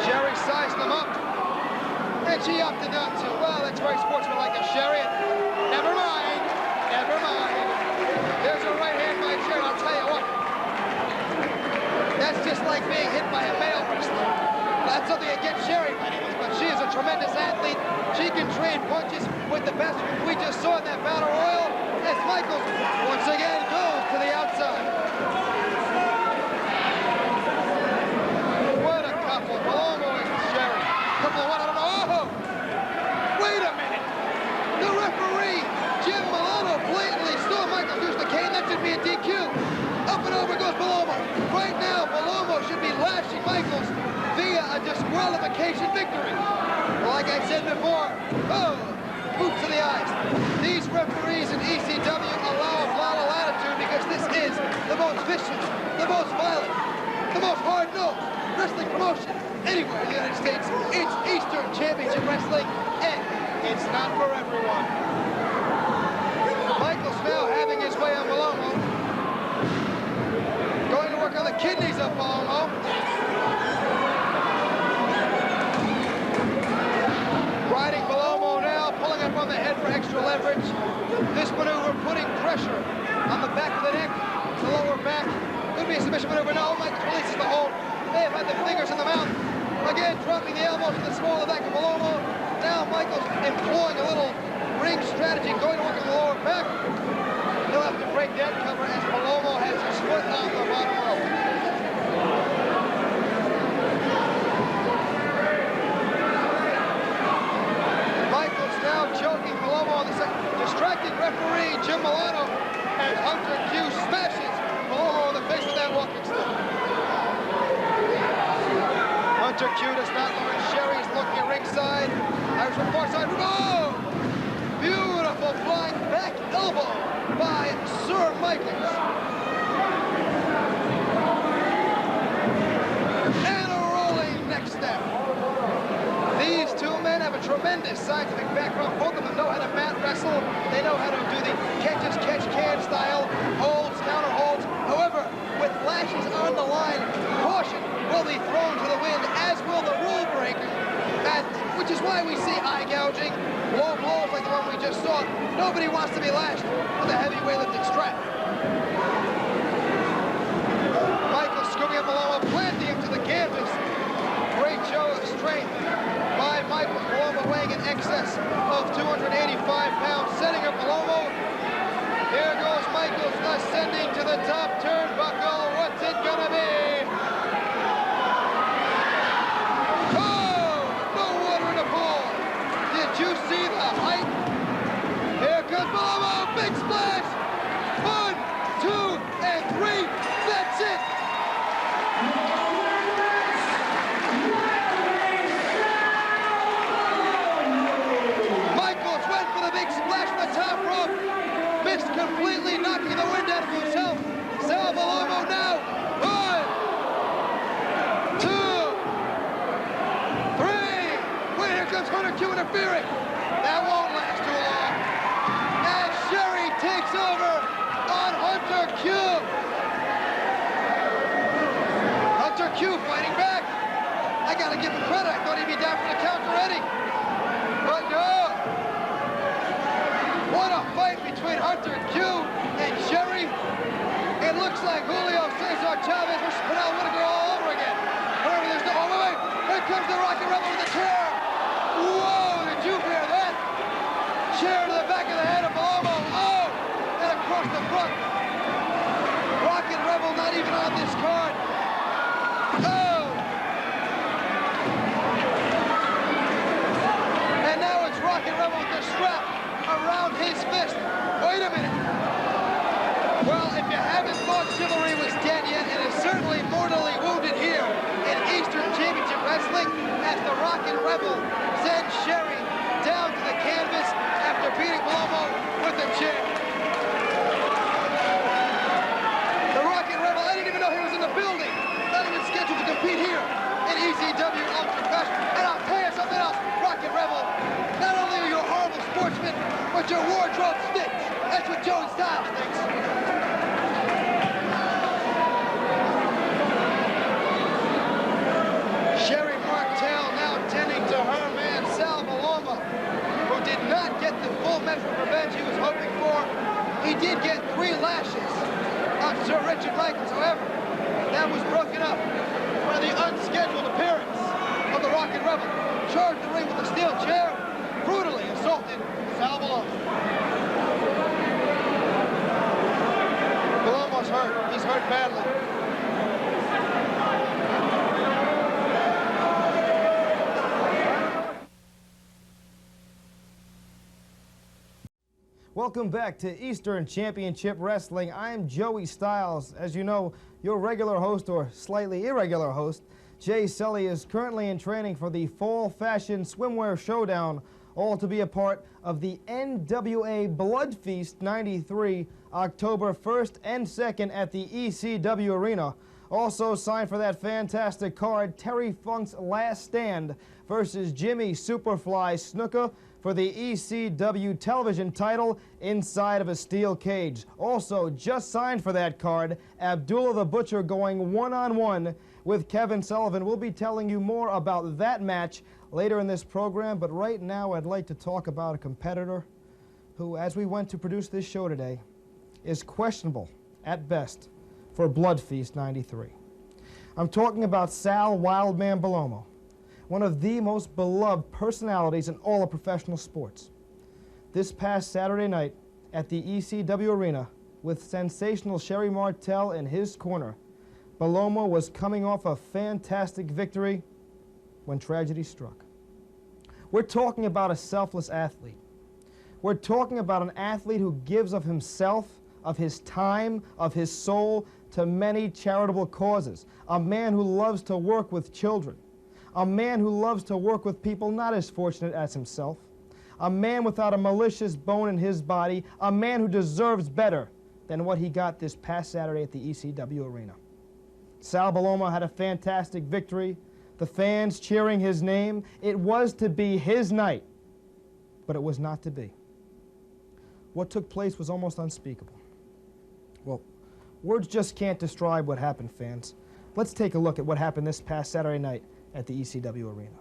Speaker 21: Sherry sized him up, and she opted not to. Well, that's very sportsmanlike of Sherry. Never mind, never mind. There's a right hand by Sherry, I'll tell you what. That's just like being hit by a male wrestler. That's something against Sherry, but she is a tremendous athlete. She can trade punches with the best. We just saw in that battle royal as Michaels once again goes to the outside. What a couple. Bellomo and Sherry. Couple of what? I don't know. Oh! Wait a minute. The referee, Jim Milano, blatantly saw Michaels use the cane. That should be a DQ. Up and over goes Bellomo. Right now, Bellomo should be lashing Michaels via a disqualification victory. Like I said before, oh, boots to the eyes. These referees in ECW allow a lot of latitude because this is the most vicious, the most violent, the most hard-nosed wrestling promotion anywhere in the United States. It's Eastern Championship Wrestling, and it's not for everyone. Michaels now having his way on Bellomo. Going to work on the kidneys of Bellomo. Riding Bellomo now, pulling up on the head for extra leverage. This maneuver putting pressure on the back of the neck, the lower back. Could be a submission maneuver. No, Michaels releases the hold. They have had the fingers in the mouth. Again, dropping the elbows to the small of the back of Bellomo. Now Michaels employing a little ring strategy, going to work on the lower back. He'll have to break that cover as Bellomo has his foot on the bottom rope. Michaels now choking Bellomo on the second. Distracting referee Jim Milano as Hunter Hughes smashes Bellomo in the face with that walking stick. Hunter Q does not know where Sherry is looking at ringside. Irish from far side. Oh! Beautiful flying back elbow by Sir Michaels. And a rolling neck step. These two men have a tremendous scientific background. Both of them know how to mat wrestle. They know how to do the catch-as-catch-can style, holds, counter holds. However, with lashes on the line, caution will be thrown to the wind, as will the rule breaker, which is why we see eye gouging, low blows like the one we just saw. Nobody wants to be lashed with a heavy weightlifting strap. Michaels scooping up Bellomo, planting him to the canvas. Great show of strength by Michaels. Bellomo weighing in excess of 285 pounds, setting up Bellomo. Here goes Michaels ascending to the top turnbuckle. What's it gonna be? Did you see the height? Here comes Bellomo, big splash! 1, 2, and 3, that's it! Michaels went for the big splash from the top rope, missed completely, knocking the wind out of himself. Sal Bellomo now, 1, 2, 3, wait, here comes Hunter Q interfering. That won't last too long. As Sherry takes over on Hunter Q. Hunter Q fighting back. I gotta give him credit. I thought he'd be down for the count already. But no. What a fight between Hunter Q and Sherry. It looks like Julio Cesar Chavez versus Pernell Whitaker all over again. However, there's no, oh wait, here comes the Rockin Rebel with the chair. Whoa, did you hear that? Chair to the back of the head of Bellomo. Oh, and across the front. Rockin Rebel not even on this card. Oh. And now it's Rockin Rebel with the strap around his fist. Wait a minute. Well, compete here in ECW Ultra Crush. And I'll tell you something else, Rockin Rebel. Not only are you a horrible sportsman, but your wardrobe stinks. That's what Joey Styles thinks. Sherry Martel now tending to her man, Sal Bellomo, who did not get the full measure of revenge he was hoping for. He did get 3 lashes on Sir Richard Michaels, however. That was broken up by the unscheduled appearance of the Rockin Rebel. Charged the ring with a steel chair, brutally assaulted Sal Bellomo. Bellomo's hurt. He's hurt badly.
Speaker 1: Welcome back to Eastern Championship Wrestling. I'm Joey Styles. As you know, your regular host, or slightly irregular host, Jay Sully, is currently in training for the Fall Fashion Swimwear Showdown, all to be a part of the NWA Blood Feast 93, October 1st and 2nd at the ECW Arena. Also signed for that fantastic card, Terry Funk's Last Stand versus Jimmy Superfly Snuka for the ECW television title inside of a steel cage. Also just signed for that card, Abdullah the Butcher going one-on-one with Kevin Sullivan. We'll be telling you more about that match later in this program, but right now I'd like to talk about a competitor who, as we went to produce this show today, is questionable at best for Blood Feast 93. I'm talking about Sal Wildman Bellomo, one of the most beloved personalities in all of professional sports. This past Saturday night at the ECW Arena, with sensational Sherry Martel in his corner, Bellomo was coming off a fantastic victory when tragedy struck. We're talking about a selfless athlete. We're talking about an athlete who gives of himself, of his time, of his soul to many charitable causes. A man who loves to work with children. A man who loves to work with people not as fortunate as himself. A man without a malicious bone in his body. A man who deserves better than what he got this past Saturday at the ECW Arena. Sal Bellomo had a fantastic victory. The fans cheering his name. It was to be his night, but it was not to be. What took place was almost unspeakable. Well, words just can't describe what happened, fans. Let's take a look at what happened this past Saturday night at the ECW Arena.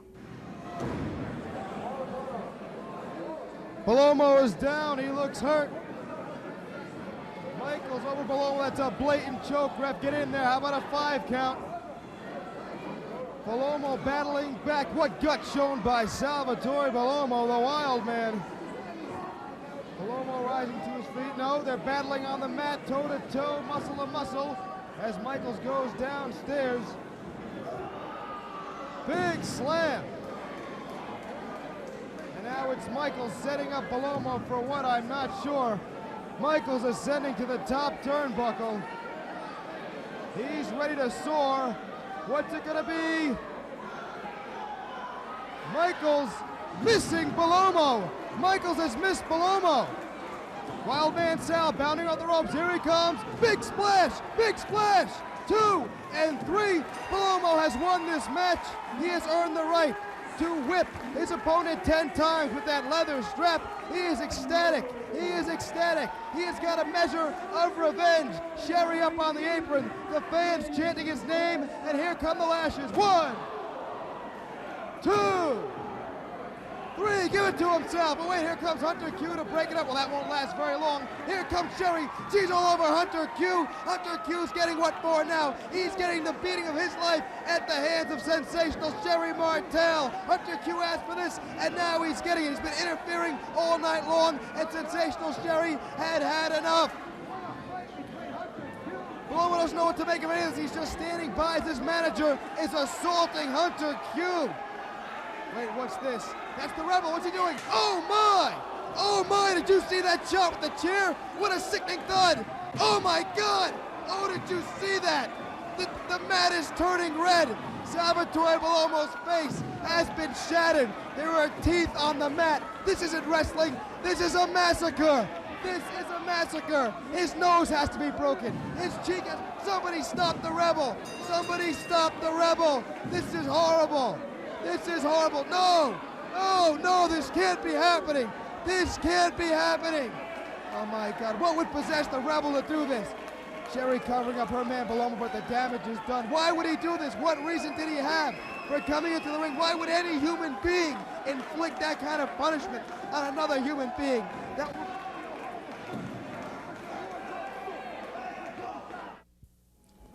Speaker 22: Bellomo is down. He looks hurt. Michaels over Bellomo. That's a blatant choke. Ref, get in there. How about a 5 count? Bellomo battling back. What gut shown by Salvatore Bellomo, the wild man. Bellomo rising to his feet. No, they're battling on the mat, toe-to-toe, muscle to muscle, as Michaels goes downstairs. Big slam. And now it's Michaels setting up Bellomo for what I'm not sure. Michaels ascending to the top turnbuckle. He's ready to soar. What's it gonna be? Michaels missing Bellomo. Michaels has missed Bellomo. Wildman Sal bounding on the ropes. Here he comes. Big splash. Big splash. 2 and 3. Bellomo has won this match. He has earned the right to whip his opponent 10 times with that leather strap. He is ecstatic. He is ecstatic. He has got a measure of revenge. Sherry up on the apron. The fans chanting his name. And here come the lashes. 1, 2, 3, give it to him, Sal. But wait, here comes Hunter Q to break it up. Well, that won't last very long. Here comes Sherry. She's all over Hunter Q. Hunter Q's getting what for now? He's getting the beating of his life at the hands of sensational Sherry Martel. Hunter Q asked for this, and now he's getting it. He's been interfering all night long, and sensational Sherry had enough. Bellomo doesn't know what to make of any of this. He's just standing by as his manager is assaulting Hunter Q. Wait, what's this? That's the Rebel. What's he doing? Oh, my! Oh, my! Did you see that shot with the chair? What a sickening thud! Oh, my God! Oh, did you see that? The mat is turning red. Salvatore Bellomo's face has been shattered. There are teeth on the mat. This isn't wrestling. This is a massacre. This is a massacre. His nose has to be broken. His cheek has... Somebody stop the Rebel. Somebody stop the Rebel. This is horrible. This is horrible. No, no, no, this can't be happening. This can't be happening. Oh my God, what would possess the Rebel to do this? Sherry covering up her man Bellomo, but the damage is done. Why would he do this? What reason did he have for coming into the ring? Why would any human being inflict that kind of punishment on another human being?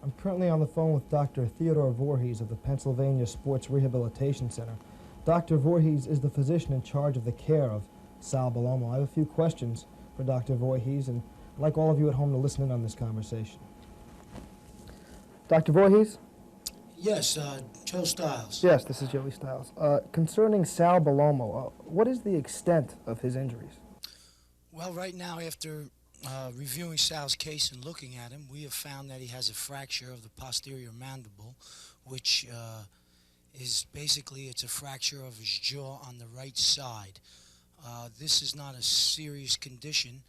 Speaker 1: I'm currently on the phone with Dr. Theodore Voorhees of the Pennsylvania Sports Rehabilitation Center. Dr. Voorhees is the physician in charge of the care of Sal Bellomo. I have a few questions for Dr. Voorhees, and I'd like all of you at home to listen in on this conversation. Dr. Voorhees?
Speaker 8: Yes, Joe Styles.
Speaker 1: Yes, this is Joey Styles. Concerning Sal Bellomo, what is the extent of his injuries?
Speaker 8: Well, right now, after reviewing Sal's case and looking at him, we have found that he has a fracture of the posterior mandible, which is basically, it's a fracture of his jaw on the right side. This is not a serious condition.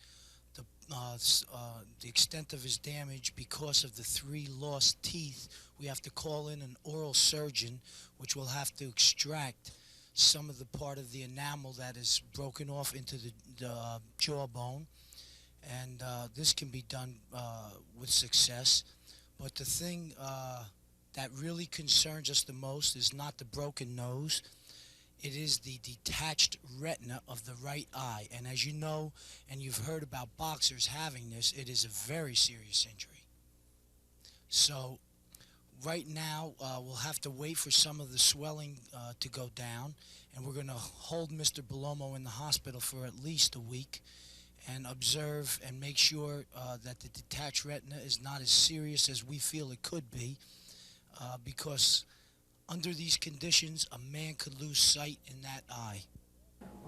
Speaker 8: The extent of his damage, because of the 3 lost teeth, we have to call in an oral surgeon, which will have to extract some of the part of the enamel that is broken off into the jawbone. And this can be done with success. But the thing that really concerns us the most is not the broken nose. It is the detached retina of the right eye. And as you know, and you've heard about boxers having this, it is a very serious injury. So right now, we'll have to wait for some of the swelling to go down. And we're going to hold Mr. Bellomo in the hospital for at least a week and observe and make sure that the detached retina is not as serious as we feel it could be, because under these conditions, a man could lose sight in that eye.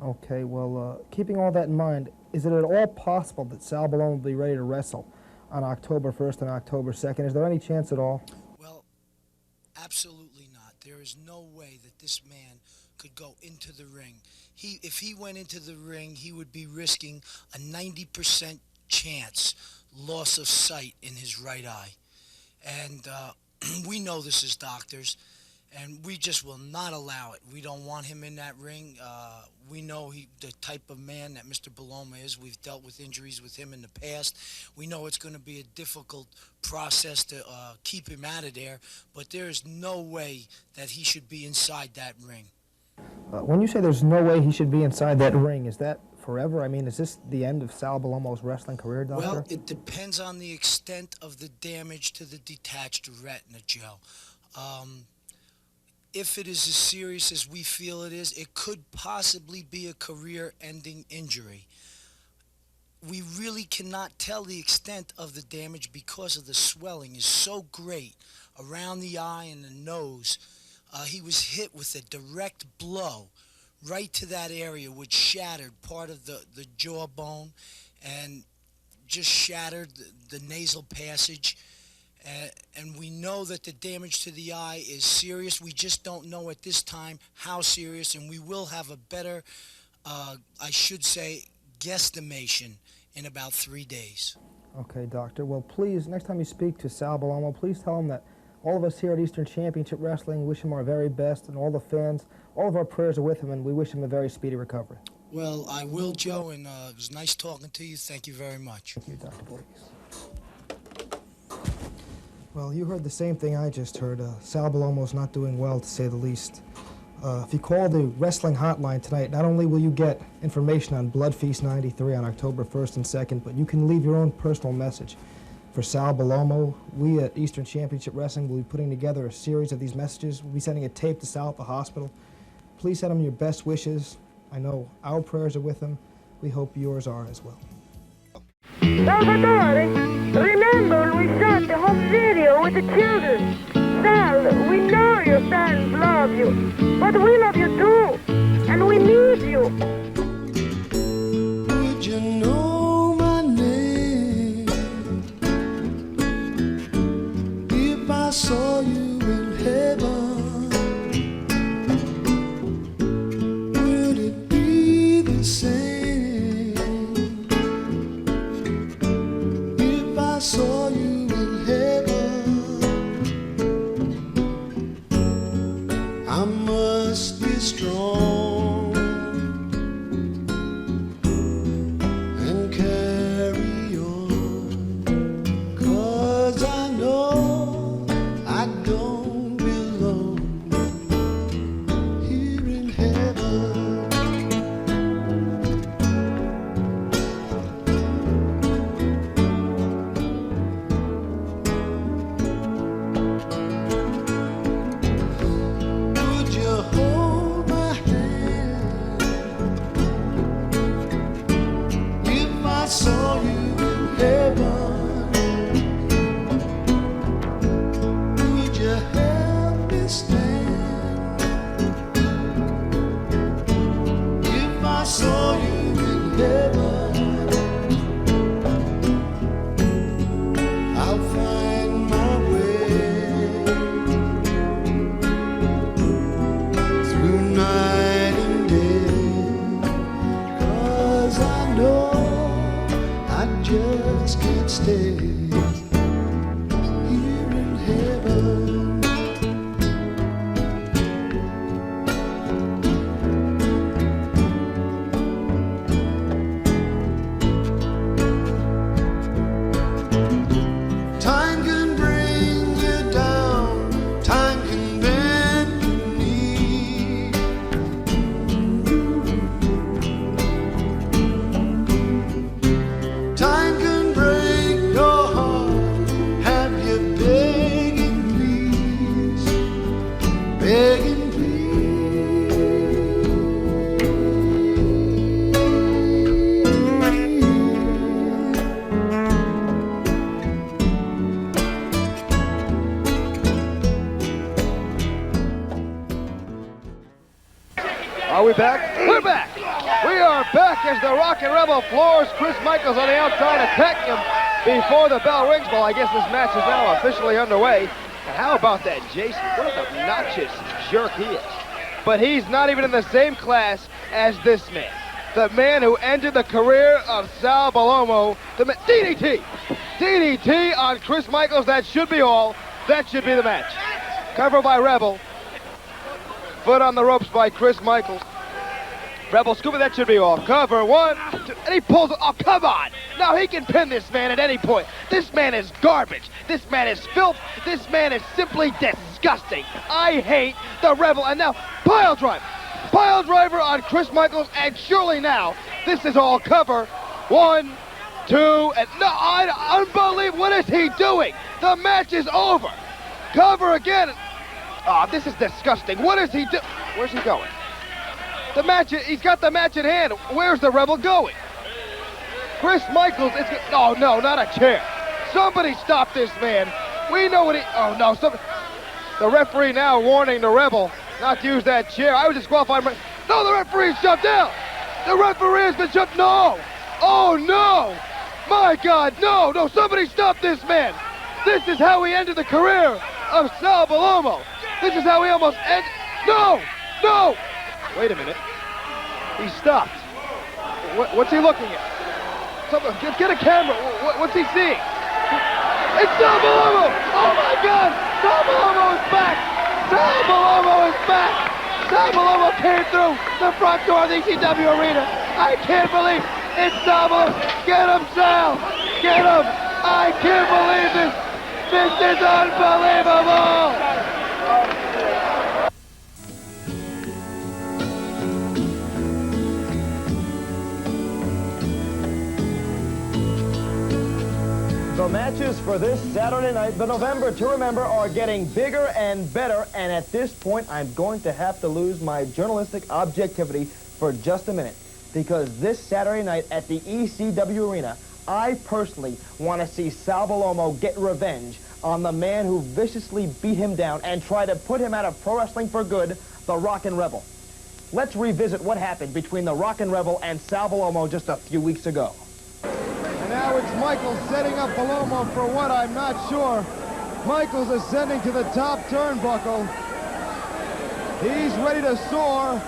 Speaker 1: Okay, well, keeping all that in mind, is it at all possible that Sal Bellomo will be ready to wrestle on October 1st and October 2nd? Is there any chance at all?
Speaker 8: Well, absolutely not. There is no way that this man could go into the ring. If he went into the ring, he would be risking a 90% chance loss of sight in his right eye. And we know this as doctors, and we just will not allow it. We don't want him in that ring. We know the type of man that Mr. Bellomo is. We've dealt with injuries with him in the past. We know it's going to be a difficult process to keep him out of there, but there is no way that he should be inside that ring.
Speaker 1: When you say there's no way he should be inside that ring, is that forever? I mean, is this the end of Sal Bellomo's wrestling career, Doctor?
Speaker 8: Well, it depends on the extent of the damage to the detached retina, Joe. If it is as serious as we feel it is, it could possibly be a career-ending injury. We really cannot tell the extent of the damage because of the swelling is so great around the eye and the nose. He was hit with a direct blow right to that area, which shattered part of the jawbone and just shattered the nasal passage. And we know that the damage to the eye is serious. We just don't know at this time how serious, and we will have a better, I should say, guesstimation in about 3 days.
Speaker 1: Okay, Doctor. Well, please, next time you speak to Sal Bellomo, please tell him that all of us here at Eastern Championship Wrestling wish him our very best, and all the fans, all of our prayers are with him, and we wish him a very speedy recovery.
Speaker 8: Well, I will, Joe, and it was nice talking to you. Thank you very much.
Speaker 1: Thank you, Dr. Voorhees. Well, you heard the same thing I just heard. Sal Bellomo's not doing well, to say the least. If you call the wrestling hotline tonight, not only will you get information on Blood Feast 93 on October 1st and 2nd, but you can leave your own personal message. For Sal Bellomo, we at Eastern Championship Wrestling will be putting together a series of these messages. We'll be sending a tape to Sal at the hospital. Please send him your best wishes. I know our prayers are with him. We hope yours are as well.
Speaker 9: Salvatore, remember we shot the home video with the children. Sal, we know your fans love you, but we love you too, and we need you.
Speaker 16: Would you know my name if I saw you in heaven? Would it be the same I must be strong and carry on, 'cause I know I don't belong here in heaven. Would you hold my hand if I saw you in heaven? Would you help me stand if I saw you in heaven? I'll find my way through night and day, 'cause I know I just can't stay here in heaven. Time can bring you down, time can bend your knee. Time can break your heart, have you begging please, begging
Speaker 22: Are we back? We're back! We are back as the Rockin Rebel floors Chris Michaels on the outside, attacking him before the bell rings. Well, I guess this match is now officially underway. And how about that, Jason? What an obnoxious jerk he is. But he's not even in the same class as this man. The man who ended the career of Sal Bellomo. DDT! DDT on Chris Michaels. That should be all. That should be the match. Covered by Rebel. Foot on the ropes by Chris Michaels. Rebel scooping, that should be off. Cover, 1, 2, and he pulls it. Oh, come on. Now he can pin this man at any point. This man is garbage. This man is filth. This man is simply disgusting. I hate the Rebel. And now, pile driver. Pile driver on Chris Michaels, and surely now, this is all cover. 1, 2, and no, unbelievable. What is he doing? The match is over. Cover again. Oh, this is disgusting. What is he doing? Where's he going? The match, he's got the match in hand. Where's the Rebel going? Chris Michaels, oh no, not a chair. Somebody stop this man. We know what he, oh no, the referee now warning the Rebel not to use that chair. I was disqualified. No, the referee's shut down. The referee has been shut, no. Oh no, my God, no, somebody stop this man. This is how he ended the career of Sal Bellomo. This is how he almost ended, no. Wait a minute. He stopped. What's he looking at? Get a camera. What's he seeing? It's Sal Bellomo! Oh my God! Sal Bellomo is back! Sal Bellomo is back! Sal Bellomo came through the front door of the ECW arena. I can't believe it's Sal Bellomo. Get him, Sal! Get him! I can't believe this! This is unbelievable!
Speaker 1: The matches for this Saturday night, the November to remember, are getting bigger and better, and at this point, I'm going to have to lose my journalistic objectivity for just a minute, because this Saturday night at the ECW Arena, I personally want to see Sal Bellomo get revenge on the man who viciously beat him down and try to put him out of pro wrestling for good, the Rockin Rebel. Let's revisit what happened between the Rockin Rebel and Sal Bellomo just a few weeks ago.
Speaker 22: And now it's Michaels setting up Bellomo for what, I'm not sure. Michaels ascending to the top turnbuckle. He's ready to soar.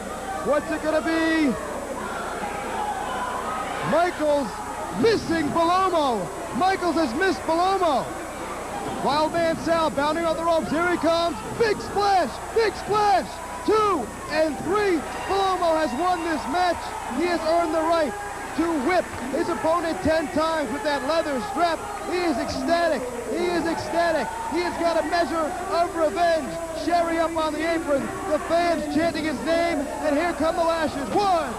Speaker 22: What's it gonna be? Michaels missing Bellomo. Michaels has missed Bellomo. Wild Man Sal bounding on the ropes. Here he comes. Big splash. Big splash. 2 and 3. Bellomo has won this match. He has earned the right to whip his opponent 10 times with that leather strap. He is ecstatic. He is ecstatic. He has got a measure of revenge. Sherry up on the apron. The fans chanting his name. And here come the lashes. 1,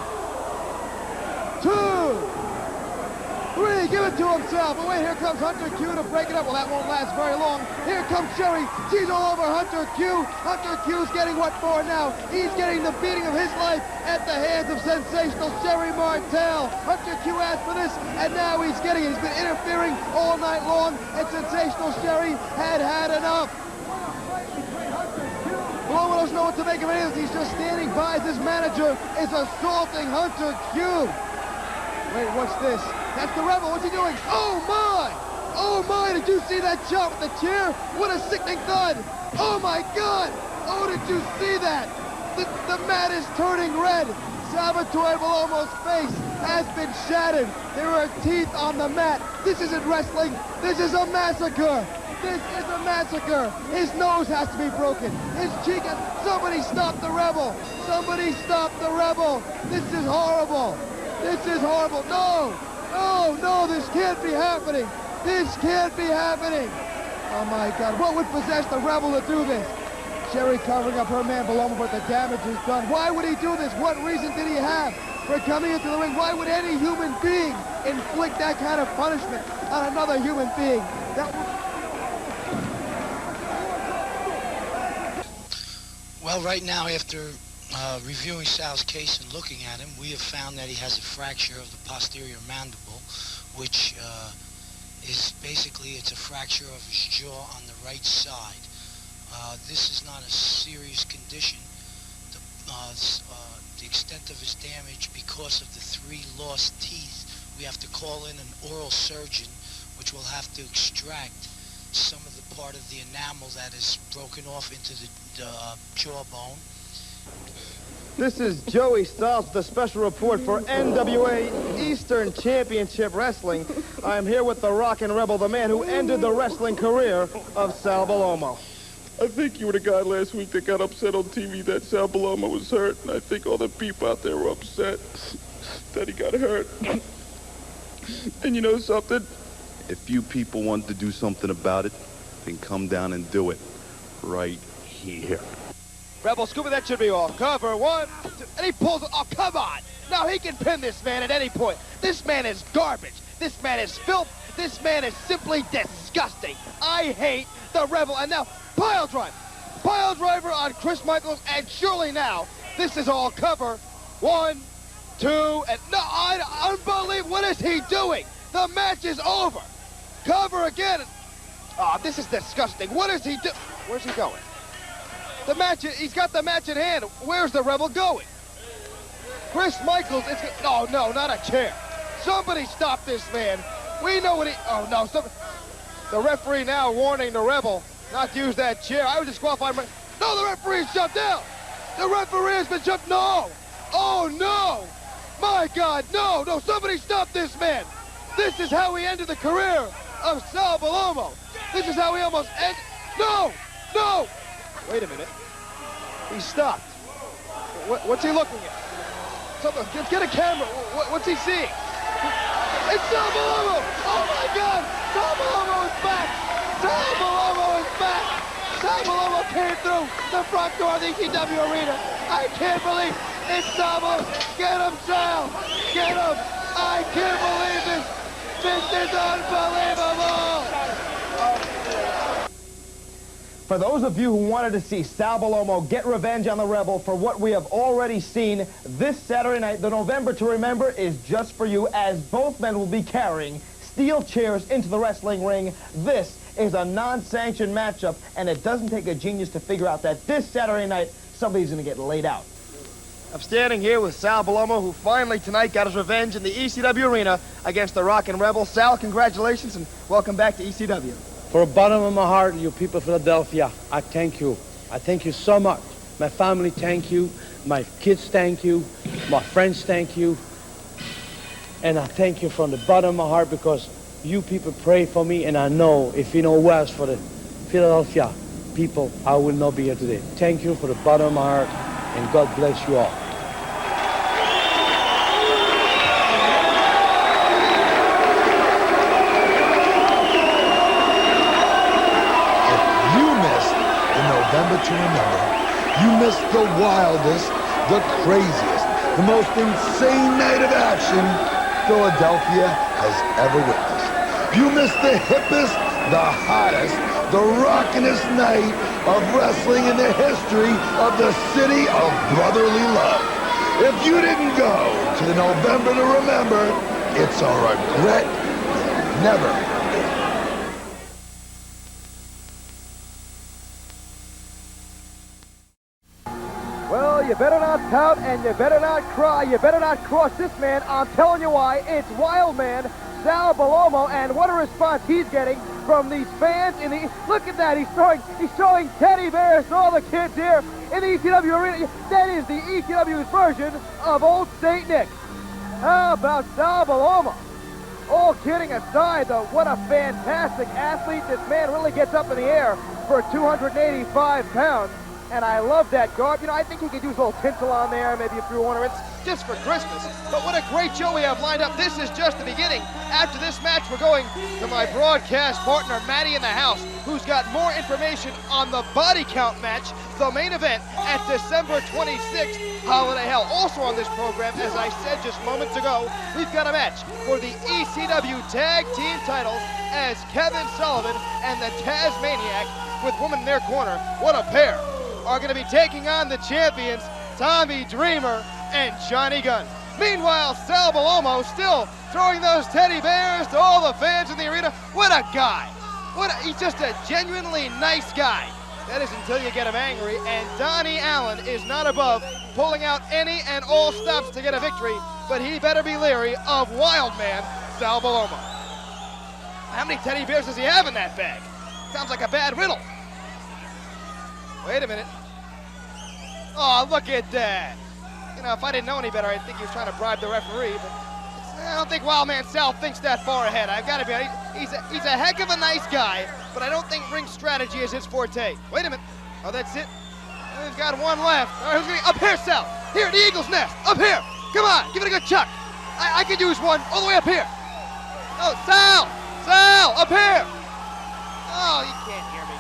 Speaker 22: 2, 3, give it to him, Sal. But wait, here comes Hunter Q to break it up. Well, that won't last very long. Here comes Sherry. She's all over Hunter Q. Hunter Q's getting what for now? He's getting the beating of his life at the hands of sensational Sherry Martel. Hunter Q asked for this, and now he's getting it. He's been interfering all night long, and sensational Sherry had enough. Bellomo doesn't know what to make of any of this. He's just standing by as his manager is assaulting Hunter Q. Wait, what's this? That's the Rebel. What's he doing? Oh, my! Oh, my! Did you see that shot with the chair? What a sickening thud! Oh, my God! Oh, did you see that? The mat is turning red. Salvatore Bellomo's face has been shattered. There are teeth on the mat. This isn't wrestling. This is a massacre. This is a massacre. His nose has to be broken. His cheek has... Somebody stop the Rebel. Somebody stop the Rebel. This is horrible. This is horrible. No! Oh, no, this can't be happening. This can't be happening. Oh, my God. What would possess the Rebel to do this? Sherry covering up her man Bellomo, but the damage is done. Why would he do this? What reason did he have for coming into the ring? Why would any human being inflict that kind of punishment on another human being?
Speaker 8: Well, right now, after reviewing Sal's case and looking at him, we have found that he has a fracture of the posterior mandible, which is basically, it's a fracture of his jaw on the right side. This is not a serious condition. The extent of his damage, because of the 3 lost teeth, we have to call in an oral surgeon, which will have to extract some of the part of the enamel that is broken off into the jawbone.
Speaker 1: This is Joey Styles with a special report for NWA Eastern Championship Wrestling. I'm here with the Rockin Rebel, the man who ended the wrestling career of Sal Bellomo.
Speaker 4: I think you were the guy last week that got upset on TV that Sal Bellomo was hurt, and I think all the people out there were upset that he got hurt. And you know something?
Speaker 15: If you people want to do something about it, then come down and do it right here.
Speaker 22: Rebel, Scuba, that should be all. Cover, 1, 2, and he pulls it. Oh, come on. Now he can pin this man at any point. This man is garbage. This man is filth. This man is simply disgusting. I hate the Rebel. And now, pile drive. Pile driver on Chris Michaels, and surely now, this is all cover. 1, 2, and no, unbelievable. What is he doing? The match is over. Cover again. Oh, this is disgusting. What is he doing? Where's he going? The match, he's got the match in hand. Where's the Rebel going? Chris Michaels, no, not a chair. Somebody stop this man. We know what he, oh no, the referee now warning the Rebel not to use that chair. I was disqualified. No, the referee's jumped down. The referee has been jumped, no. Oh no, my God, no, somebody stop this man. This is how he ended the career of Sal Bellomo. This is how he almost ended, no. Wait a minute. He stopped. What's he looking at? Get a camera. What's he seeing? It's Sal Bellomo! Oh my God! Sal Bellomo is back! Sal Bellomo is back! Sal Bellomo came through the front door of the ECW arena. I can't believe it's Sal Bellomo. Get him, Sal! Get him! I can't believe this! This is unbelievable!
Speaker 1: For those of you who wanted to see Sal Bellomo get revenge on the Rebel for what we have already seen, this Saturday night, the November to remember is just for you, as both men will be carrying steel chairs into the wrestling ring. This is a non-sanctioned matchup, and it doesn't take a genius to figure out that this Saturday night, somebody's going to get laid out.
Speaker 22: I'm standing here with Sal Bellomo, who finally tonight got his revenge in the ECW arena against the Rockin Rebel. Sal, congratulations, and welcome back to ECW.
Speaker 11: From the bottom of my heart, you people of Philadelphia, I thank you. I thank you so much. My family, thank you. My kids, thank you. My friends, thank you. And I thank you from the bottom of my heart, because you people pray for me, and I know if you know was for the Philadelphia people, I will not be here today. Thank you for the bottom of my heart.
Speaker 7: and God bless you all.
Speaker 17: You missed the November to remember. You missed the wildest, the craziest, the most insane night of action Philadelphia has ever witnessed. You missed the hippest, the hottest, the rockinest night of wrestling in the history of the city of brotherly love. If you didn't go to the November to remember, it's a regret never.
Speaker 22: Well, you better not pout and you better not cry. You better not cross this man. I'm telling you why. It's Wild Man, Sal Bellomo, and what a response he's getting from these fans. Look at that. He's throwing teddy bears to all the kids here in the ECW arena. That is the ECW's version of Old St. Nick. How about Sal Bellomo? All kidding aside, though, what a fantastic athlete. This man really gets up in the air for 285 pounds. And I love that garb. You know, I think he could use a little tinsel on there, maybe a few ornaments, just for Christmas. But what a great show we have lined up. This is just the beginning. After this match, we're going to my broadcast partner, Matty in the house, who's got more information on the body count match, the main event at December 26th, Holiday Hell. Also on this program, as I said just moments ago, we've got a match for the ECW Tag Team titles as Kevin Sullivan and the Tasmaniac, with women in their corner, what a pair, are going to be taking on the champions, Tommy Dreamer and Johnny Gunn. Meanwhile, Sal Bellomo still throwing those teddy bears to all the fans in the arena. What a guy. He's just a genuinely nice guy. That is until you get him angry, and Donnie Allen is not above pulling out any and all stops to get a victory, but he better be leery of Wild Man Sal Bellomo. How many teddy bears does he have in that bag? Sounds like a bad riddle. Wait a minute. Oh, look at that. You know, if I didn't know any better, I'd think he was trying to bribe the referee, but I don't think Wild Man Sal thinks that far ahead. I've got to be honest. He's a heck of a nice guy, but I don't think ring strategy is his forte. Wait a minute. Oh, that's it? We've got one left. All right, who's going to... Up here, Sal. Here, the Eagle's Nest. Up here. Come on, give it a good chuck. I could use one all the way up here. Oh, Sal. Sal, up here. Oh, you can't hear me.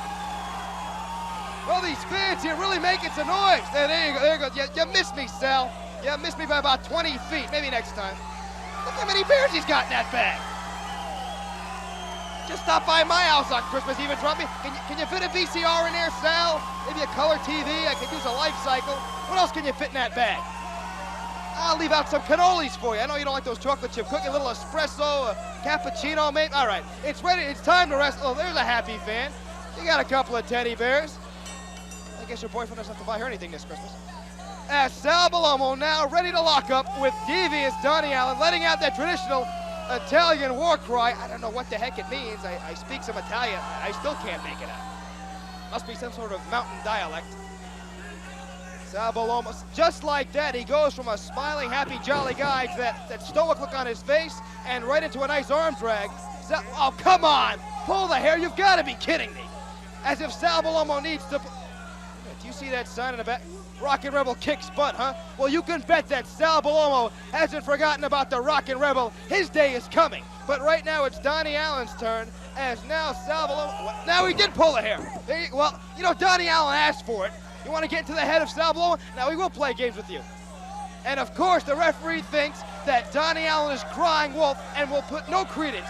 Speaker 22: Well, these fans here really making some noise. There you go. There you go. You missed me, Sal. You missed me by about 20 feet. Maybe next time. Look how many bears he's got in that bag. Just stop by my house on Christmas Eve and drop me. Can you fit a VCR in there, Sal? Maybe a color TV? I could use a life cycle. What else can you fit in that bag? I'll leave out some cannolis for you. I know you don't like those chocolate chip cookies. A little espresso, a cappuccino, maybe. All right, it's ready. It's time to wrestle. Oh, there's a happy fan. You got a couple of teddy bears. I guess your boyfriend doesn't have to buy her anything this Christmas. As Sal Bellomo now ready to lock up with devious Donnie Allen, letting out that traditional Italian war cry. I don't know what the heck it means. I speak some Italian. I still can't make it out. Must be some sort of mountain dialect. Sal Bellomo, just like that, he goes from a smiling, happy, jolly guy to that stoic look on his face and right into a nice arm drag. Oh, come on. Pull the hair. You've got to be kidding me. As if Sal Bellomo needs to... Do you see that sign in the back? Rockin Rebel kicks butt, huh? Well, you can bet that Sal Bellomo hasn't forgotten about the Rockin Rebel. His day is coming. But right now, it's Donnie Allen's turn, as now Sal Bellomo... Now he did pull a hair. Well, you know, Donnie Allen asked for it. You want to get into the head of Sal Bellomo? Now he will play games with you. And of course, the referee thinks that Donnie Allen is crying wolf and will put no credence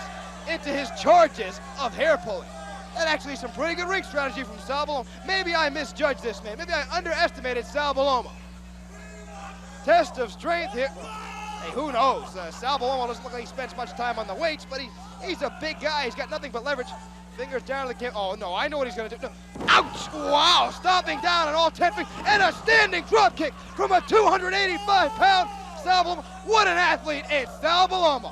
Speaker 22: into his charges of hair pulling. That actually is some pretty good ring strategy from Sal Bellomo. Maybe I misjudged this man. Maybe I underestimated Sal Bellomo. Test of strength here. Hey, who knows? Sal Bellomo doesn't look like he spends much time on the weights, but he's a big guy. He's got nothing but leverage. Fingers down to the camera. Oh, no, I know what he's going to do. No. Ouch! Wow! Stomping down on all 10 feet. And a standing drop kick from a 285-pound Sal Bellomo. What an athlete it's Sal Bellomo.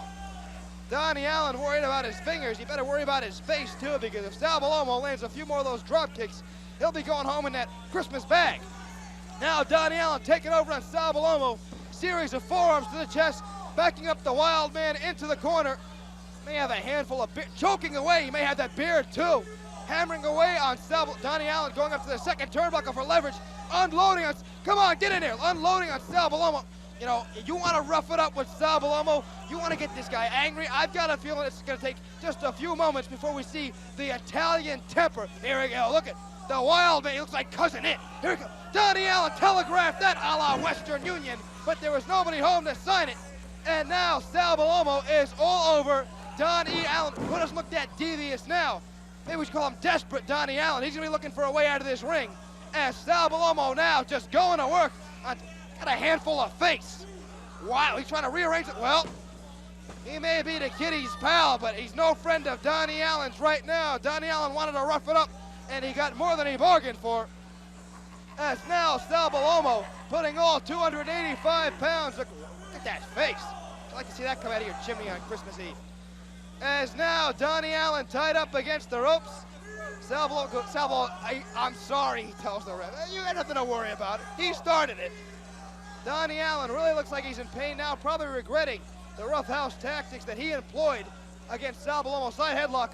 Speaker 22: Donnie Allen worried about his fingers. You better worry about his face, too, because if Sal Bellomo lands a few more of those drop kicks, he'll be going home in that Christmas bag. Now Donnie Allen taking over on Sal Bellomo. Series of forearms to the chest, backing up the Wild Man into the corner. May have a handful of beer, choking away. He may have that beard, too. Hammering away on Donnie Allen, going up to the second turnbuckle for leverage.
Speaker 7: unloading on, come on, get in there, unloading on Sal Bellomo. You know, you want to rough it up with Sal Bellomo, you want to get this guy angry. I've got a feeling it's going to take just a few moments before we see the Italian temper. Here we go, look at the wild man, he looks like Cousin It. Here we go, Donnie Allen telegraphed that a la Western Union, but there was nobody home to sign it. And now Sal Bellomo is all over Donnie Allen. Who doesn't look that devious now? Maybe we should call him Desperate Donnie Allen. He's going to be looking for a way out of this ring. As Sal Bellomo now just going to work on, got a handful of face. Wow, he's trying to rearrange it. Well, he may be the kiddy's pal, but he's no friend of Donnie Allen's right now. Donnie Allen wanted to rough it up, and he got more than he bargained for. As now Sal Bellomo putting all 285 pounds. Look at that face. I'd like to see that come out of your chimney on Christmas Eve. As now Donnie Allen tied up against the ropes. Sal Bellomo, I'm sorry, he tells the ref. You got nothing to worry about. He started it. Donnie Allen really looks like he's in pain now, probably regretting the roughhouse tactics that he employed against Sal Bellomo. Side headlock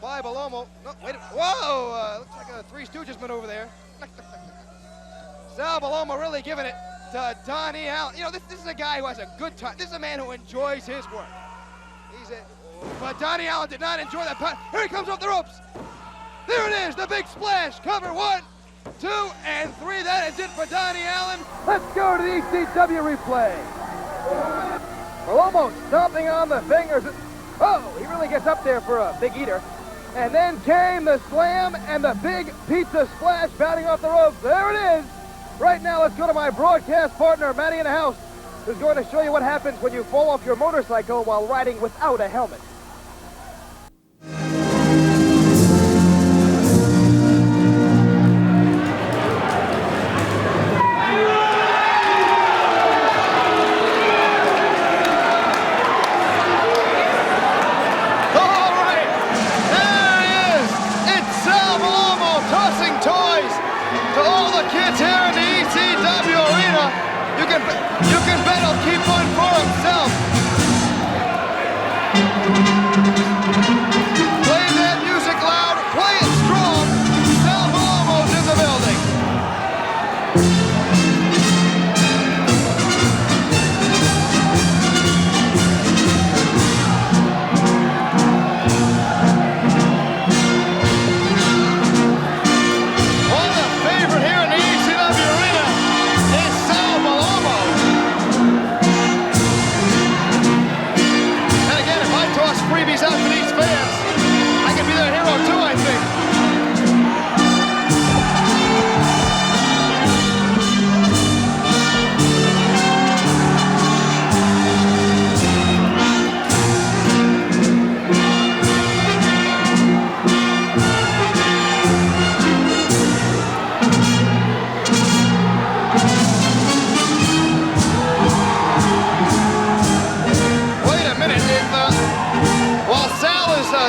Speaker 7: by Bellomo. No, wait a minute. Whoa! Looks like a Three Stooges maneuver there. Sal Bellomo really giving it to Donnie Allen. You know, this is a guy who has a good time. This is a man who enjoys his work. But Donnie Allen did not enjoy that punch. Here he comes off the ropes. There it is, the big splash. Cover 1, 2, and 3. That is it for Donnie Allen. Let's go to the ECW replay. Bellomo stomping on the fingers. Oh, he really gets up there for a big eater. And then came the slam and the big pizza splash batting off the ropes. There it is. Right now, let's go to my broadcast partner, Matty in the house, who's going to show you what happens when you fall off your motorcycle while riding without a helmet. Kids here in the ECW arena, you can bet he'll keep one for himself. Play that music loud, play it strong. Sal Bellomo's in the building. Out for these fans. I can be their hero too, I think.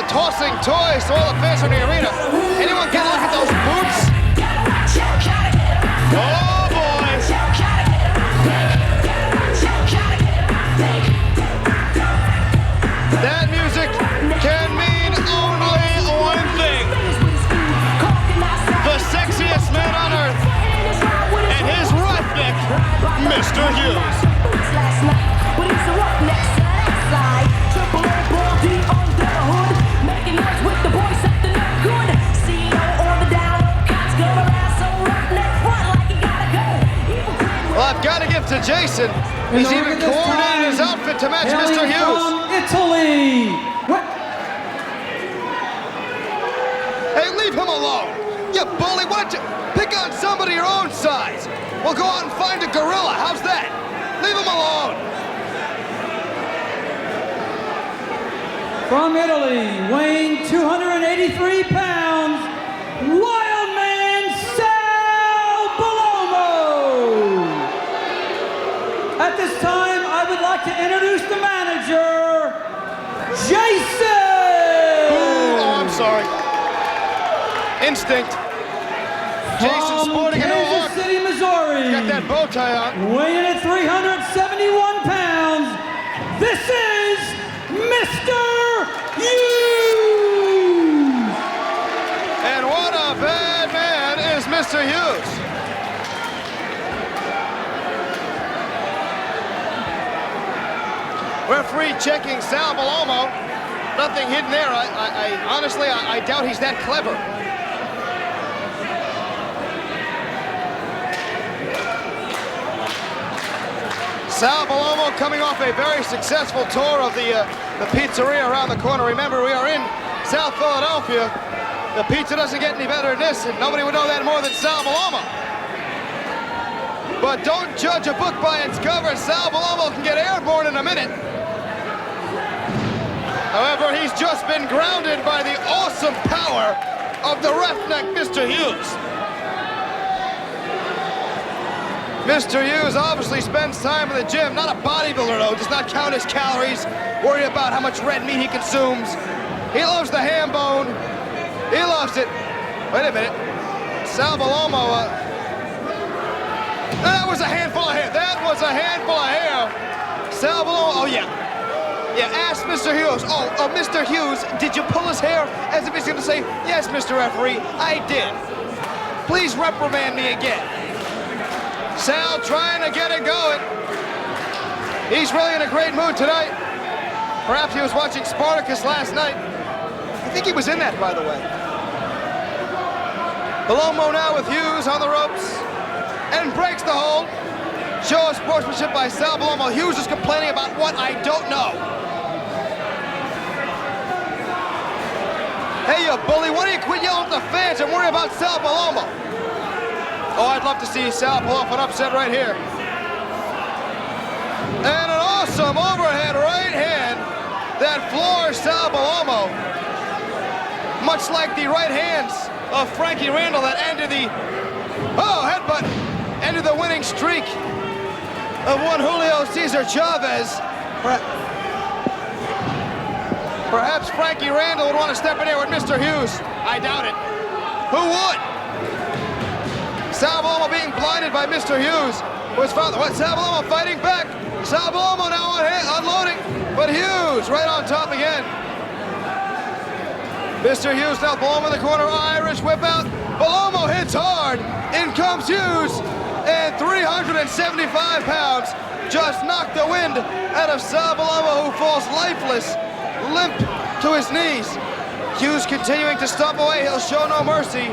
Speaker 7: Tossing toys to all the fans in the arena. Anyone get a look at those boots? Oh boy! That music can mean only one thing. The sexiest man on earth and his roughneck, Mr. Hughes. With the boys up the no good. CEO on the down, cops come around so roughneck front like he gotta go. Well, I've got to give to Jason. He's even coordinated his outfit to match Mr. Hughes.
Speaker 18: Italy. What?
Speaker 7: Hey, leave him alone. You bully, why don't you pick on somebody your own size? We'll go out and find a gorilla. How's that? Leave him alone.
Speaker 18: From Italy, weighing 283 pounds, Wild Man Sal Bellomo. At this time, I would like to introduce the manager, Jason.
Speaker 7: Oh, I'm sorry. Instinct. Jason sporting an
Speaker 18: Kansas City, Missouri.
Speaker 7: Got that bow tie on.
Speaker 18: Weighing at 371 pounds, this is Mr. Hughes!
Speaker 7: And what a bad man is Mr. Hughes.
Speaker 12: Referee checking Sal Bellomo. Nothing hidden there. Honestly, I doubt he's that clever. Sal Bellomo coming off a very successful tour of the pizzeria around the corner. Remember, we are in South Philadelphia. The pizza doesn't get any better than this, and nobody would know that more than Sal Bellomo. But don't judge a book by its cover. Sal Bellomo can get airborne in a minute. However, he's just been grounded by the awesome power of the roughneck, Mr. Hughes. Mr. Hughes obviously spends time in the gym. Not a bodybuilder, though. Does not count his calories, worry about how much red meat he consumes. He loves the ham bone. He loves it. Wait a minute. Sal Bellomo, that was a handful of hair. That was a handful of hair. Sal Bellomo, oh yeah. Yeah, ask Mr. Hughes. Oh, Mr. Hughes, did you pull his hair? As if he's gonna say, yes, Mr. Referee, I did. Please reprimand me again. Sal trying to get it going. He's really in a great mood tonight. Perhaps he was watching Spartacus last night. I think he was in that, by the way. Bellomo now with Hughes on the ropes and breaks the hold. Show of sportsmanship by Sal Bellomo. Hughes is complaining about what I don't know. Hey, you bully, why don't you quit yelling at the fans and worry about Sal Bellomo? Oh, I'd love to see Sal pull off an upset right here. And an awesome overhead right hand that floors Sal Bellomo. Much like the right hands of Frankie Randall that ended the, headbutt, ended the winning streak of one Julio Cesar Chavez. Perhaps Frankie Randall would want to step in here with Mr. Hughes. I doubt it. Who would? Sal Bellomo being blinded by Mr. Hughes. Sal Bellomo fighting back. Sal Bellomo now unloading, but Hughes right on top again. Mr. Hughes now Bellomo in the corner, Irish whip out. Bellomo hits hard. In comes Hughes, and 375 pounds just knocked the wind out of Sal Bellomo, who falls lifeless, limp to his knees. Hughes continuing to stomp away. He'll show no mercy.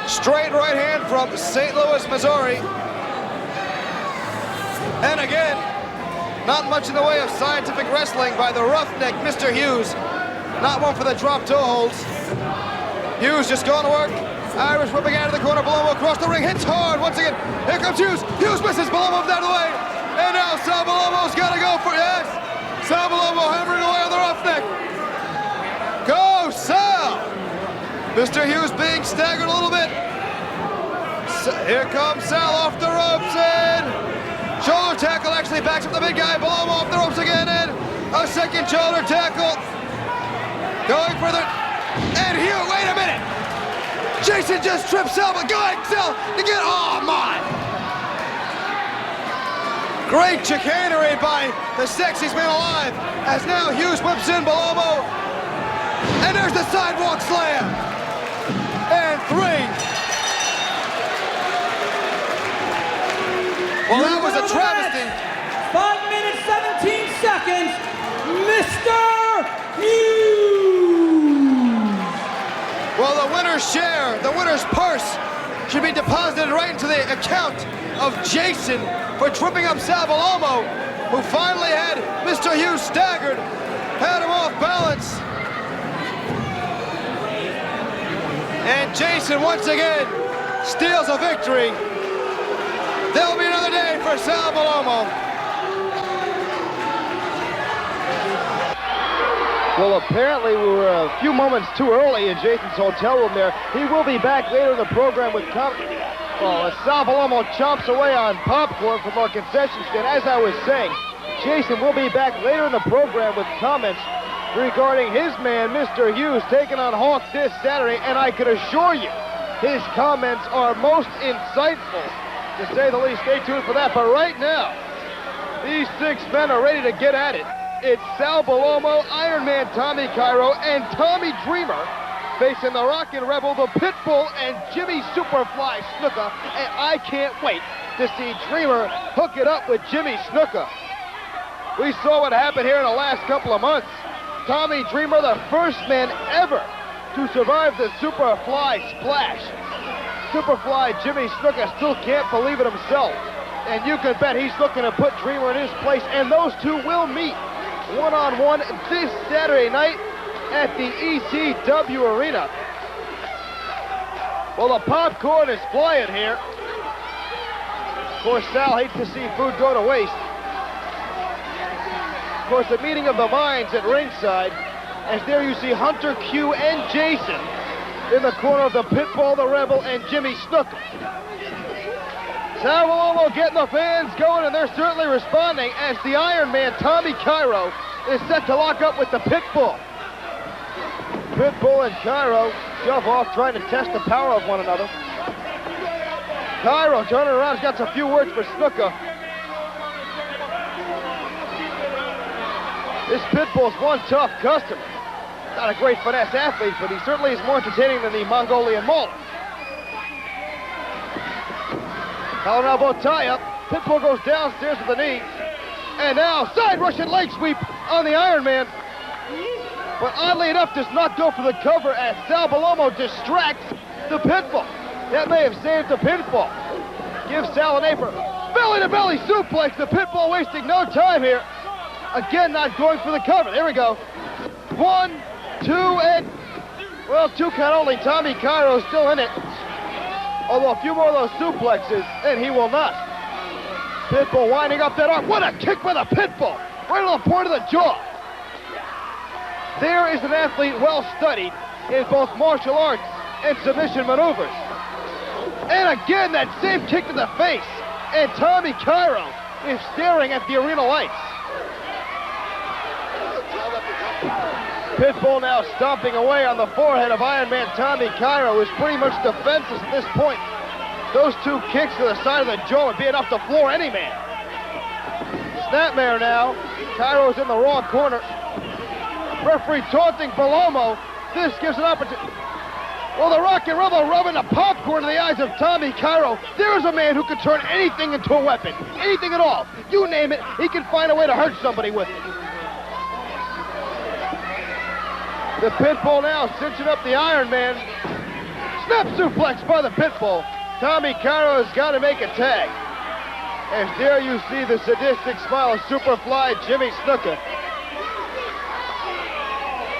Speaker 12: Straight right hand from St. Louis, Missouri. And again, not much in the way of scientific wrestling by the roughneck Mr. Hughes. Not one for the drop toe holds. Hughes just going to work. Irish whipping out of the corner. Bellomo across the ring. Hits hard once again. Here comes Hughes. Hughes misses. Bellomo out of the way. And now Sal Bellomo's got to go for yes. Sal Bellomo hammering away on the roughneck. Go, Sal! Mr. Hughes being staggered a little bit. Here comes Sal off the ropes and shoulder tackle actually backs up the big guy. Bellomo off the ropes again and a second shoulder tackle. Going for the, and Hughes, wait a minute. Jason just tripped Sal, but go ahead, Sal, again, oh my. Great chicanery by the sexiest man alive, as now Hughes whips in Bellomo. And there's the sidewalk slam. And 3. Well, that was a travesty.
Speaker 18: 5 minutes, 17 seconds, Mr. Hughes.
Speaker 12: Well, the winner's share, the winner's purse, should be deposited right into the account of Jason for tripping up Sal Bellomo, who finally had Mr. Hughes staggered, had him off balance. And Jason once again steals a victory. There'll be another day for Sal Bellomo.
Speaker 19: Well, apparently we were a few moments too early in Jason's hotel room there. He will be back later in the program with commentary. Well, as Sal Bellomo chomps away on popcorn from our concession stand, as I was saying, Jason will be back later in the program with comments regarding his man, Mr. Hughes, taking on Hawk this Saturday, and I can assure you, his comments are most insightful, to say the least. Stay tuned for that, but right now, these 6 men are ready to get at it. It's Sal Bellomo, Iron Man Tommy Cairo, and Tommy Dreamer facing the Rockin Rebel, the Pitbull, and Jimmy Superfly Snuka, and I can't wait to see Dreamer hook it up with Jimmy Snuka. We saw what happened here in the last couple of months. Tommy Dreamer, the first man ever to survive the Superfly splash. Superfly Jimmy Snuka still can't believe it himself. And you can bet he's looking to put Dreamer in his place, and those two will meet one-on-one this Saturday night at the ECW Arena. Well, the popcorn is flying here. Of course, Sal hates to see food go to waste. Of course, the meeting of the minds at ringside, as there you see Hunter Q and Jason in the corner of the Pitbull, the Rebel, and Jimmy Snuka. Sal Bellomo getting the fans going, and they're certainly responding as the Iron Man, Tommy Cairo, is set to lock up with the Pitbull. Pitbull and Cairo shove off, trying to test the power of one another. Cairo turning around, has got a few words for Snuka. This Pitbull's one tough customer. Not a great finesse athlete, but he certainly is more entertaining than the Mongolian Mauler. Collar elbow tie-up. Pitbull goes downstairs with the knee. And now, side Russian leg sweep on the Iron Man. But oddly enough, does not go for the cover as Sal Bellomo distracts the Pitbull. That may have saved the pinfall. Gives Sal an apron. Belly-to-belly suplex. The Pitbull wasting no time here. Again, not going for the cover. There we go. 1, 2, and... well, 2 count only. Tommy Cairo still in it. Although a few more of those suplexes, and he will not. Pitbull winding up that arm. What a kick by the Pitbull! Right on the point of the jaw. There is an athlete well studied in both martial arts and submission maneuvers. And again, that same kick to the face. And Tommy Cairo is staring at the arena lights. Pitbull now stomping away on the forehead of Iron Man Tommy Cairo, who's pretty much defenseless at this point. Those 2 kicks to the side of the jaw would be enough to floor any man. Snapmare now. Cairo's in the wrong corner. Referee taunting Bellomo. This gives an opportunity. Well, the Rockin Rebel rubbing the popcorn in the eyes of Tommy Cairo. There's a man who can turn anything into a weapon. Anything at all. You name it, he can find a way to hurt somebody with it. The Pitbull now cinching up the Iron Man. Snap suplex by the Pitbull. Tommy Cairo has got to make a tag. As there you see the sadistic smile of Superfly Jimmy Snuka.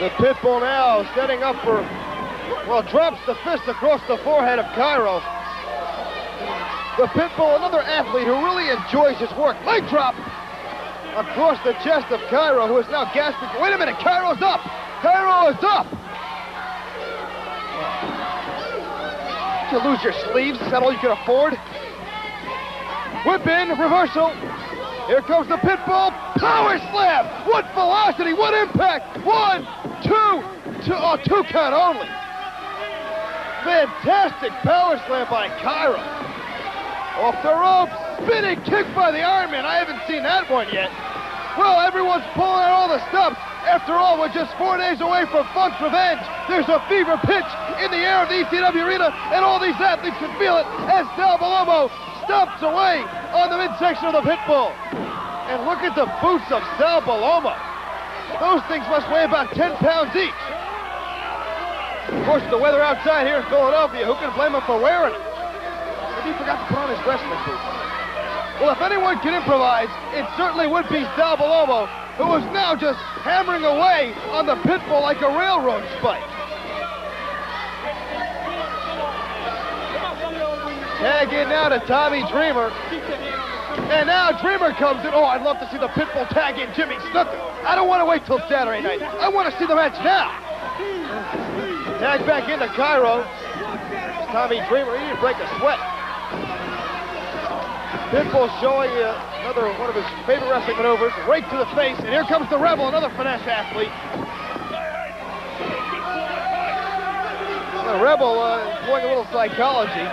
Speaker 19: The Pitbull now setting up for, well, drops the fist across the forehead of Cairo. The Pitbull, another athlete who really enjoys his work. Leg drop across the chest of Cairo, who is now gasping. Wait a minute, Cairo's up! Cairo is up! Did you lose your sleeves? Is that all you can afford? Whip in, reversal. Here comes the Pitbull. Power slam! What velocity, what impact! 1, 2, 2 count only. Fantastic power slam by Cairo. Off the ropes, spinning kick by the Iron Man. I haven't seen that one yet. Well, everyone's pulling out all the stops. After all, we're just 4 days away from Funk's Revenge. There's a fever pitch in the air of the ECW Arena, and all these athletes can feel it as Sal Bellomo stomps away on the midsection of the Pitbull. And look at the boots of Sal Bellomo. Those things must weigh about 10 pounds each. Of course, the weather outside here in Philadelphia, who can blame him for wearing it? Maybe he forgot to put on his wrestling boots. Well, if anyone can improvise, it certainly would be Sal Bellomo, who is now just hammering away on the Pitbull like a railroad spike. Tag in now to Tommy Dreamer. And now Dreamer comes in. Oh, I'd love to see the Pitbull tag in Jimmy Snuka. I don't want to wait till Saturday night. I want to see the match now. Tag back into Cairo. Tommy Dreamer, he didn't break a sweat. Pitbull showing another one of his favorite wrestling maneuvers, right to the face, and here comes the Rebel, another finesse athlete. The Rebel employing a little psychology.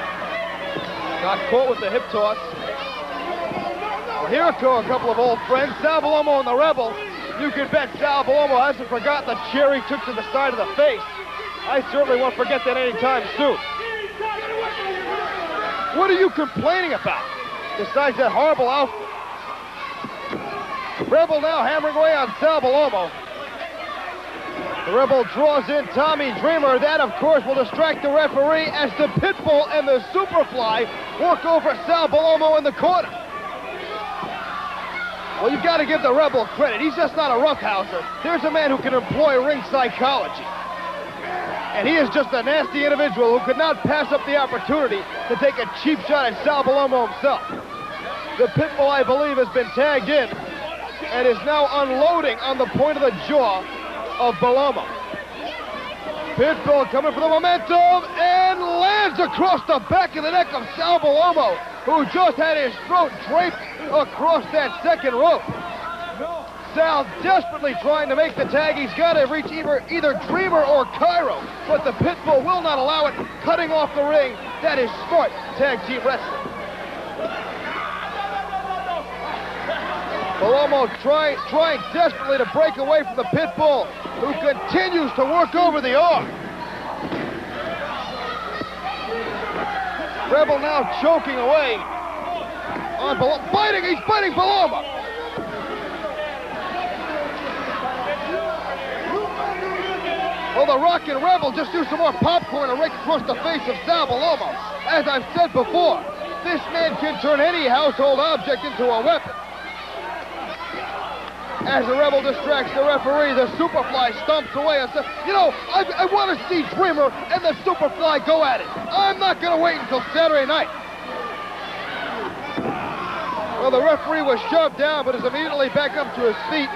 Speaker 19: Got caught with the hip toss. Well, here go a couple of old friends, Sal Bellomo and the Rebel. You can bet Sal Bellomo hasn't forgotten the chair he took to the side of the face. I certainly won't forget that anytime soon. What are you complaining about? Besides that horrible outfit. Rebel now hammering away on Sal Bellomo. The Rebel draws in Tommy Dreamer. That, of course, will distract the referee as the Pitbull and the Superfly work over Sal Bellomo in the corner. Well, you've got to give the Rebel credit. He's just not a roughhouser. There's a man who can employ ring psychology. And he is just a nasty individual who could not pass up the opportunity to take a cheap shot at Sal Bellomo himself. The Pitbull, I believe, has been tagged in and is now unloading on the point of the jaw of Bellomo. Pitbull coming for the momentum and lands across the back of the neck of Sal Bellomo, who just had his throat draped across that second rope. Sal desperately trying to make the tag. He's got to reach either Dreamer or Cairo, but the Pitbull will not allow it, cutting off the ring. That is smart tag team wrestling. Bellomo trying desperately to break away from the Pitbull, who continues to work over the arm. Rebel now choking away on Bellomo. He's biting Bellomo. Well, the Rockin Rebel just used some more popcorn to rake across the face of Sal Bellomo. As I've said before, this man can turn any household object into a weapon. As the Rebel distracts the referee, the Superfly stomps away and says, you know, I want to see Dreamer and the Superfly go at it. I'm not going to wait until Saturday night. Well, the referee was shoved down, but is immediately back up to his feet.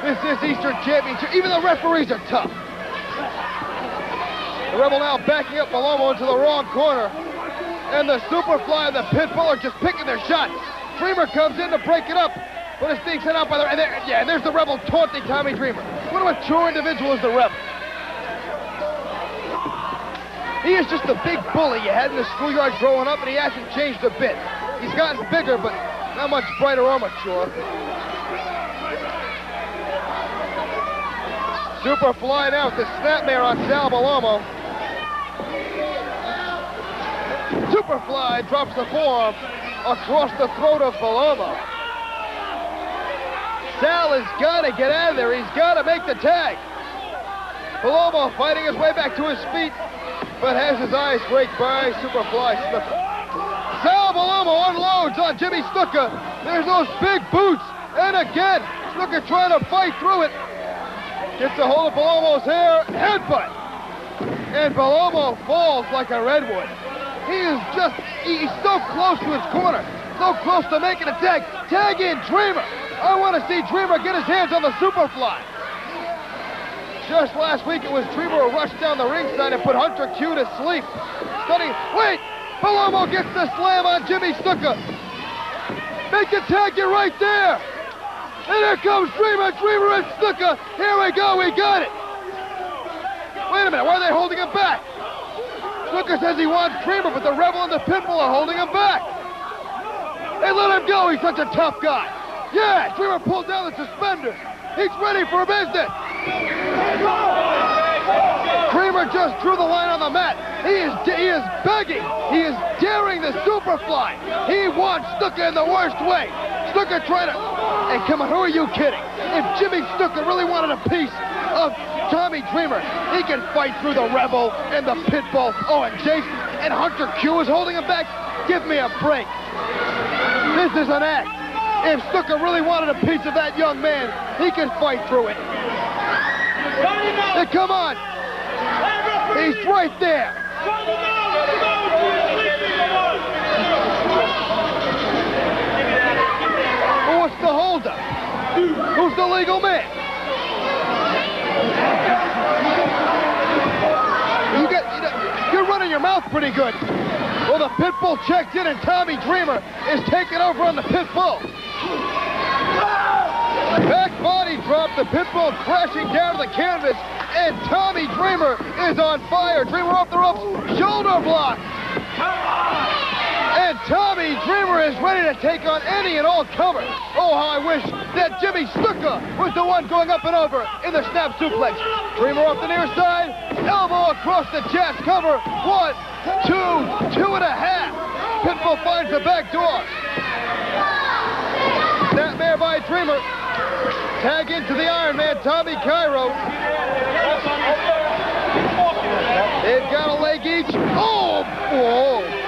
Speaker 19: This is Eastern Championship. Even the referees are tough. The Rebel now backing up Bellomo into the wrong corner. And the Superfly and the Pitbull are just picking their shots. Dreamer comes in to break it up, but it's being sent out by the... And there's the Rebel taunting Tommy Dreamer. What a mature individual is the Rebel. He is just the big bully you had in the schoolyard growing up, and he hasn't changed a bit. He's gotten bigger, but not much brighter or mature. Superfly now with the snapmare on Sal Bellomo. Superfly drops the forearm across the throat of Bellomo. Sal has got to get out of there. He's got to make the tag. Bellomo fighting his way back to his feet, but has his eyes raked by Superfly Snuka. Sal Bellomo unloads on Jimmy Snuka. There's those big boots. And again, Snuka trying to fight through it. Gets a hold of Bellomo's hair, headbutt. And Bellomo falls like a redwood. He's so close to his corner. So close to making a tag. Tag in Dreamer. I want to see Dreamer get his hands on the Superfly. Just last week it was Dreamer who rushed down the ringside and put Hunter Q to sleep. Wait! Bellomo gets the slam on Jimmy Snuka. Make the tag, you're right there. And here comes Dreamer and Snuka. Here we go, we got it. Wait a minute, why are they holding him back? Snuka says he wants Dreamer, but the Rebel and the Pitbull are holding him back. Hey, let him go, he's such a tough guy. Yeah, Dreamer pulled down the suspenders. He's ready for business. Dreamer just drew the line on the mat. He is begging. He is daring the Superfly. He wants Snuka in the worst way. Snuka trying to... Hey, come on, who are you kidding? If Jimmy Snuka really wanted a piece of Tommy Dreamer, he can fight through the Rebel and the Pitbull. Oh, and Jason and Hunter Q is holding him back. Give me a break. This is an act. If Snuka really wanted a piece of that young man, he can fight through it. Hey, come on. He's right there. Well, what's the holdup? Who's the legal man? You're running your mouth pretty good. Well, the Pitbull checked in and Tommy Dreamer is taking over on the Pitbull. Back body drop, the Pitbull crashing down to the canvas, and Tommy Dreamer is on fire. Dreamer off the ropes, shoulder block. And Tommy Dreamer is ready to take on any and all comers. Oh, how I wish that Jimmy Snuka was the one going up and over in the snap suplex. Dreamer off the near side, elbow across the chest, cover. 1, 2, 2.5. Pitbull finds the back door. Snapmare by Dreamer. Tag into the Iron Man, Tommy Cairo. They've got a leg each. Oh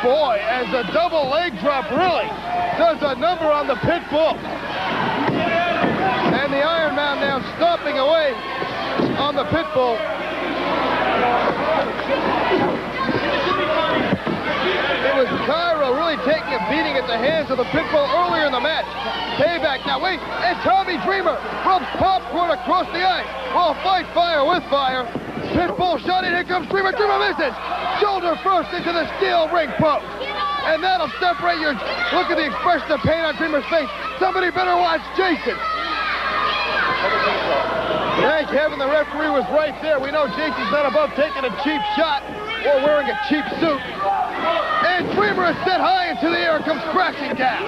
Speaker 19: boy, as a double leg drop really does a number on the Pitbull. And the Iron Man now stomping away on the Pitbull. It was Cairo really taking a beating at the hands of the Pitbull earlier in the match. Payback now, wait, and Tommy Dreamer rubs popcorn across the ice. Well, fight fire with fire. Pitbull shot in, here comes Dreamer, Dreamer misses. Shoulder first into the steel ring post. And that'll separate your, look at the expression of pain on Dreamer's face. Somebody better watch Jason. Thank heaven the referee was right there. We know Jason's not above taking a cheap shot or wearing a cheap suit. And Dreamer is set high into the air and comes crashing down.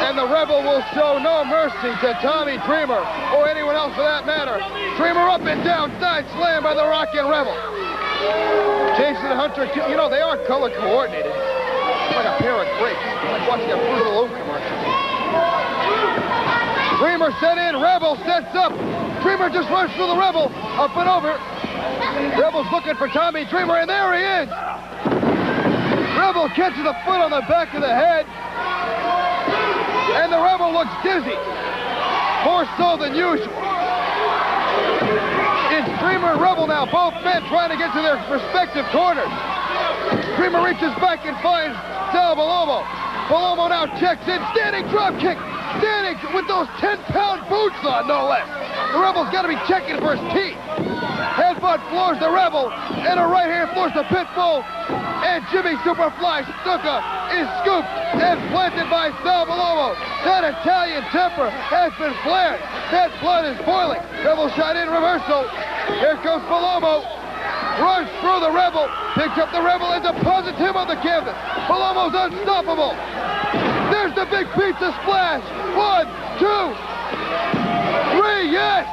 Speaker 19: And the Rebel will show no mercy to Tommy Dreamer, or anyone else for that matter. Dreamer up and down, side slam by the Rockin Rebel. Jason and Hunter, you know, they are color coordinated. It's like a pair of grapes. It's like watching a Fruit of the Loom commercial. Dreamer set in, Rebel sets up. Dreamer just runs through the Rebel, up and over. Rebel's looking for Tommy Dreamer, and there he is. Rebel catches a foot on the back of the head. And the Rebel looks dizzy, more so than usual. It's Dreamer and Rebel now, both men trying to get to their respective corners. Dreamer reaches back and finds Sal Bellomo. Bellomo now checks in, standing drop kick, standing with those 10-pound boots on, no less. The Rebel's got to be checking for his teeth. Headbutt floors the Rebel, and a right hand floors the Pitbull. And Jimmy Superfly Snuka is scooped and planted by Sal Bellomo. That Italian temper has been flared. That blood is boiling. Rebel shot in reversal. Here comes Bellomo. Runs through the Rebel. Picks up the Rebel and deposits him on the canvas. Bellomo's unstoppable. There's the big pizza splash. 1, 2, 3, yes!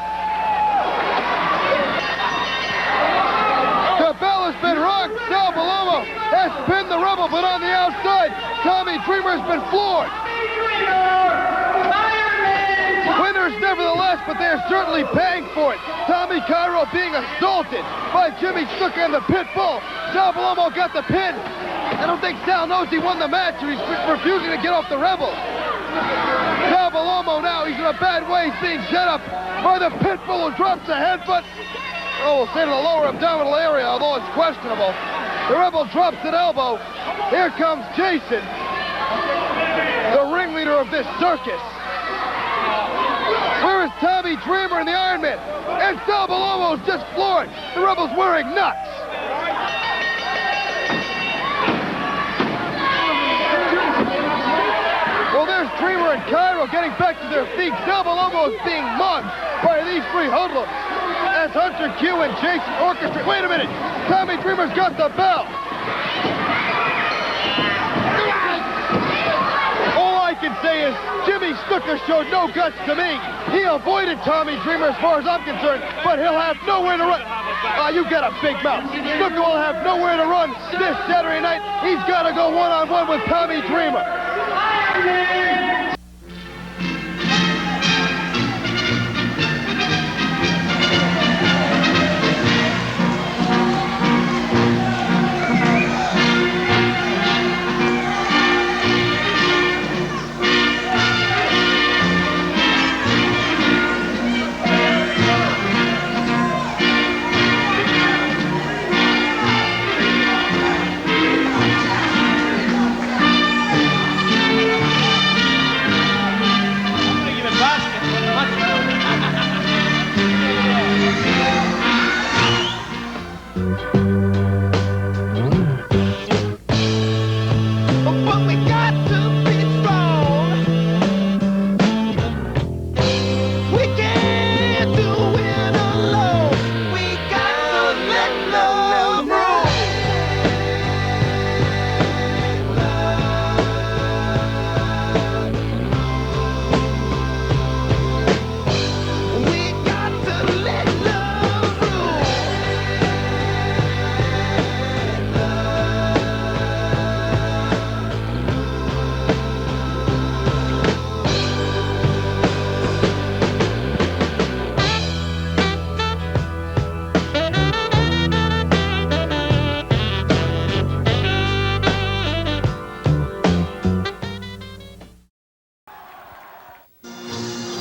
Speaker 19: The bell has been rung. Sal Bellomo has pinned the Rebel, but on the outside, Tommy Dreamer has been floored. Winners nevertheless, but they're certainly paying for it. Tommy Cairo being assaulted by Jimmy Snuka and the Pitbull. Sal Bellomo got the pin. I don't think Sal knows he won the match, or he's refusing to get off the Rebel. Sal Bellomo now, he's in a bad way. He's being set up by the Pitbull, who drops a headbutt. Oh, we'll say to the lower abdominal area, although it's questionable. The Rebel drops an elbow. Here comes Jason, the ringleader of this circus. Where is Tommy Dreamer and the Iron Man? And Sal Bellomo's just floored. The Rebel's wearing nuts. Well, there's Dreamer and Cairo getting back to their feet. Sal Bellomo is being mugged by these three hoodlums. As Hunter Q and Jason orchestrate. Wait a minute! Tommy Dreamer's got the bell! All I can say is Jimmy Snuka showed no guts to me. He avoided Tommy Dreamer as far as I'm concerned, but he'll have nowhere to run. You got a big mouth. Snuka will have nowhere to run this Saturday night. He's got to go one-on-one with Tommy Dreamer.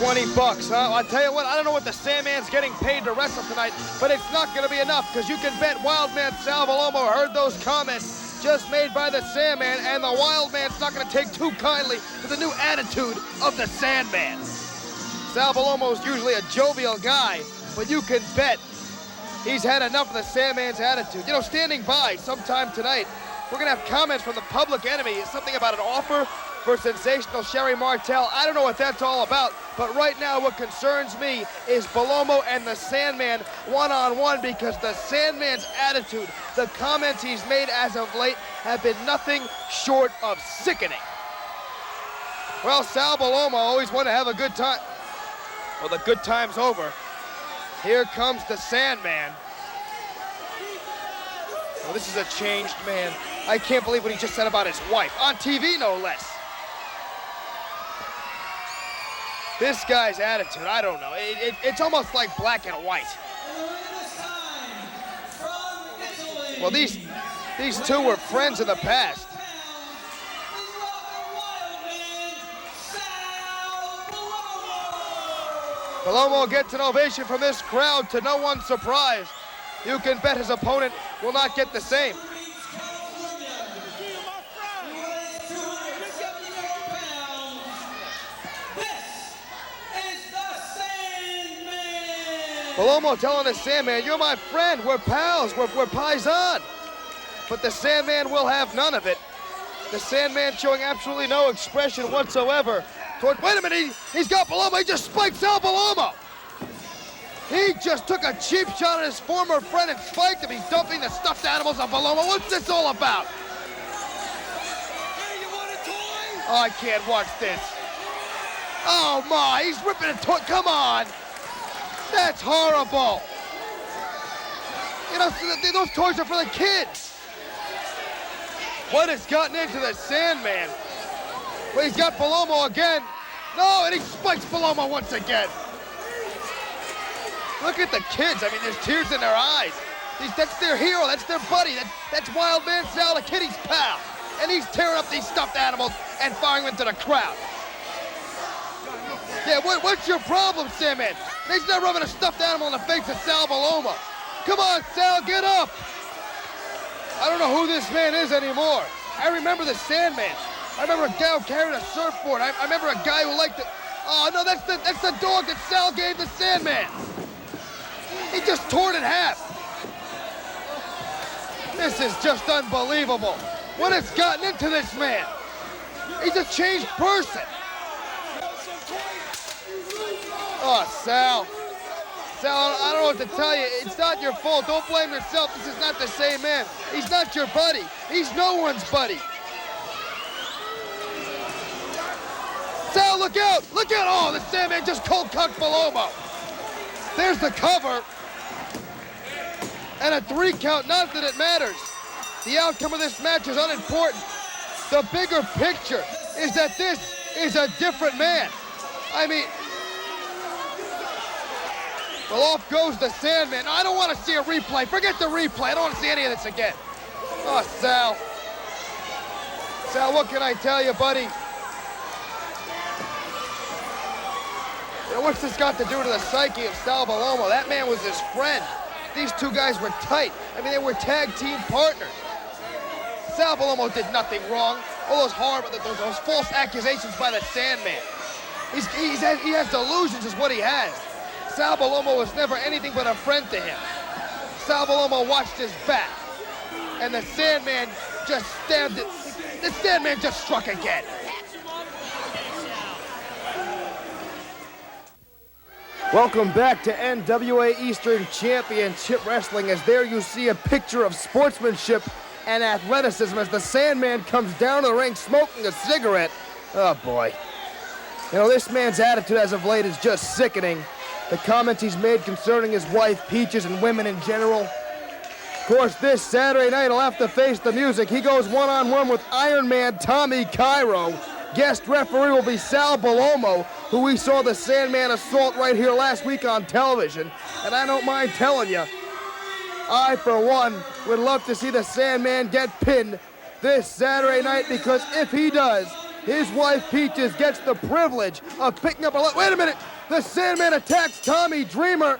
Speaker 12: $20, huh? I'll tell you what, I don't know what the Sandman's getting paid to wrestle tonight, but it's not going to be enough, because you can bet Wildman Sal Bellomo heard those comments just made by the Sandman, and the Wildman's not going to take too kindly to the new attitude of the Sandman. Sal Bellomo's usually a jovial guy, but you can bet he's had enough of the Sandman's attitude. You know, standing by sometime tonight, we're going to have comments from the Public Enemy, something about an offer for sensational Sherry Martel. I don't know what that's all about, but right now what concerns me is Bellomo and the Sandman one-on-one, because the Sandman's attitude, the comments he's made as of late have been nothing short of sickening. Well, Sal Bellomo always wanted to have a good time. Well, the good time's over. Here comes the Sandman. Well, this is a changed man. I can't believe what he just said about his wife, on TV no less. This guy's attitude, I don't know. It's almost like black and white. Well, these two were friends in the past. Bellomo gets an ovation from this crowd, to no one's surprise. You can bet his opponent will not get the same. Bellomo telling the Sandman, you're my friend, we're pals, we're paisan. But the Sandman will have none of it. The Sandman showing absolutely no expression whatsoever. Wait a minute, he's got Bellomo, he just spiked Sal Bellomo. He just took a cheap shot at his former friend and spiked him. He's dumping the stuffed animals on Bellomo. What's this all about? Hey, you want a toy? Oh, I can't watch this. Oh my, he's ripping a toy, come on. That's horrible. You know, those toys are for the kids. What has gotten into the Sandman? Well, he's got Bellomo again. No, and he spikes Bellomo once again. Look at the kids. I mean, there's tears in their eyes. That's their hero. That's their buddy. That's Wildman Sal, the kitty's pal. And he's tearing up these stuffed animals and firing them into the crowd. Yeah, what's your problem, Sandman? He's not rubbing a stuffed animal in the face of Sal Bellomo. Come on, Sal, get up. I don't know who this man is anymore. I remember the Sandman. I remember a guy who carried a surfboard. I remember a guy who liked it. Oh, no, that's the dog that Sal gave the Sandman. He just tore it in half. This is just unbelievable. What has gotten into this man? He's a changed person. Oh, Sal. Sal, I don't know what to tell you. It's not your fault. Don't blame yourself. This is not the same man. He's not your buddy. He's no one's buddy. Sal, look out! Look out! Oh, the Sandman just cold-cocked Bellomo. There's the cover. And a 3 count, not that it matters. The outcome of this match is unimportant. The bigger picture is that this is a different man. I mean, well, off goes the Sandman. I don't want to see a replay. Forget the replay. I don't want to see any of this again. Oh, Sal. Sal, what can I tell you, buddy? You know, what's this got to do to the psyche of Sal Bellomo? That man was his friend. These two guys were tight. I mean, they were tag team partners. Sal Bellomo did nothing wrong. All those horrible, those false accusations by the Sandman. He has delusions is what he has. Sal Bellomo was never anything but a friend to him. Sal Bellomo watched his back. And the Sandman just stabbed it. The Sandman just struck again. Welcome back to NWA Eastern Championship Wrestling, as there you see a picture of sportsmanship and athleticism as the Sandman comes down to the ring smoking a cigarette. Oh boy. You know, this man's attitude as of late is just sickening. The comments he's made concerning his wife, Peaches, and women in general. Of course, this Saturday night he'll have to face the music. He goes one-on-one with Iron Man Tommy Cairo. Guest referee will be Sal Bellomo, who we saw the Sandman assault right here last week on television. And I don't mind telling you, I, for one, would love to see the Sandman get pinned this Saturday night, because if he does, his wife Peaches gets the privilege of picking up a... Wait a minute!
Speaker 22: The Sandman attacks Tommy Dreamer.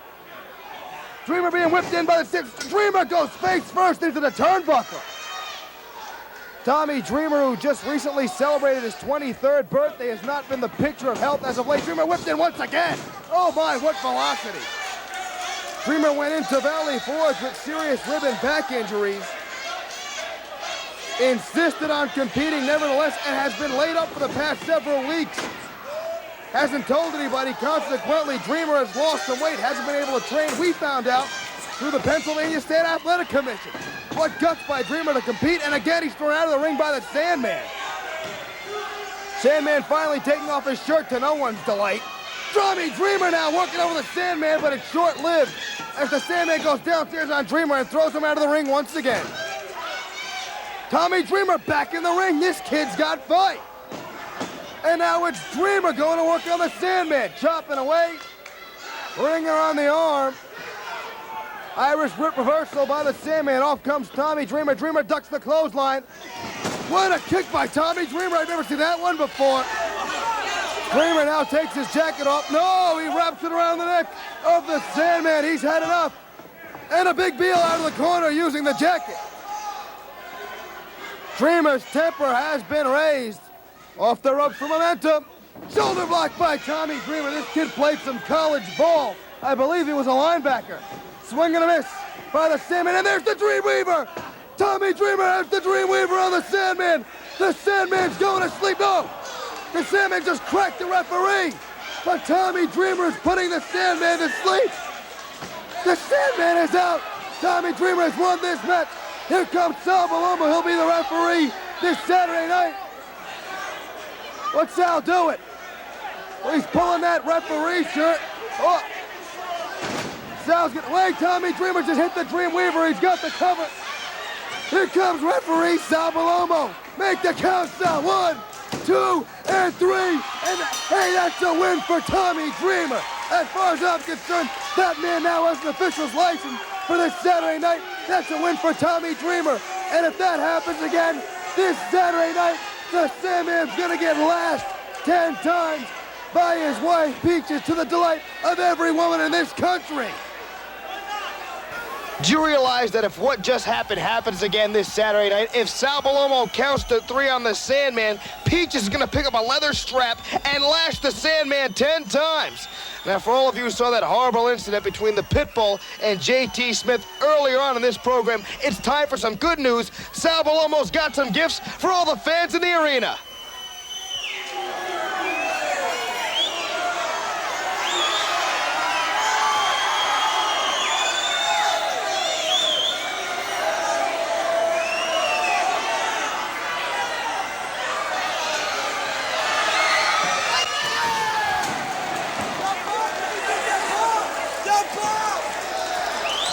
Speaker 22: Dreamer being whipped in by the six. Dreamer goes face first into the turnbuckle. Tommy Dreamer, who just recently celebrated his 23rd birthday, has not been the picture of health as of late. Dreamer whipped in once again. Oh my, what velocity. Dreamer went into Valley Forge with serious rib and back injuries. Insisted on competing nevertheless and has been laid up for the past several weeks. Hasn't told anybody. Consequently, Dreamer has lost some weight, hasn't been able to train. We found out through the Pennsylvania State Athletic Commission. What guts by Dreamer to compete, and again he's thrown out of the ring by the Sandman. Sandman finally taking off his shirt to no one's delight. Tommy Dreamer now working over the Sandman, but it's short-lived as the Sandman goes downstairs on Dreamer and throws him out of the ring once again. Tommy Dreamer back in the ring. This kid's got fight. And now it's Dreamer going to work on the Sandman, chopping away, ringer on the arm. Irish whip reversal by the Sandman. Off comes Tommy Dreamer. Dreamer ducks the clothesline. What a kick by Tommy Dreamer. I've never seen that one before. Dreamer now takes his jacket off. No, he wraps it around the neck of the Sandman. He's had enough. And a big Beal out of the corner using the jacket. Dreamer's temper has been raised. Off the ropes for momentum. Shoulder block by Tommy Dreamer. This kid played some college ball. I believe he was a linebacker. Swing and a miss by the Sandman, and there's the Dreamweaver. Tommy Dreamer has the Dreamweaver on the Sandman. The Sandman's going to sleep. No, the Sandman just cracked the referee. But Tommy Dreamer is putting the Sandman to sleep. The Sandman is out. Tommy Dreamer has won this match. Here comes Sal Bellomo. He'll be the referee this Saturday night. What's Sal doing? Well, he's pulling that referee shirt. Oh. Sal's getting away. Tommy Dreamer just hit the Dreamweaver. He's got the cover. Here comes referee Sal Bellomo. Make the count, Sal. 1, 2, and 3. And hey, that's a win for Tommy Dreamer. As far as I'm concerned, that man now has an official's license for this Saturday night. That's a win for Tommy Dreamer. And if that happens again this Saturday night, the Sandman's gonna get lashed 10 times by his wife, Peaches, to the delight of every woman in this country.
Speaker 12: Do you realize that if what just happened happens again this Saturday night, if Sal Bellomo counts to 3 on the Sandman, Peaches is going to pick up a leather strap and lash the Sandman 10 times. Now, for all of you who saw that horrible incident between the Pitbull and JT Smith earlier on in this program, it's time for some good news. Sal Bellomo's got some gifts for all the fans in the arena.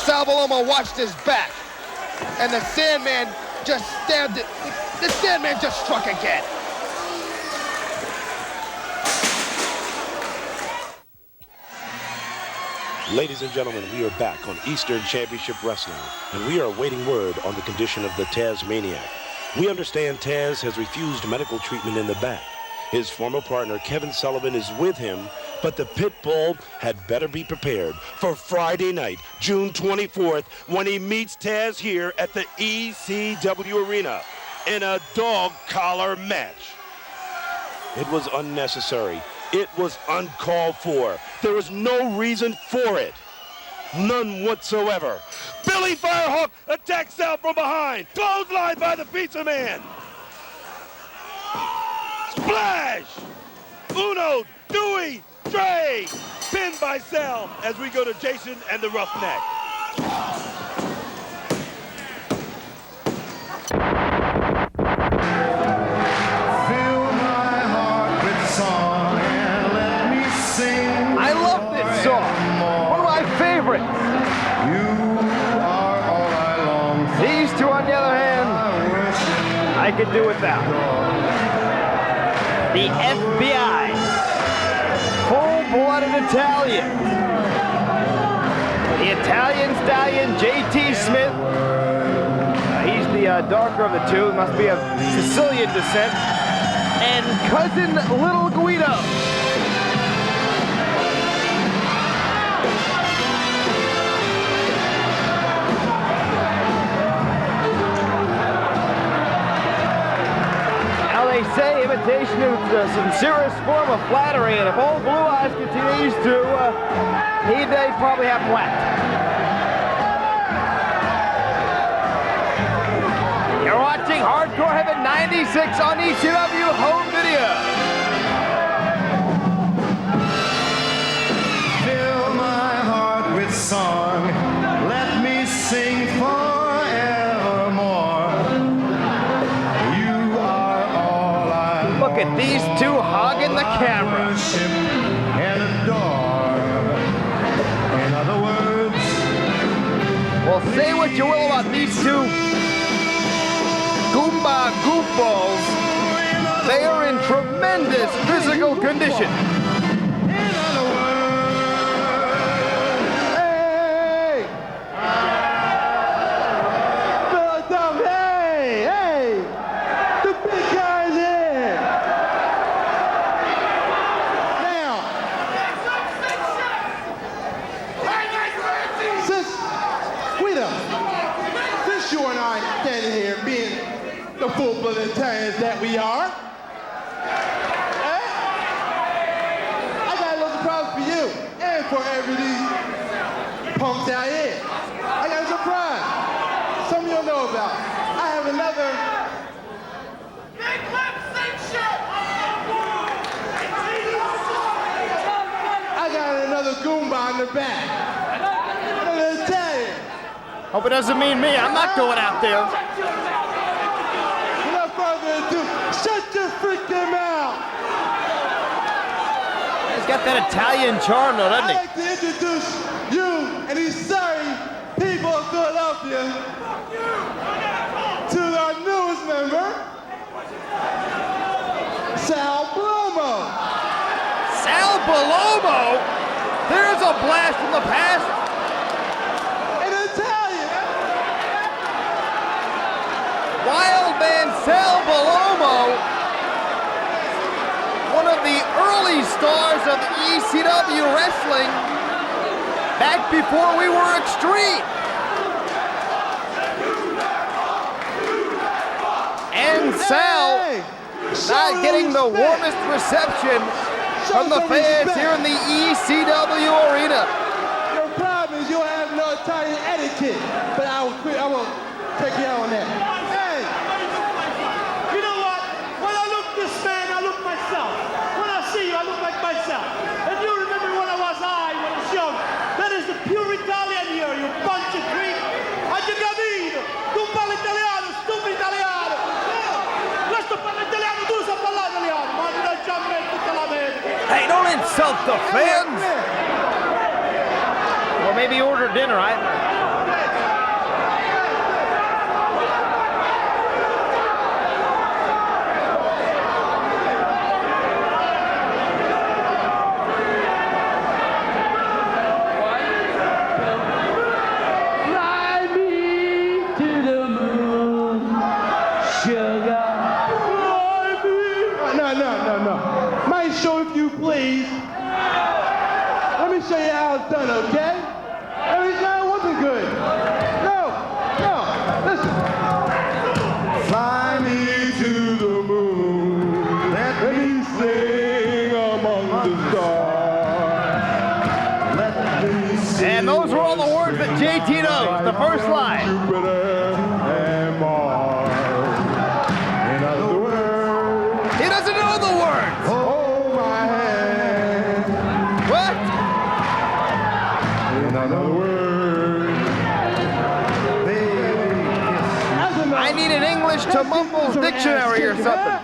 Speaker 12: Sal Bellomo watched his back, and the Sandman just stabbed it. The Sandman just struck again.
Speaker 5: Ladies and gentlemen, we are back on Eastern Championship Wrestling, and we are awaiting word on the condition of the Tazmaniac. We understand Taz has refused medical treatment in the back. His former partner, Kevin Sullivan, is with him, but the Pitbull had better be prepared for Friday night, June 24th, when he meets Taz here at the ECW Arena in a dog collar match. It was unnecessary. It was uncalled for. There was no reason for it. None whatsoever. Billy Firehawk attacks Sal from behind. Clothesline by the Pizza Man. Splash! Uno, Dewey, Dre! Pinned by Sal as we go to Jason and the Roughneck.
Speaker 16: Fill my heart with song and let me sing.
Speaker 12: I love this song. One of my favorites.
Speaker 16: You are all I long for.
Speaker 12: These two, on the other hand, I could do without. The FBI, full-blooded Italian. The Italian stallion, JT Smith. He's the darker of the two, must be of Sicilian descent. And cousin Little Guido.
Speaker 19: they say imitation is the sincerest form of flattery, and if old Blue Eyes continues to, they'd probably have him whacked. You're watching Hardcore Heaven 96 on ECW Home Video.
Speaker 16: Fill my heart with song, let me sing forevermore. You are all I
Speaker 19: Look at these two hogging the camera.
Speaker 16: worship and adore. In other words,
Speaker 19: Well, say what you will about these two Goomba goofballs. They are in tremendous physical condition.
Speaker 6: The full-blooded Italians that we are. I got a little surprise for you and for every these punks out here. I got a surprise. Some of you don't know about. I have another. I got another Goomba in the back. Another Italian.
Speaker 19: Hope it doesn't mean me. I'm not going out there.
Speaker 6: Shut your freaking mouth!
Speaker 19: He's got that Italian charm though, doesn't he?
Speaker 6: I'd like to introduce you and these sorry people of Philadelphia to our newest member, Sal Bellomo.
Speaker 19: Sal Bellomo? There's a blast from the past.
Speaker 6: In Italian.
Speaker 19: Wild man Sal Bellomo, one of the early stars of ECW wrestling, back before we were Extreme. And Sal not getting the warmest reception from the fans here in the ECW arena.
Speaker 6: Your problem is you don't have no Italian etiquette, but I will take you out on that. Hey, you know what? When I look this man, I look myself. When I see you, I look like myself. And you remember when I was young. That is the pure Italian here, you bunch of creep. Hai capito? Tu parli italiano, stupido italiano. Questo parla italiano, tu sai parlare italiano. Ma non hai già messo tutta la mente.
Speaker 19: Hey, don't insult the fans. Or maybe order dinner.
Speaker 6: Please. Let me show you how it's done, okay? Let me show you it wasn't good. No, listen.
Speaker 16: fly me to the moon, let me sing among the stars. Let me sing.
Speaker 19: And those were all the words that JT knows, the first line.
Speaker 16: Jupiter and Mars. In other words,
Speaker 19: he doesn't know the words.
Speaker 16: Hold my hand.
Speaker 19: What?
Speaker 16: In other words, baby, kiss me.
Speaker 19: I need an English to Mumbles dictionary or something.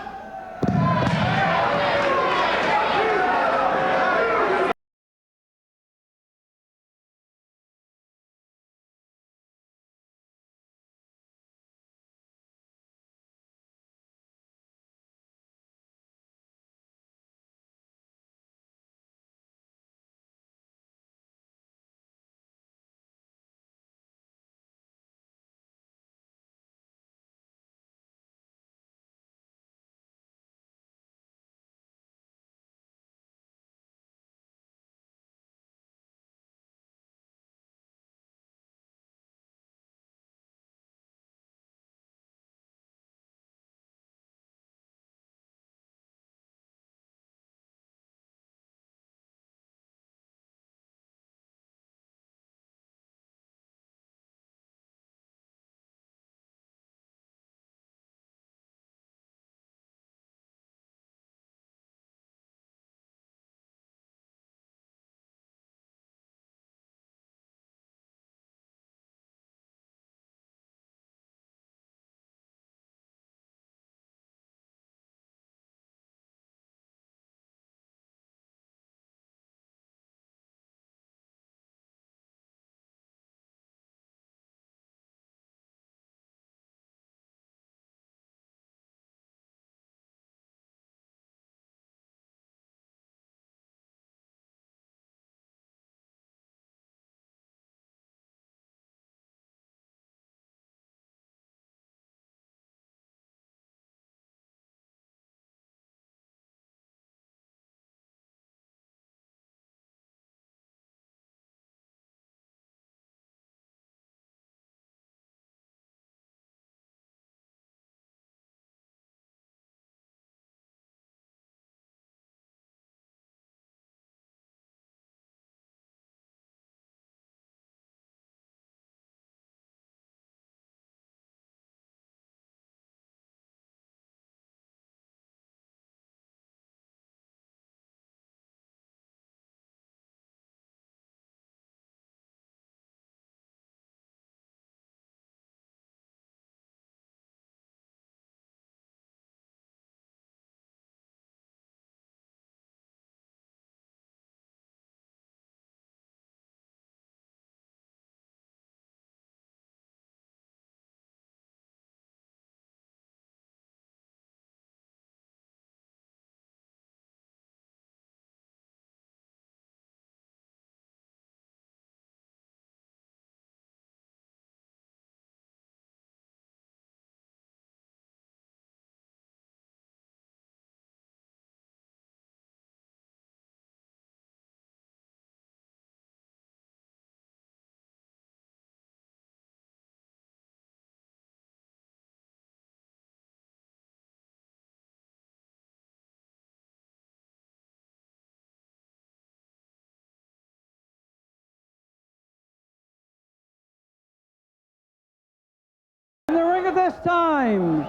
Speaker 18: at this time,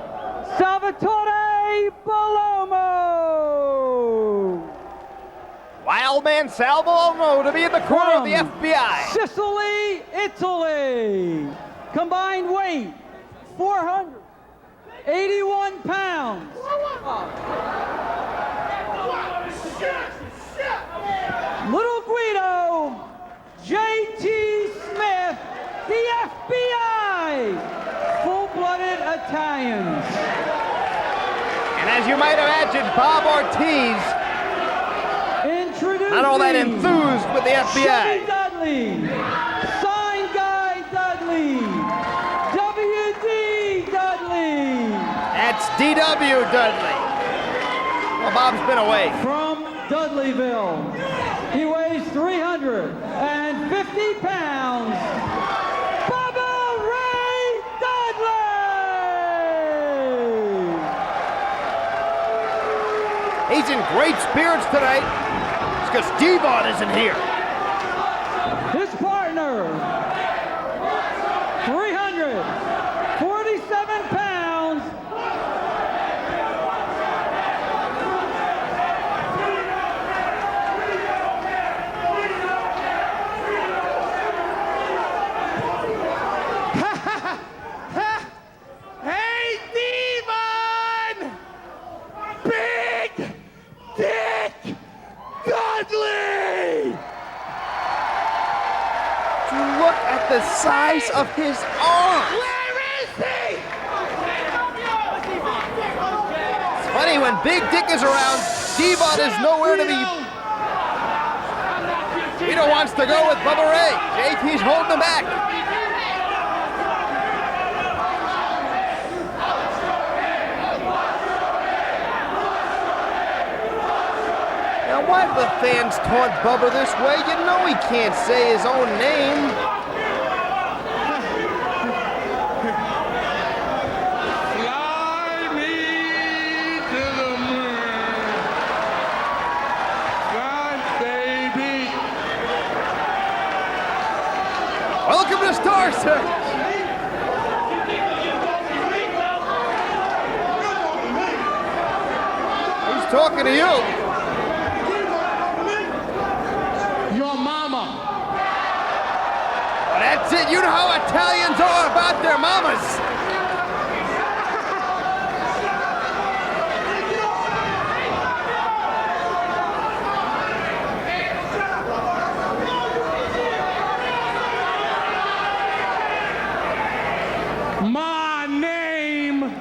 Speaker 18: Salvatore Bellomo.
Speaker 12: Wildman Sal Bellomo to be in the corner of the FBI.
Speaker 18: Sicily, Italy. Combined weight, 481 pounds. Little Guido, J.T. Smith, the FBI. Full-blooded Italians.
Speaker 12: And as you might imagine, Bob Ortiz, not all that enthused with the FBI.
Speaker 18: Chevy Dudley, Sign Guy Dudley, W.D. Dudley.
Speaker 12: That's D.W. Dudley. Well, Bob's been away.
Speaker 18: From Dudleyville, he weighs 350 pounds. Bubba Ray Dudley.
Speaker 12: He's in great spirits tonight. Because Devon isn't here.
Speaker 18: His partner, 347 pounds.
Speaker 6: Hey, Devon! Big Dick Dudley!
Speaker 12: Look at the size of his arm.
Speaker 6: Where is he?
Speaker 12: It's funny, when Big Dick is around, Devon is nowhere to be. Guido wants to go with Bubba Ray. JT's holding him back. Now, why do the fans taunt Bubba this way? You know he can't say his own name.
Speaker 6: Fly me to the moon. Fly, baby.
Speaker 12: Welcome to Star Search. Who's talking to you?
Speaker 6: Your mama.
Speaker 12: Well, that's it. You know how Italians are about their mamas.
Speaker 6: My name.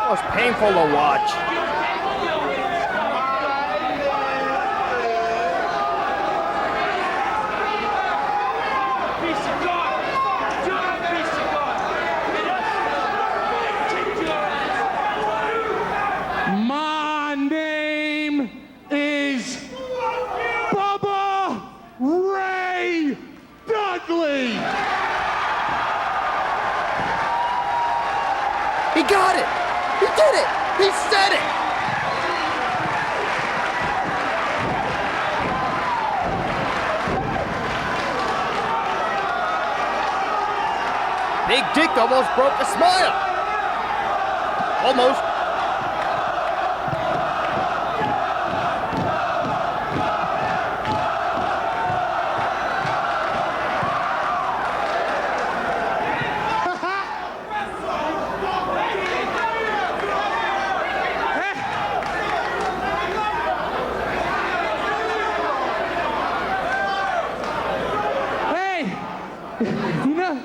Speaker 12: It was painful to watch.
Speaker 6: My name is Bubba Ray Dudley.
Speaker 12: He got it. He did it. He said it. Big Dick almost broke a smile. Almost.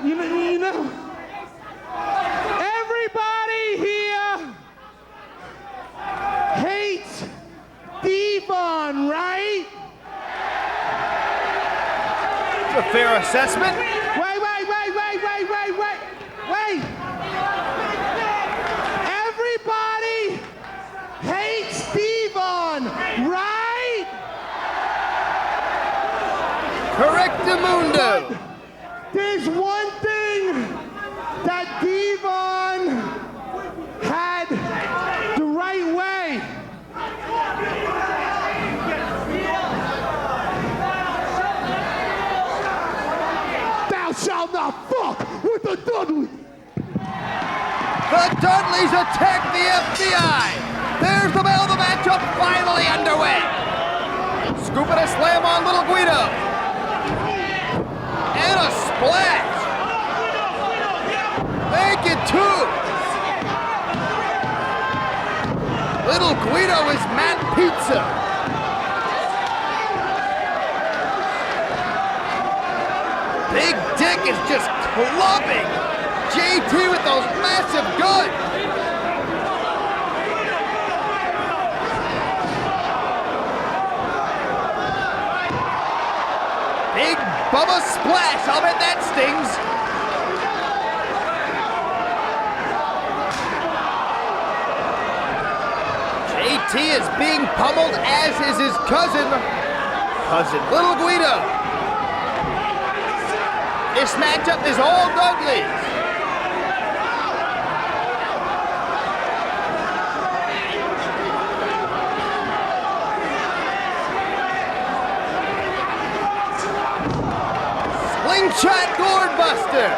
Speaker 6: You know, everybody here hates Devon, right?
Speaker 12: It's a fair assessment.
Speaker 6: Wait. Everybody hates Devon, right?
Speaker 12: Correctamundo.
Speaker 6: there's one thing that Devon had the right way. Thou shalt not fuck with the Dudleys.
Speaker 12: The Dudleys attack the FBI. There's the bell. The matchup finally underway. Scooping a slam on little Guido. And a splash. Make it two. Little Guido is Matt Pizza. Big Dick is just clubbing JT with those massive guns. Big Bubba splash. I'll bet that stings. JT is being pummeled, as is his cousin Little Guido. This matchup is all Dudleys. Slingshot Gourdbuster.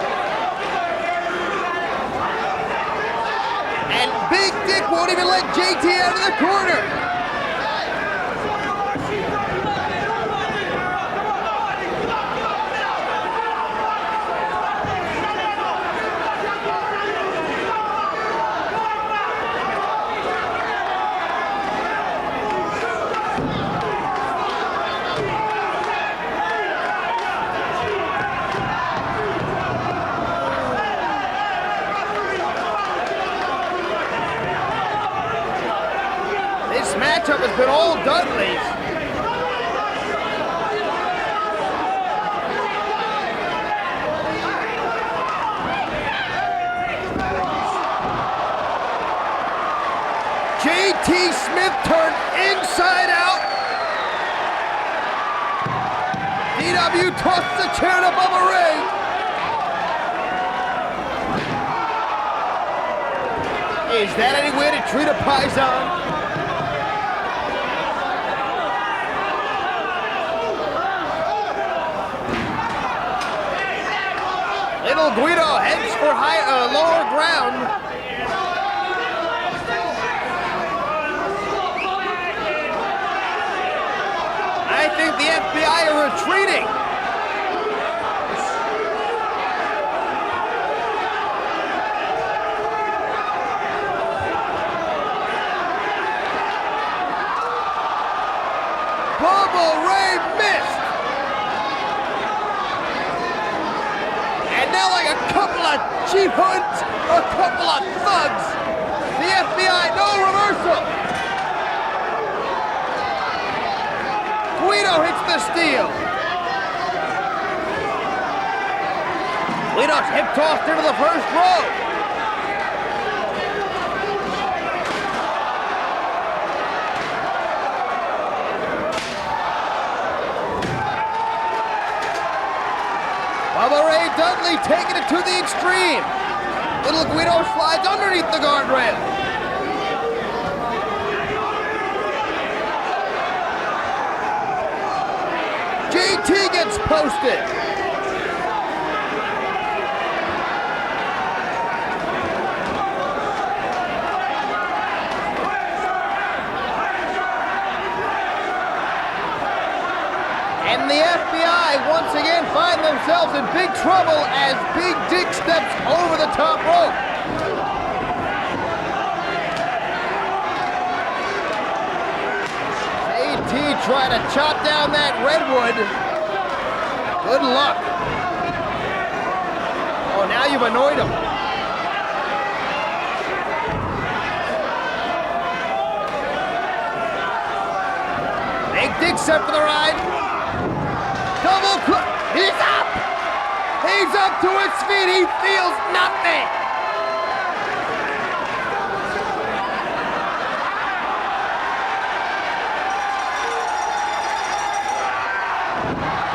Speaker 12: And Big Dick won't even let JT out of the corner. This matchup has been all Dudleys. JT Smith turned inside out. DW tosses the chair to Bubba Ray. Is that any way to treat a Paisan? Little Guido heads for lower ground. I think the FBI are retreating. Bubba Ray missed. Now, like a couple of chief hoods, a couple of thugs, the FBI, no reversal. Guido hits the steal. Guido's hip tossed into the first row. Bubba Ray Dudley taking it to the extreme. Little Guido slides underneath the guardrail. JT gets posted. And the FBI once again find themselves in big trouble as Big Dick steps over the top rope. JT trying to chop down that redwood. Good luck. Oh, now you've annoyed him. Big Dick set for the ride. Double clutch. He's up! He's up to his feet. He feels nothing.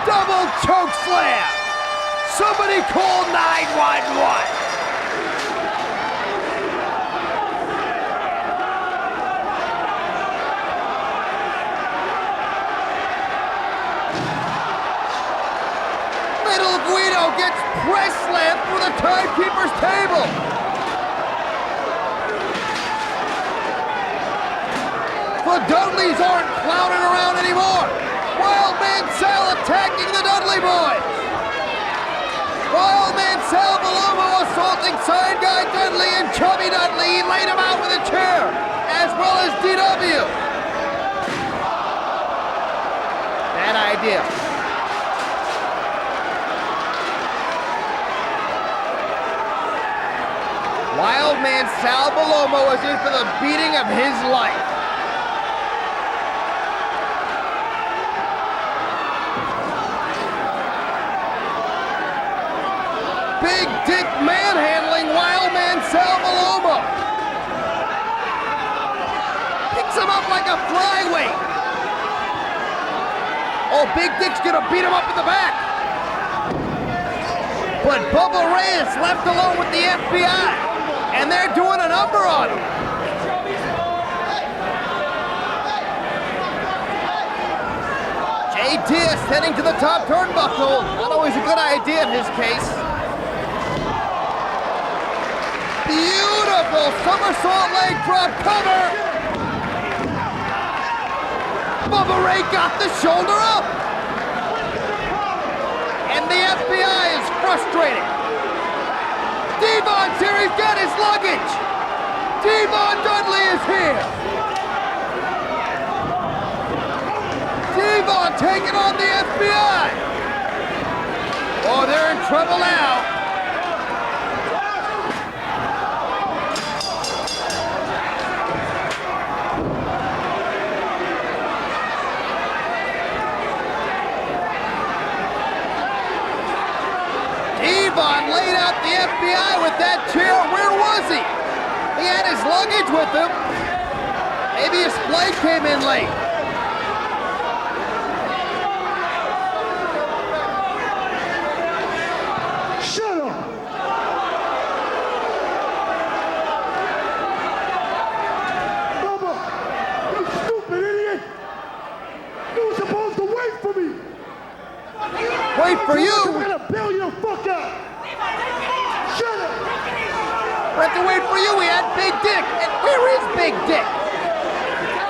Speaker 12: Double choke slam. Somebody call 911. Little Guido gets press slammed through the timekeeper's table. The Dudleys aren't clowning around anymore. Wild Man Sal attacking the Dudley boys. Wild Man Sal Bellomo assaulting Sign Guy Dudley and Chubby Dudley. He laid him out with a chair, as well as DW. Bad idea. Wild Man Sal Bellomo is in for the beating of his life. Big Dick manhandling Wild Man Sal Bellomo. Picks him up like a flyweight. Oh, Big Dick's gonna beat him up in the back. But Bubba Ray is left alone with the FBI, and they're doing a number on him. JT is heading to the top turnbuckle. Not always a good idea in his case. Beautiful somersault leg drop cover. Bubba Ray got the shoulder up. And the FBI is frustrated. Devon's here, he's got his luggage. Devon Dudley is here. Devon taking on the FBI. Oh, they're in trouble now. Devon laid out the FBI with that chair. Where was he? He had his luggage with him. Maybe his flight came in late.
Speaker 11: Shut up! Bubba, you stupid idiot! You were supposed to wait for me!
Speaker 12: Wait for you?
Speaker 11: I'm gonna bail you the fuck out! Shut up!
Speaker 12: We have to wait for you. We had Big Dick. And where is Big Dick?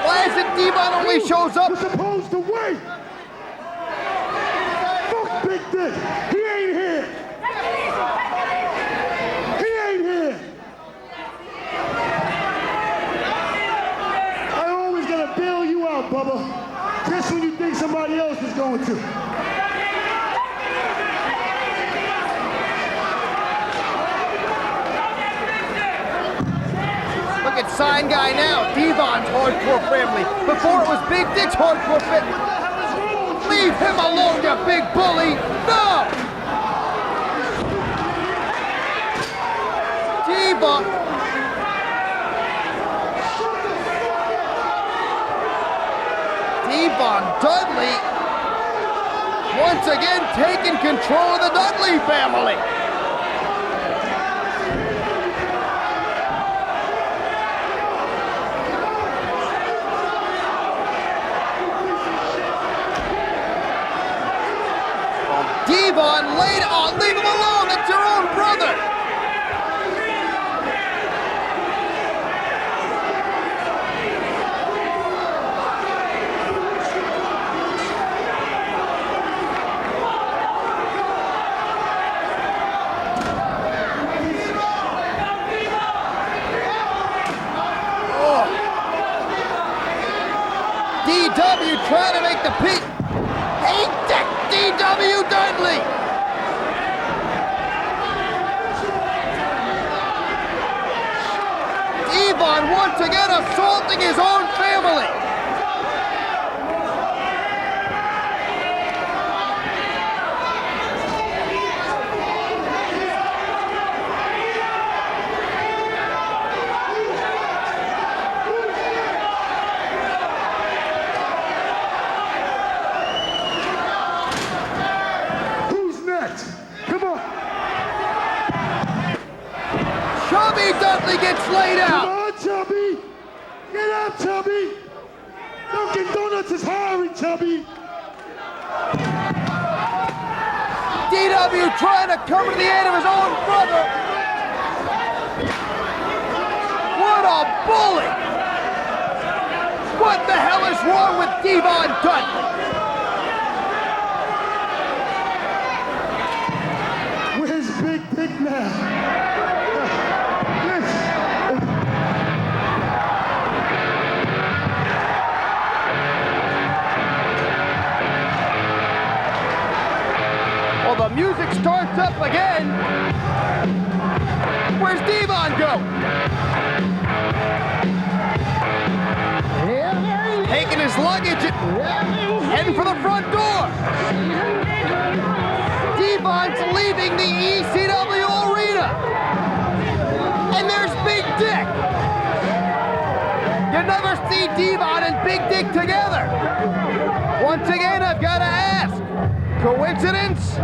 Speaker 12: Why is it Devon only shows up?
Speaker 11: You're supposed to wait! Fuck Big Dick! He ain't here! He ain't here! I always gotta bail you out, Bubba. Just when you think somebody else is going to.
Speaker 12: Look at Sign Guy now. Devon's hardcore family. Before it was Big Dick's hardcore family. Leave him alone, you big bully. No! Devon. Devon Dudley once again taking control of the Dudley family. Devon laid on, leave him alone, that's your own brother. Oh. DW trying to make the peak. Hey, DW Dudley! Devon once again assaulting his own family.
Speaker 11: Who's next? Come on.
Speaker 12: Chubby Dudley gets laid out.
Speaker 6: Come on, Chubby. Get up, Chubby. Dunkin' Donuts is hiring, Chubby.
Speaker 12: DW trying to come to the aid of his own brother. What a bully! What the hell is wrong with Devon Dudley?
Speaker 6: Where's Big Dick now?
Speaker 12: Well, the music starts up again. Where's Devon go? Taking his luggage and heading for the front door. Devon's leaving the ECW arena. And there's Big Dick. You never see Devon and Big Dick together. Once again, I've got to ask, coincidence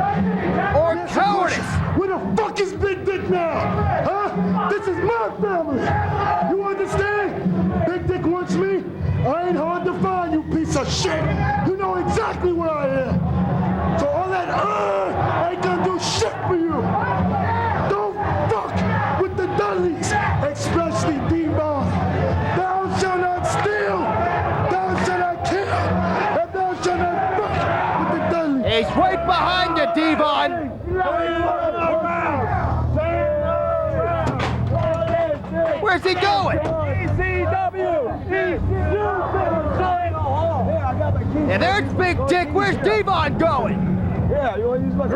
Speaker 12: or cowardice?
Speaker 6: Where the fuck is Big Dick now? Huh? This is my family. You understand? Big Dick wants me. I ain't hard to find, you piece of shit. You know exactly where I am. So all that ain't gonna do shit for you. Don't fuck with the Dudleys, especially Devon. Thou shalt not steal. Thou shalt not kill. And thou shalt not fuck with the Dudleys.
Speaker 12: He's right behind you, Devon. Where's he going? And there's Big Dick. Where's Devon going?
Speaker 6: Yeah, you want to use my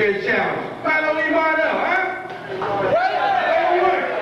Speaker 10: get a challenge. Why don't we mind up, huh? What do you want?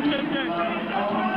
Speaker 10: Watch this,